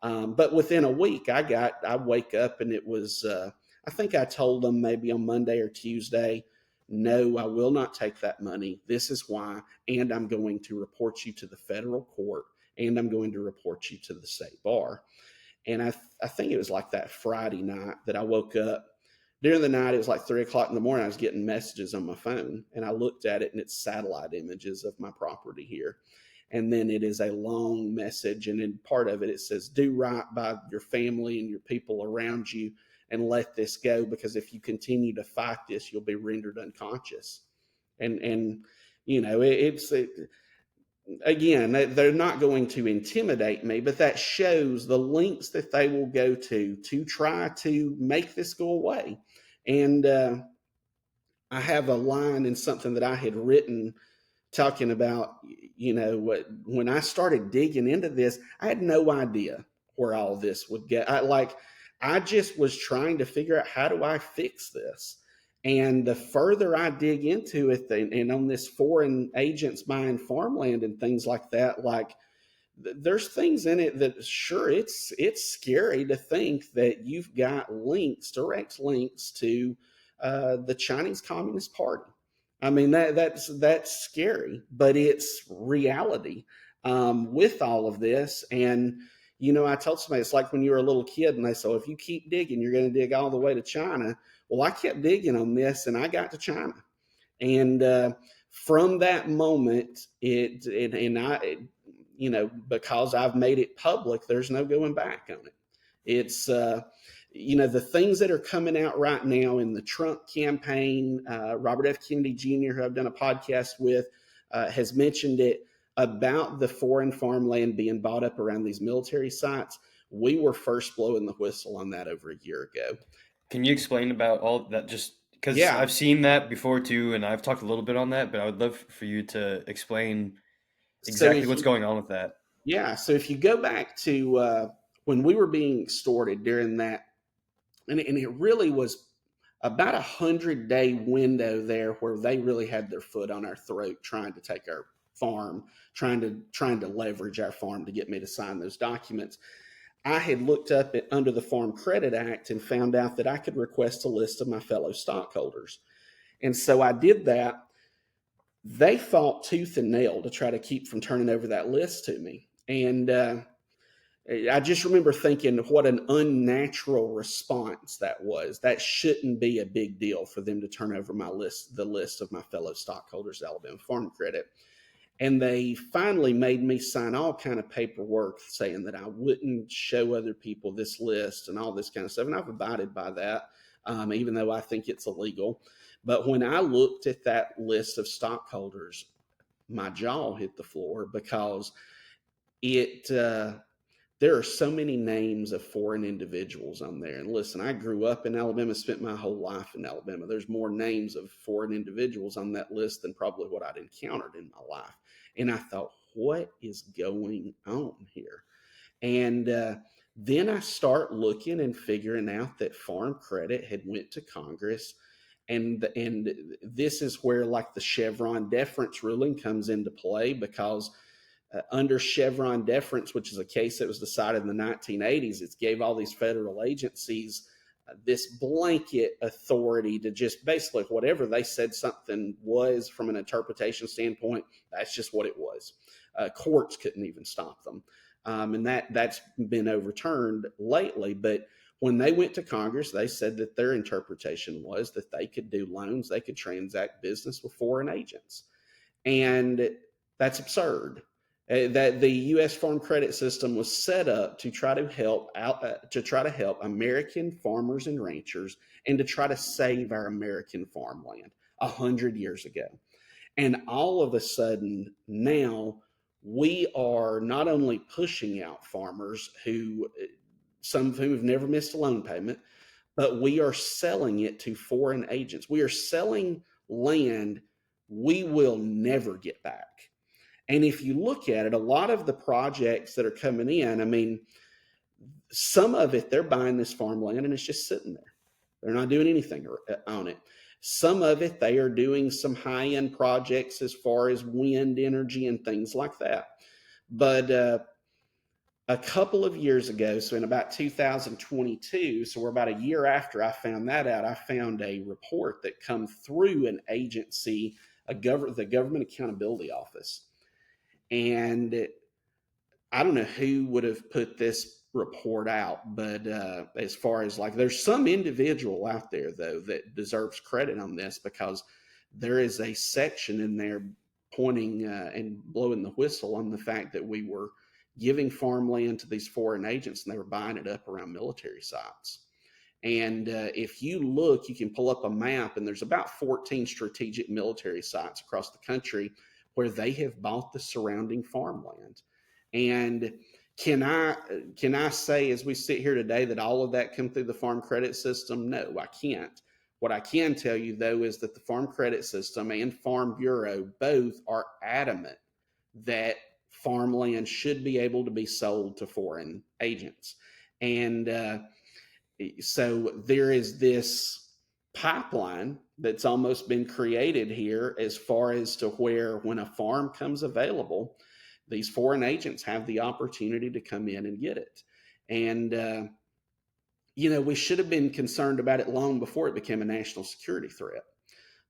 But within a week, I wake up and it was, I think I told them maybe on Monday or Tuesday, no, I will not take that money. This is why. And I'm going to report you to the federal court, and I'm going to report you to the state bar. And I think it was like that Friday night that I woke up. During the night, it was like 3 o'clock in the morning. I was getting messages on my phone, and I looked at it, and it's satellite images of my property here. And then it is a long message, and in part of it, it says, do right by your family and your people around you and let this go, because if you continue to fight this, you'll be rendered unconscious. And you know, again, they're not going to intimidate me, but that shows the lengths that they will go to try to make this go away. And I have a line in something that I had written talking about, you know, when I started digging into this, I had no idea where all this would get. I just was trying to figure out, how do I fix this? And the further I dig into it, and on this foreign agents buying farmland and things like that, like there's things in it that, sure, it's scary to think that you've got direct links to the Chinese Communist Party. I mean, that's scary, but it's reality with all of this. And you know, I told somebody, it's like when you were a little kid and they said, well, if you keep digging, you're going to dig all the way to China. Well, I kept digging on this, and I got to China. And from that moment, you know, because I've made it public, there's no going back on it. It's, you know, the things that are coming out right now in the Trump campaign, Robert F. Kennedy Jr., who I've done a podcast with, has mentioned it about the foreign farmland being bought up around these military sites. We were first blowing the whistle on that over a year ago. Can you explain about all that? Just because Yeah. I've seen that before too, and I've talked a little bit on that, but I would love for you to explain So exactly if what's you, going on with that. yeah, so if you go back to when we were being extorted during that, and it really was about 100-day window there where they really had their foot on our throat, trying to take our farm, trying to leverage our farm to get me to sign those documents. I had looked up at under the Farm Credit Act and found out that I could request a list of my fellow stockholders. And so I did that. They fought tooth and nail to try to keep from turning over that list to me. And I just remember thinking what an unnatural response that was. That shouldn't be a big deal for them to turn over the list of my fellow stockholders at Alabama Farm Credit. And they finally made me sign all kind of paperwork saying that I wouldn't show other people this list and all this kind of stuff. And I've abided by that, even though I think it's illegal. But when I looked at that list of stockholders, my jaw hit the floor, because there are so many names of foreign individuals on there. And listen, I grew up in Alabama, spent my whole life in Alabama. There's more names of foreign individuals on that list than probably what I'd encountered in my life. And I thought, what is going on here? And then I start looking and figuring out that Farm Credit had went to Congress. And this is where, like, the Chevron deference ruling comes into play, because under Chevron deference, which is a case that was decided in the 1980s, it gave all these federal agencies this blanket authority to just basically whatever they said something was from an interpretation standpoint, that's just what it was. Courts couldn't even stop them. And that's been overturned lately. But when they went to Congress, they said that their interpretation was that they could do loans, they could transact business with foreign agents. And that's absurd. That the U.S. Farm Credit System was set up to try to help out, to try to help American farmers and ranchers, and to try to save our American farmland 100 years ago. And all of a sudden now we are not only pushing out farmers who, some of whom have never missed a loan payment, but we are selling it to foreign agents. We are selling land we will never get back. And if you look at it, a lot of the projects that are coming in, I mean, some of it, they're buying this farmland and it's just sitting there. They're not doing anything on it. Some of it, they are doing some high end projects as far as wind energy and things like that. But a couple of years ago, so in about 2022, so we're about a year after I found that out, I found a report that come through an agency, the Government Accountability Office. And I don't know who would have put this report out, but as far as like, there's some individual out there though that deserves credit on this, because there is a section in there pointing and blowing the whistle on the fact that we were giving farmland to these foreign agents and they were buying it up around military sites. And if you look, you can pull up a map, and there's about 14 strategic military sites across the country where they have bought the surrounding farmland. And can I say, as we sit here today, that all of that come through the Farm Credit System? No, I can't. What I can tell you though is that the Farm Credit System and Farm Bureau both are adamant that farmland should be able to be sold to foreign agents. And so there is this pipeline that's almost been created here, as far as to where when a farm comes available, these foreign agents have the opportunity to come in and get it. And we should have been concerned about it long before it became a national security threat.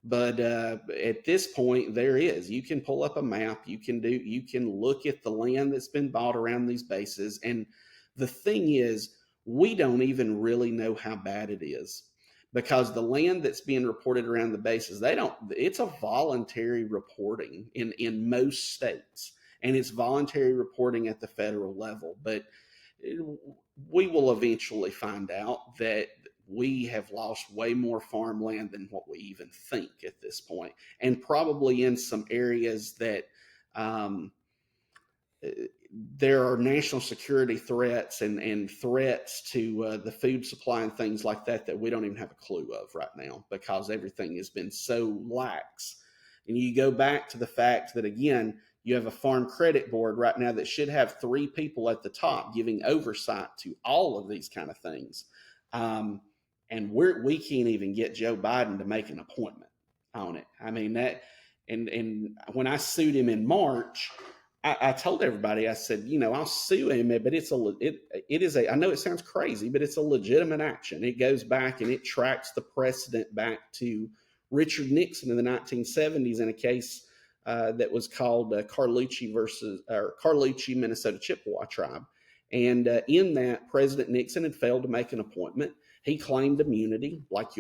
But at this point, there is. You can pull up a map. You can look at the land that's been bought around these bases. And the thing is, we don't even really know how bad it is, because the land that's being reported around the bases, it's a voluntary reporting in most states, and it's voluntary reporting at the federal level. But we will eventually find out that we have lost way more farmland than what we even think at this point, and probably in some areas that there are national security threats and threats to the food supply and things like that we don't even have a clue of right now, because everything has been so lax. And you go back to the fact that, again, you have a farm credit board right now that should have 3 people at the top giving oversight to all of these kind of things. And we can't even get Joe Biden to make an appointment on it. I mean, that, and when I sued him in March, I told everybody, I said, I'll sue him, but I know it sounds crazy, but it's a legitimate action. It goes back and it tracks the precedent back to Richard Nixon in the 1970s in a case that was called Carlucci Minnesota Chippewa tribe. And in that, President Nixon had failed to make an appointment. He claimed immunity, like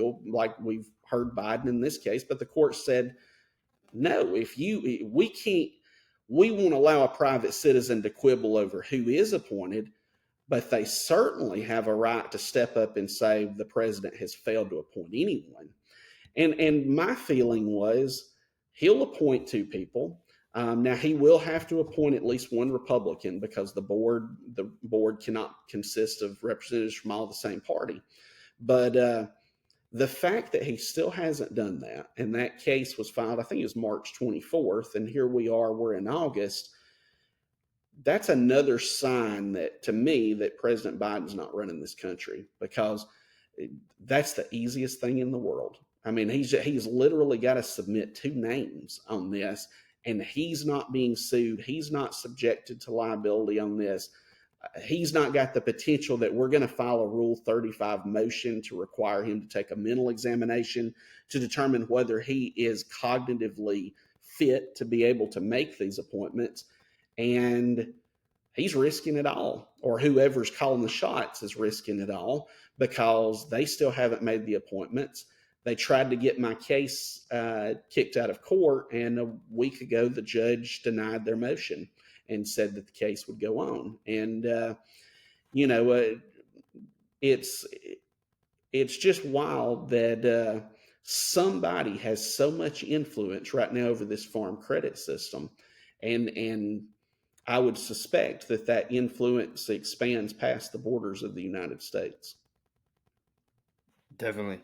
we've heard Biden in this case, but the court said, no, we won't allow a private citizen to quibble over who is appointed, but they certainly have a right to step up and say the president has failed to appoint anyone. And my feeling was, he'll appoint 2 people. Now he will have to appoint at least 1 Republican, because the board cannot consist of representatives from all the same party. But the fact that he still hasn't done that, and that case was filed, I think it was March 24th, and here we are, we're in August. That's another sign that, to me, that President Biden's not running this country, because that's the easiest thing in the world. I mean, he's literally got to submit 2 names on this, and he's not being sued. He's not subjected to liability on this. He's not got the potential that we're going to file a Rule 35 motion to require him to take a mental examination to determine whether he is cognitively fit to be able to make these appointments. And he's risking it all, or whoever's calling the shots is risking it all, because they still haven't made the appointments. They tried to get my case kicked out of court, and a week ago the judge denied their motion. and said that the case would go on. And you know, it's it's just wild that somebody has so much influence right now over this farm credit system, and I would suspect that that influence expands past the borders of the United States. Definitely.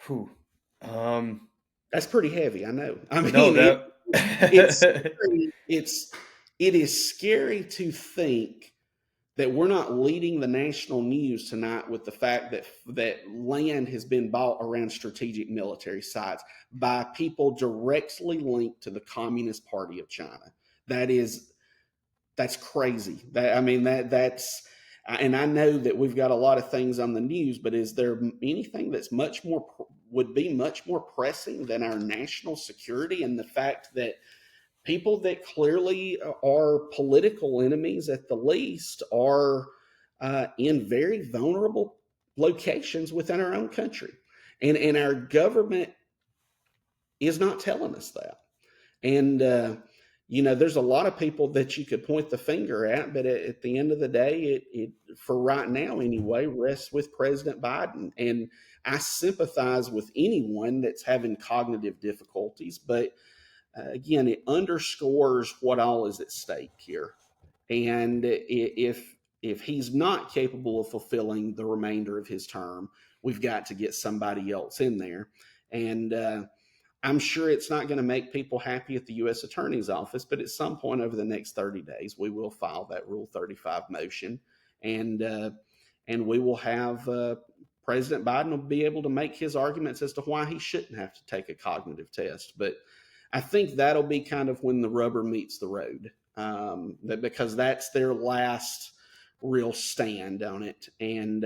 Whew. Um, That's pretty heavy, I know. I no, mean, it's that scary. It is scary to think that we're not leading the national news tonight with the fact that land has been bought around strategic military sites by people directly linked to the Communist Party of China. That is that's crazy. That I mean that's and I know that we've got a lot of things on the news, but is there anything that's much more would be much more pressing than our national security and the fact that people that clearly are political enemies at the least are in very vulnerable locations within our own country, and our government is not telling us that. And there's a lot of people that you could point the finger at, but at the end of the day, it for right now anyway rests with President Biden. And I sympathize with anyone that's having cognitive difficulties, but again, it underscores what all is at stake here. And if he's not capable of fulfilling the remainder of his term, we've got to get somebody else in there. And I'm sure it's not going to make people happy at the U.S. Attorney's Office, but at some point over the next 30 days, we will file that Rule 35 motion, and we will have President Biden will be able to make his arguments as to why he shouldn't have to take a cognitive test. But I think that'll be kind of when the rubber meets the road, because that's their last real stand on it. And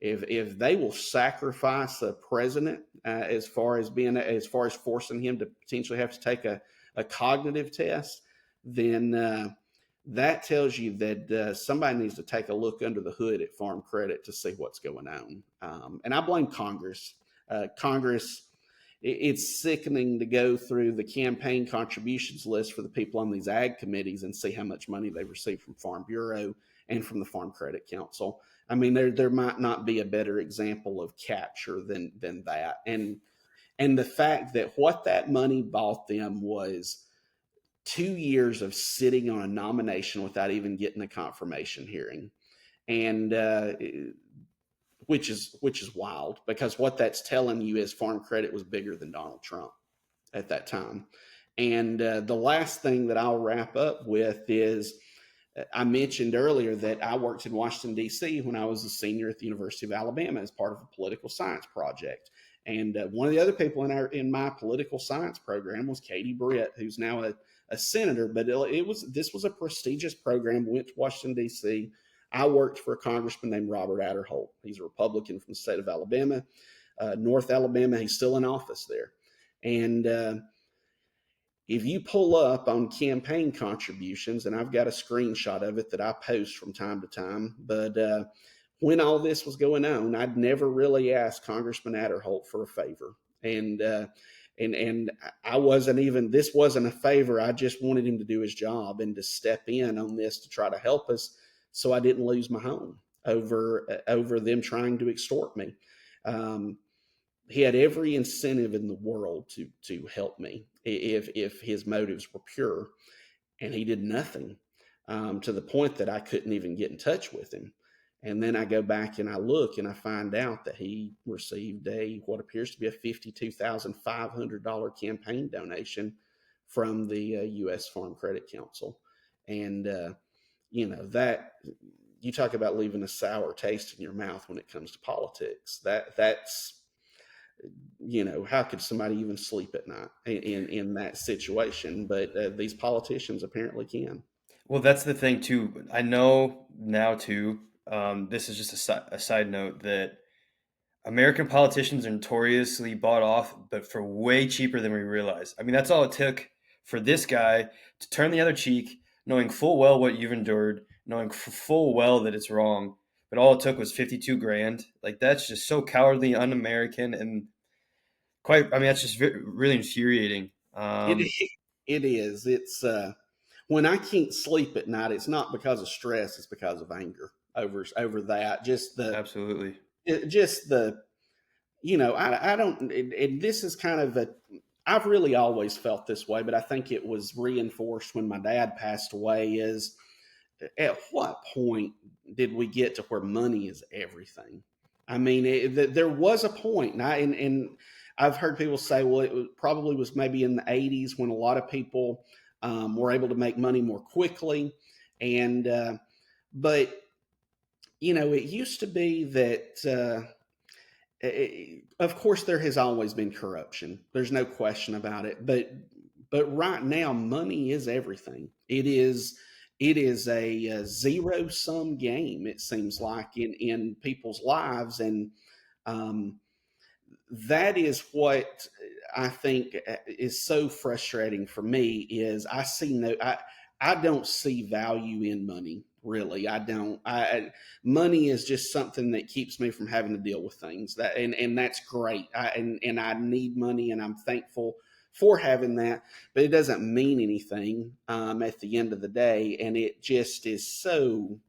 if they will sacrifice a president as far as forcing him to potentially have to take a cognitive test, then that tells you that somebody needs to take a look under the hood at Farm Credit to see what's going on. And I blame Congress. Congress, it's sickening to go through the campaign contributions list for the people on these ag committees and see how much money they receive from Farm Bureau and from the Farm Credit Council. I mean, there might not be a better example of capture than that. And the fact that what that money bought them was 2 years of sitting on a nomination without even getting a confirmation hearing, and which is wild, because what that's telling you is Farm Credit was bigger than Donald Trump at that time. And the last thing that I'll wrap up with is I mentioned earlier that I worked in Washington, D.C. when I was a senior at the University of Alabama as part of a political science project. And one of the other people in my political science program was Katie Britt, who's now a senator. But this was a prestigious program. We went to Washington, D.C. I worked for a congressman named Robert Adderholt. He's a Republican from the state of Alabama, North Alabama. He's still in office there. And if you pull up on campaign contributions, and I've got a screenshot of it that I post from time to time, but when all this was going on, I'd never really asked Congressman Adderholt for a favor. And I wasn't even, this wasn't a favor. I just wanted him to do his job and to step in on this to try to help us so I didn't lose my home over them trying to extort me. He had every incentive in the world to help me if his motives were pure, and he did nothing, to the point that I couldn't even get in touch with him. And then I go back and I look and I find out that he received what appears to be a $52,500 campaign donation from the U.S. Farm Credit Council. And that, you talk about leaving a sour taste in your mouth when it comes to politics. That's how could somebody even sleep at night in that situation? But these politicians apparently can. well, that's the thing too. I know now too. This is just a side note that American politicians are notoriously bought off, but for way cheaper than we realize. I mean, that's all it took for this guy to turn the other cheek, knowing full well what you've endured, knowing full well that it's wrong. But all it took was 52 grand. Like, that's just so cowardly, un-American, and quite. I mean, that's just really infuriating. It It is. It's when I can't sleep at night, it's not because of stress, it's because of anger over that. Absolutely. Just the I don't, and this is kind of I've really always felt this way, but I think it was reinforced when my dad passed away. Is at what point did we get to where money is everything? I mean, there was a point, and I've heard people say, well, probably was maybe in the '80s when a lot of people were able to make money more quickly, and but it used to be that. Of course, there has always been corruption. There's no question about it. But right now, money is everything. It is a zero sum game. It seems like in people's lives, and um, that is what I think is so frustrating for me. Is I don't see value in money. Really, I don't. Money is just something that keeps me from having to deal with things. And that's great. And I need money, and I'm thankful for having that. But it doesn't mean anything at the end of the day, and it just is so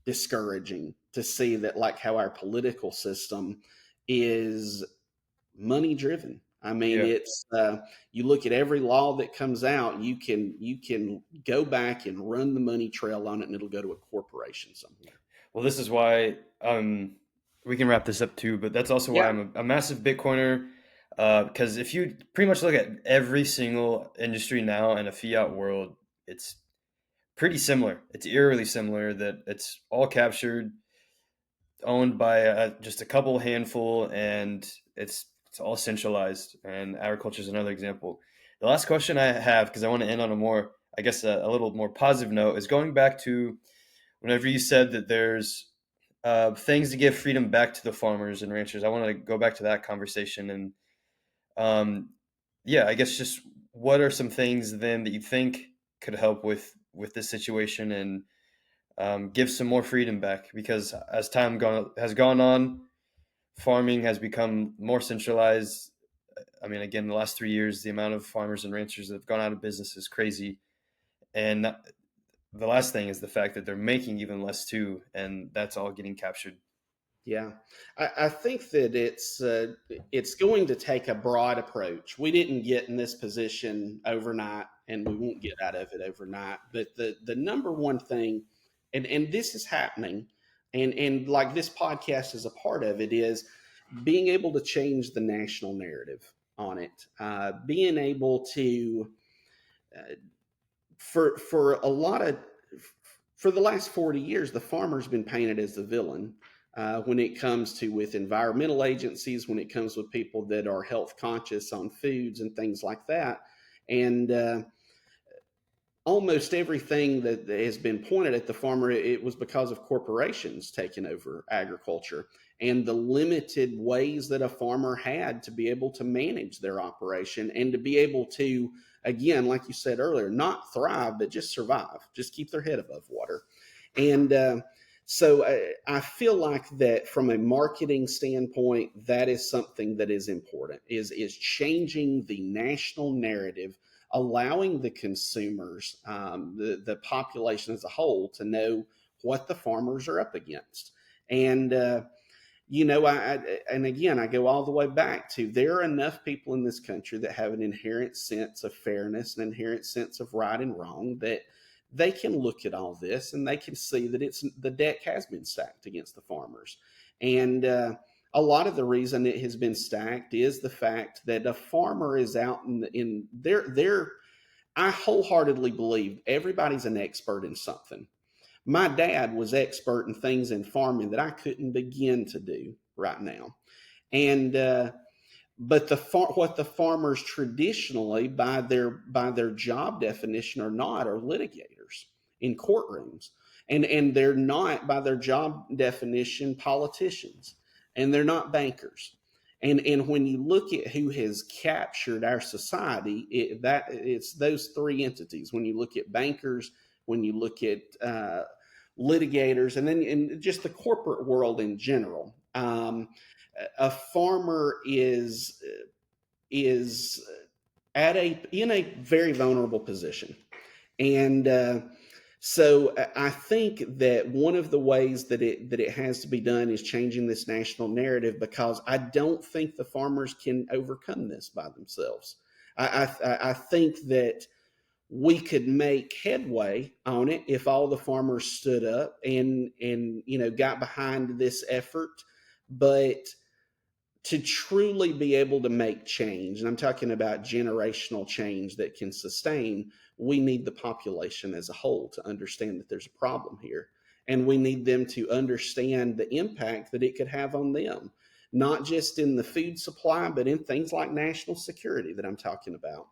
discouraging to see that, like, how our political system is money driven. I mean, Yeah. it's you look at every law that comes out, you can go back and run the money trail on it, and it'll go to a corporation somewhere. Well, this is why we can wrap this up too, but that's also why Yeah, I'm a massive Bitcoiner. Because if you pretty much look at every single industry now in a fiat world, it's pretty similar. It's eerily similar that it's all captured, owned by just a couple handful, and it's all centralized. And agriculture is another example. The last question I have, because I want to end on a more, I guess, a little more positive note, is going back to whenever you said that there's things to give freedom back to the farmers and ranchers. I want to go back to that conversation and um, yeah, I guess just what are some things then that you think could help with this situation and give some more freedom back? Because as has gone on, farming has become more centralized. I mean, again, the last 3 years, the amount of farmers and ranchers that have gone out of business is crazy. And the last thing is the fact that they're making even less too, and that's all getting captured. yeah. I think that it's going to take a broad approach. We didn't get in this position overnight, and we won't get out of it overnight. But the number one thing, and this is happening, and like this podcast is a part of it, is being able to change the national narrative on it, being able to for a lot of for the last 40 years, the farmer's been painted as the villain when it comes to with environmental agencies, when it comes with people that are health conscious on foods and things like that. And almost everything that has been pointed at the farmer, it was because of corporations taking over agriculture and the limited ways that a farmer had to be able to manage their operation and to be able to, again, like you said earlier, not thrive, but just survive, just keep their head above water. And so I feel like that from a marketing standpoint, that is something that is important, is changing the national narrative, allowing the consumers, the population as a whole, to know what the farmers are up against. And and again, I go all the way back to there are enough people in this country that have an inherent sense of fairness, an inherent sense of right and wrong, that they can look at all this and they can see that it's the deck has been stacked against the farmers. And a lot of the reason it has been stacked is the fact that a farmer is out in their I wholeheartedly believe everybody's an expert in something. My dad was expert in things in farming that I couldn't begin to do right now. And but what the farmers traditionally, by their job definition, are not are litigators in courtrooms, and they're not by their job definition politicians, and they're not bankers. And when you look at who has captured our society, it's those three entities. When you look at bankers, when you look at litigators, and then in just the corporate world in general. A farmer is in a very vulnerable position. And so I think that one of the ways that it has to be done is changing this national narrative, because I don't think the farmers can overcome this by themselves. I think that we could make headway on it if all the farmers stood up and got behind this effort. But to truly be able to make change, and I'm talking about generational change that can sustain, we need the population as a whole to understand that there's a problem here. And we need them to understand the impact that it could have on them, not just in the food supply, but in things like national security that I'm talking about.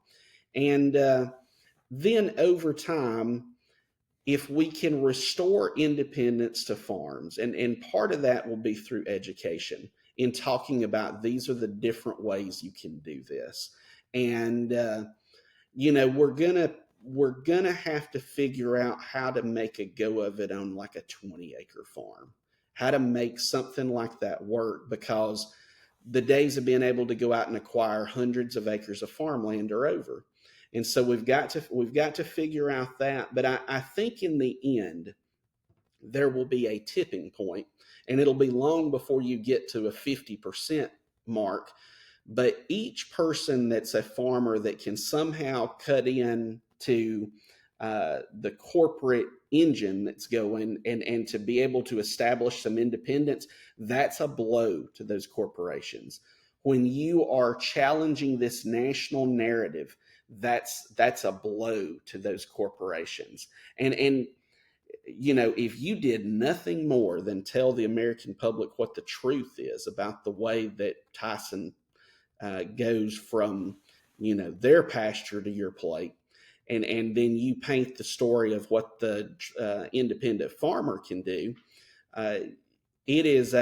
And then over time, if we can restore independence to farms, and part of that will be through education in talking about these are the different ways you can do this. And we're gonna have to figure out how to make a go of it on like a 20-acre farm, how to make something like that work, because the days of being able to go out and acquire hundreds of acres of farmland are over. And so we've got to figure out that. But I think in the end, there will be a tipping point, and it'll be long before you get to a 50% mark. But each person that's a farmer that can somehow cut in to the corporate engine that's going, and to be able to establish some independence, that's a blow to those corporations. When you are challenging this national narrative, that's a blow to those corporations. And if you did nothing more than tell the American public what the truth is about the way that Tyson goes from their pasture to your plate, and then you paint the story of what the independent farmer can do, uh, it is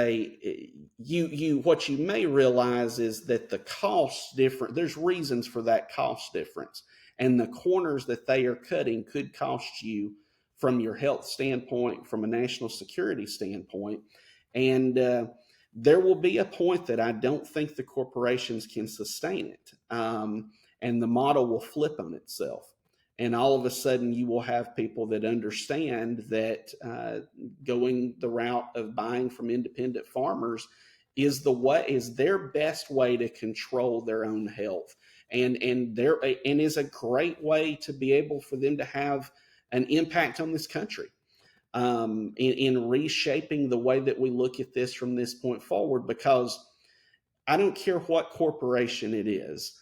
what you may realize is that the cost different. There's reasons for that cost difference, and the corners that they are cutting could cost you from your health standpoint, from a national security standpoint. And there will be a point that I don't think the corporations can sustain it, and the model will flip on itself. And all of a sudden, you will have people that understand that going the route of buying from independent farmers is their best way to control their own health, and is a great way to be able for them to have an impact on this country, in reshaping the way that we look at this from this point forward. Because I don't care what corporation it is,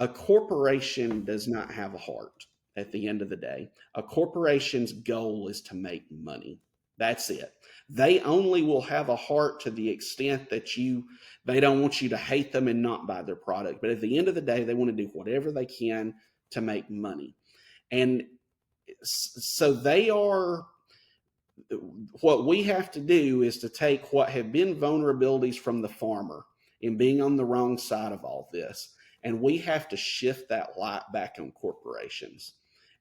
a corporation does not have a heart at the end of the day. A corporation's goal is to make money. That's it. They only will have a heart to the extent that they don't want you to hate them and not buy their product. But at the end of the day, they want to do whatever they can to make money. And so what we have to do is to take what have been vulnerabilities from the farmer in being on the wrong side of all this, and we have to shift that light back on corporations.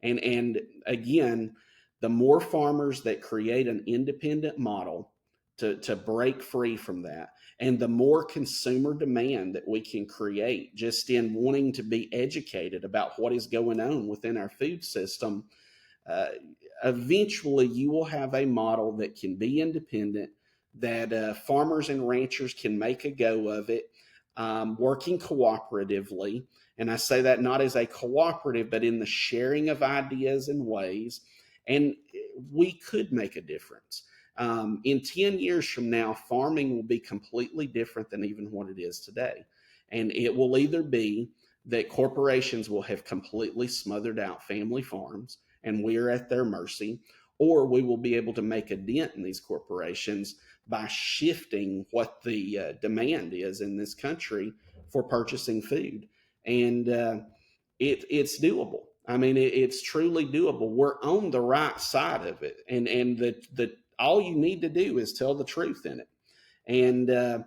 And again, the more farmers that create an independent model to break free from that, and the more consumer demand that we can create just in wanting to be educated about what is going on within our food system, eventually you will have a model that can be independent, that farmers and ranchers can make a go of it, working cooperatively. And I say that not as a cooperative, but in the sharing of ideas and ways. And we could make a difference. In 10 years from now, farming will be completely different than even what it is today. And it will either be that corporations will have completely smothered out family farms and we are at their mercy, or we will be able to make a dent in these corporations by shifting what the demand is in this country for purchasing food. And it's doable. I mean, it's truly doable. We're on the right side of it, and the all you need to do is tell the truth in it. And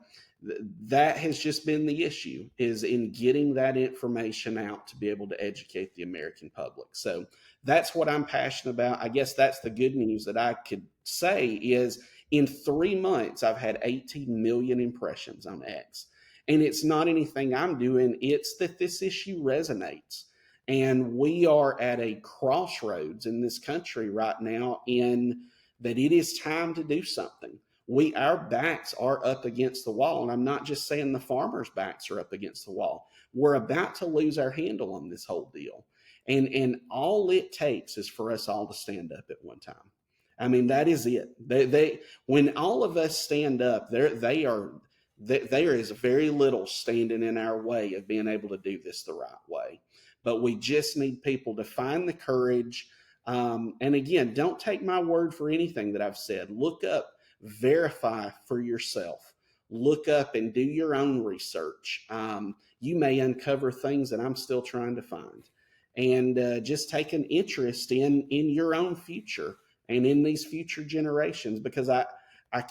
that has just been the issue, is in getting that information out to be able to educate the American public. So that's what I'm passionate about. I guess that's the good news that I could say is in 3 months, I've had 18 million impressions on X. And it's not anything I'm doing, it's that this issue resonates. And we are at a crossroads in this country right now, in that it is time to do something. Our backs are up against the wall. And I'm not just saying the farmers' backs are up against the wall. We're about to lose our handle on this whole deal. And all it takes is for us all to stand up at one time. I mean, that is it. When all of us stand up, there is very little standing in our way of being able to do this the right way. But we just need people to find the courage. And again, don't take my word for anything that I've said. Look up, verify for yourself. Look up and do your own research. You may uncover things that I'm still trying to find. And just take an interest in your own future and in these future generations, because I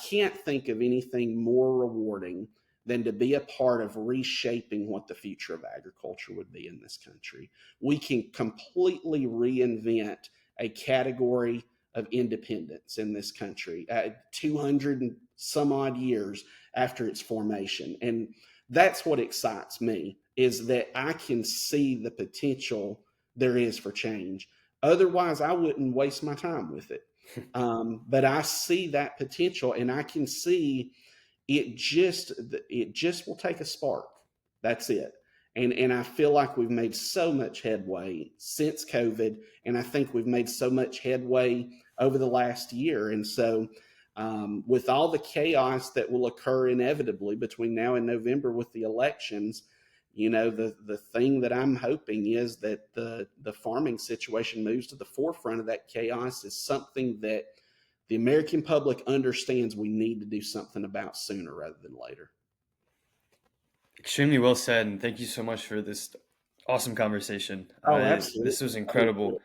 can't think of anything more rewarding than to be a part of reshaping what the future of agriculture would be in this country. We can completely reinvent a category of independence in this country, 200 and some odd years after its formation. And that's what excites me, is that I can see the potential there is for change. Otherwise, I wouldn't waste my time with it. But I see that potential, and I can see it just will take a spark. That's it. And I feel like we've made so much headway since COVID, and I think we've made so much headway over the last year. And so, with all the chaos that will occur inevitably between now and November with the elections, the thing that I'm hoping is that the farming situation moves to the forefront of that chaos, is something that the American public understands we need to do something about sooner rather than later. Extremely well said, and thank you so much for this awesome conversation. Oh, This was absolutely. I did too. incredible.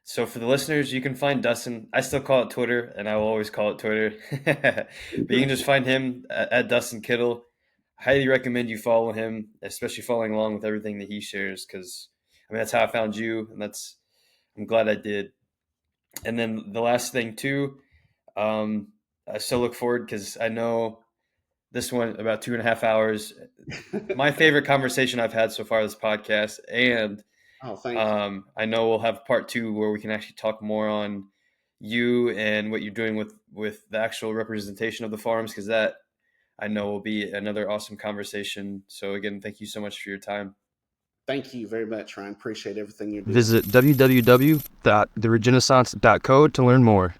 So for the listeners, you can find Dustin. I still call it Twitter, and I will always call it Twitter. But you can just find him at Dustin Kittle. Highly recommend you follow him, especially following along with everything that he shares, because I mean that's how I found you, and I'm glad I did. And then the last thing too, I still look forward because I know this one about 2.5 hours. My favorite conversation I've had so far this podcast, and Oh, thank you. I know we'll have part two where we can actually talk more on you and what you're doing with the actual representation of the farms, because that I know will be another awesome conversation. So again, thank you so much for your time. Thank you very much, Ryan. Appreciate everything you're doing. Visit www.theregenaissance.co to learn more.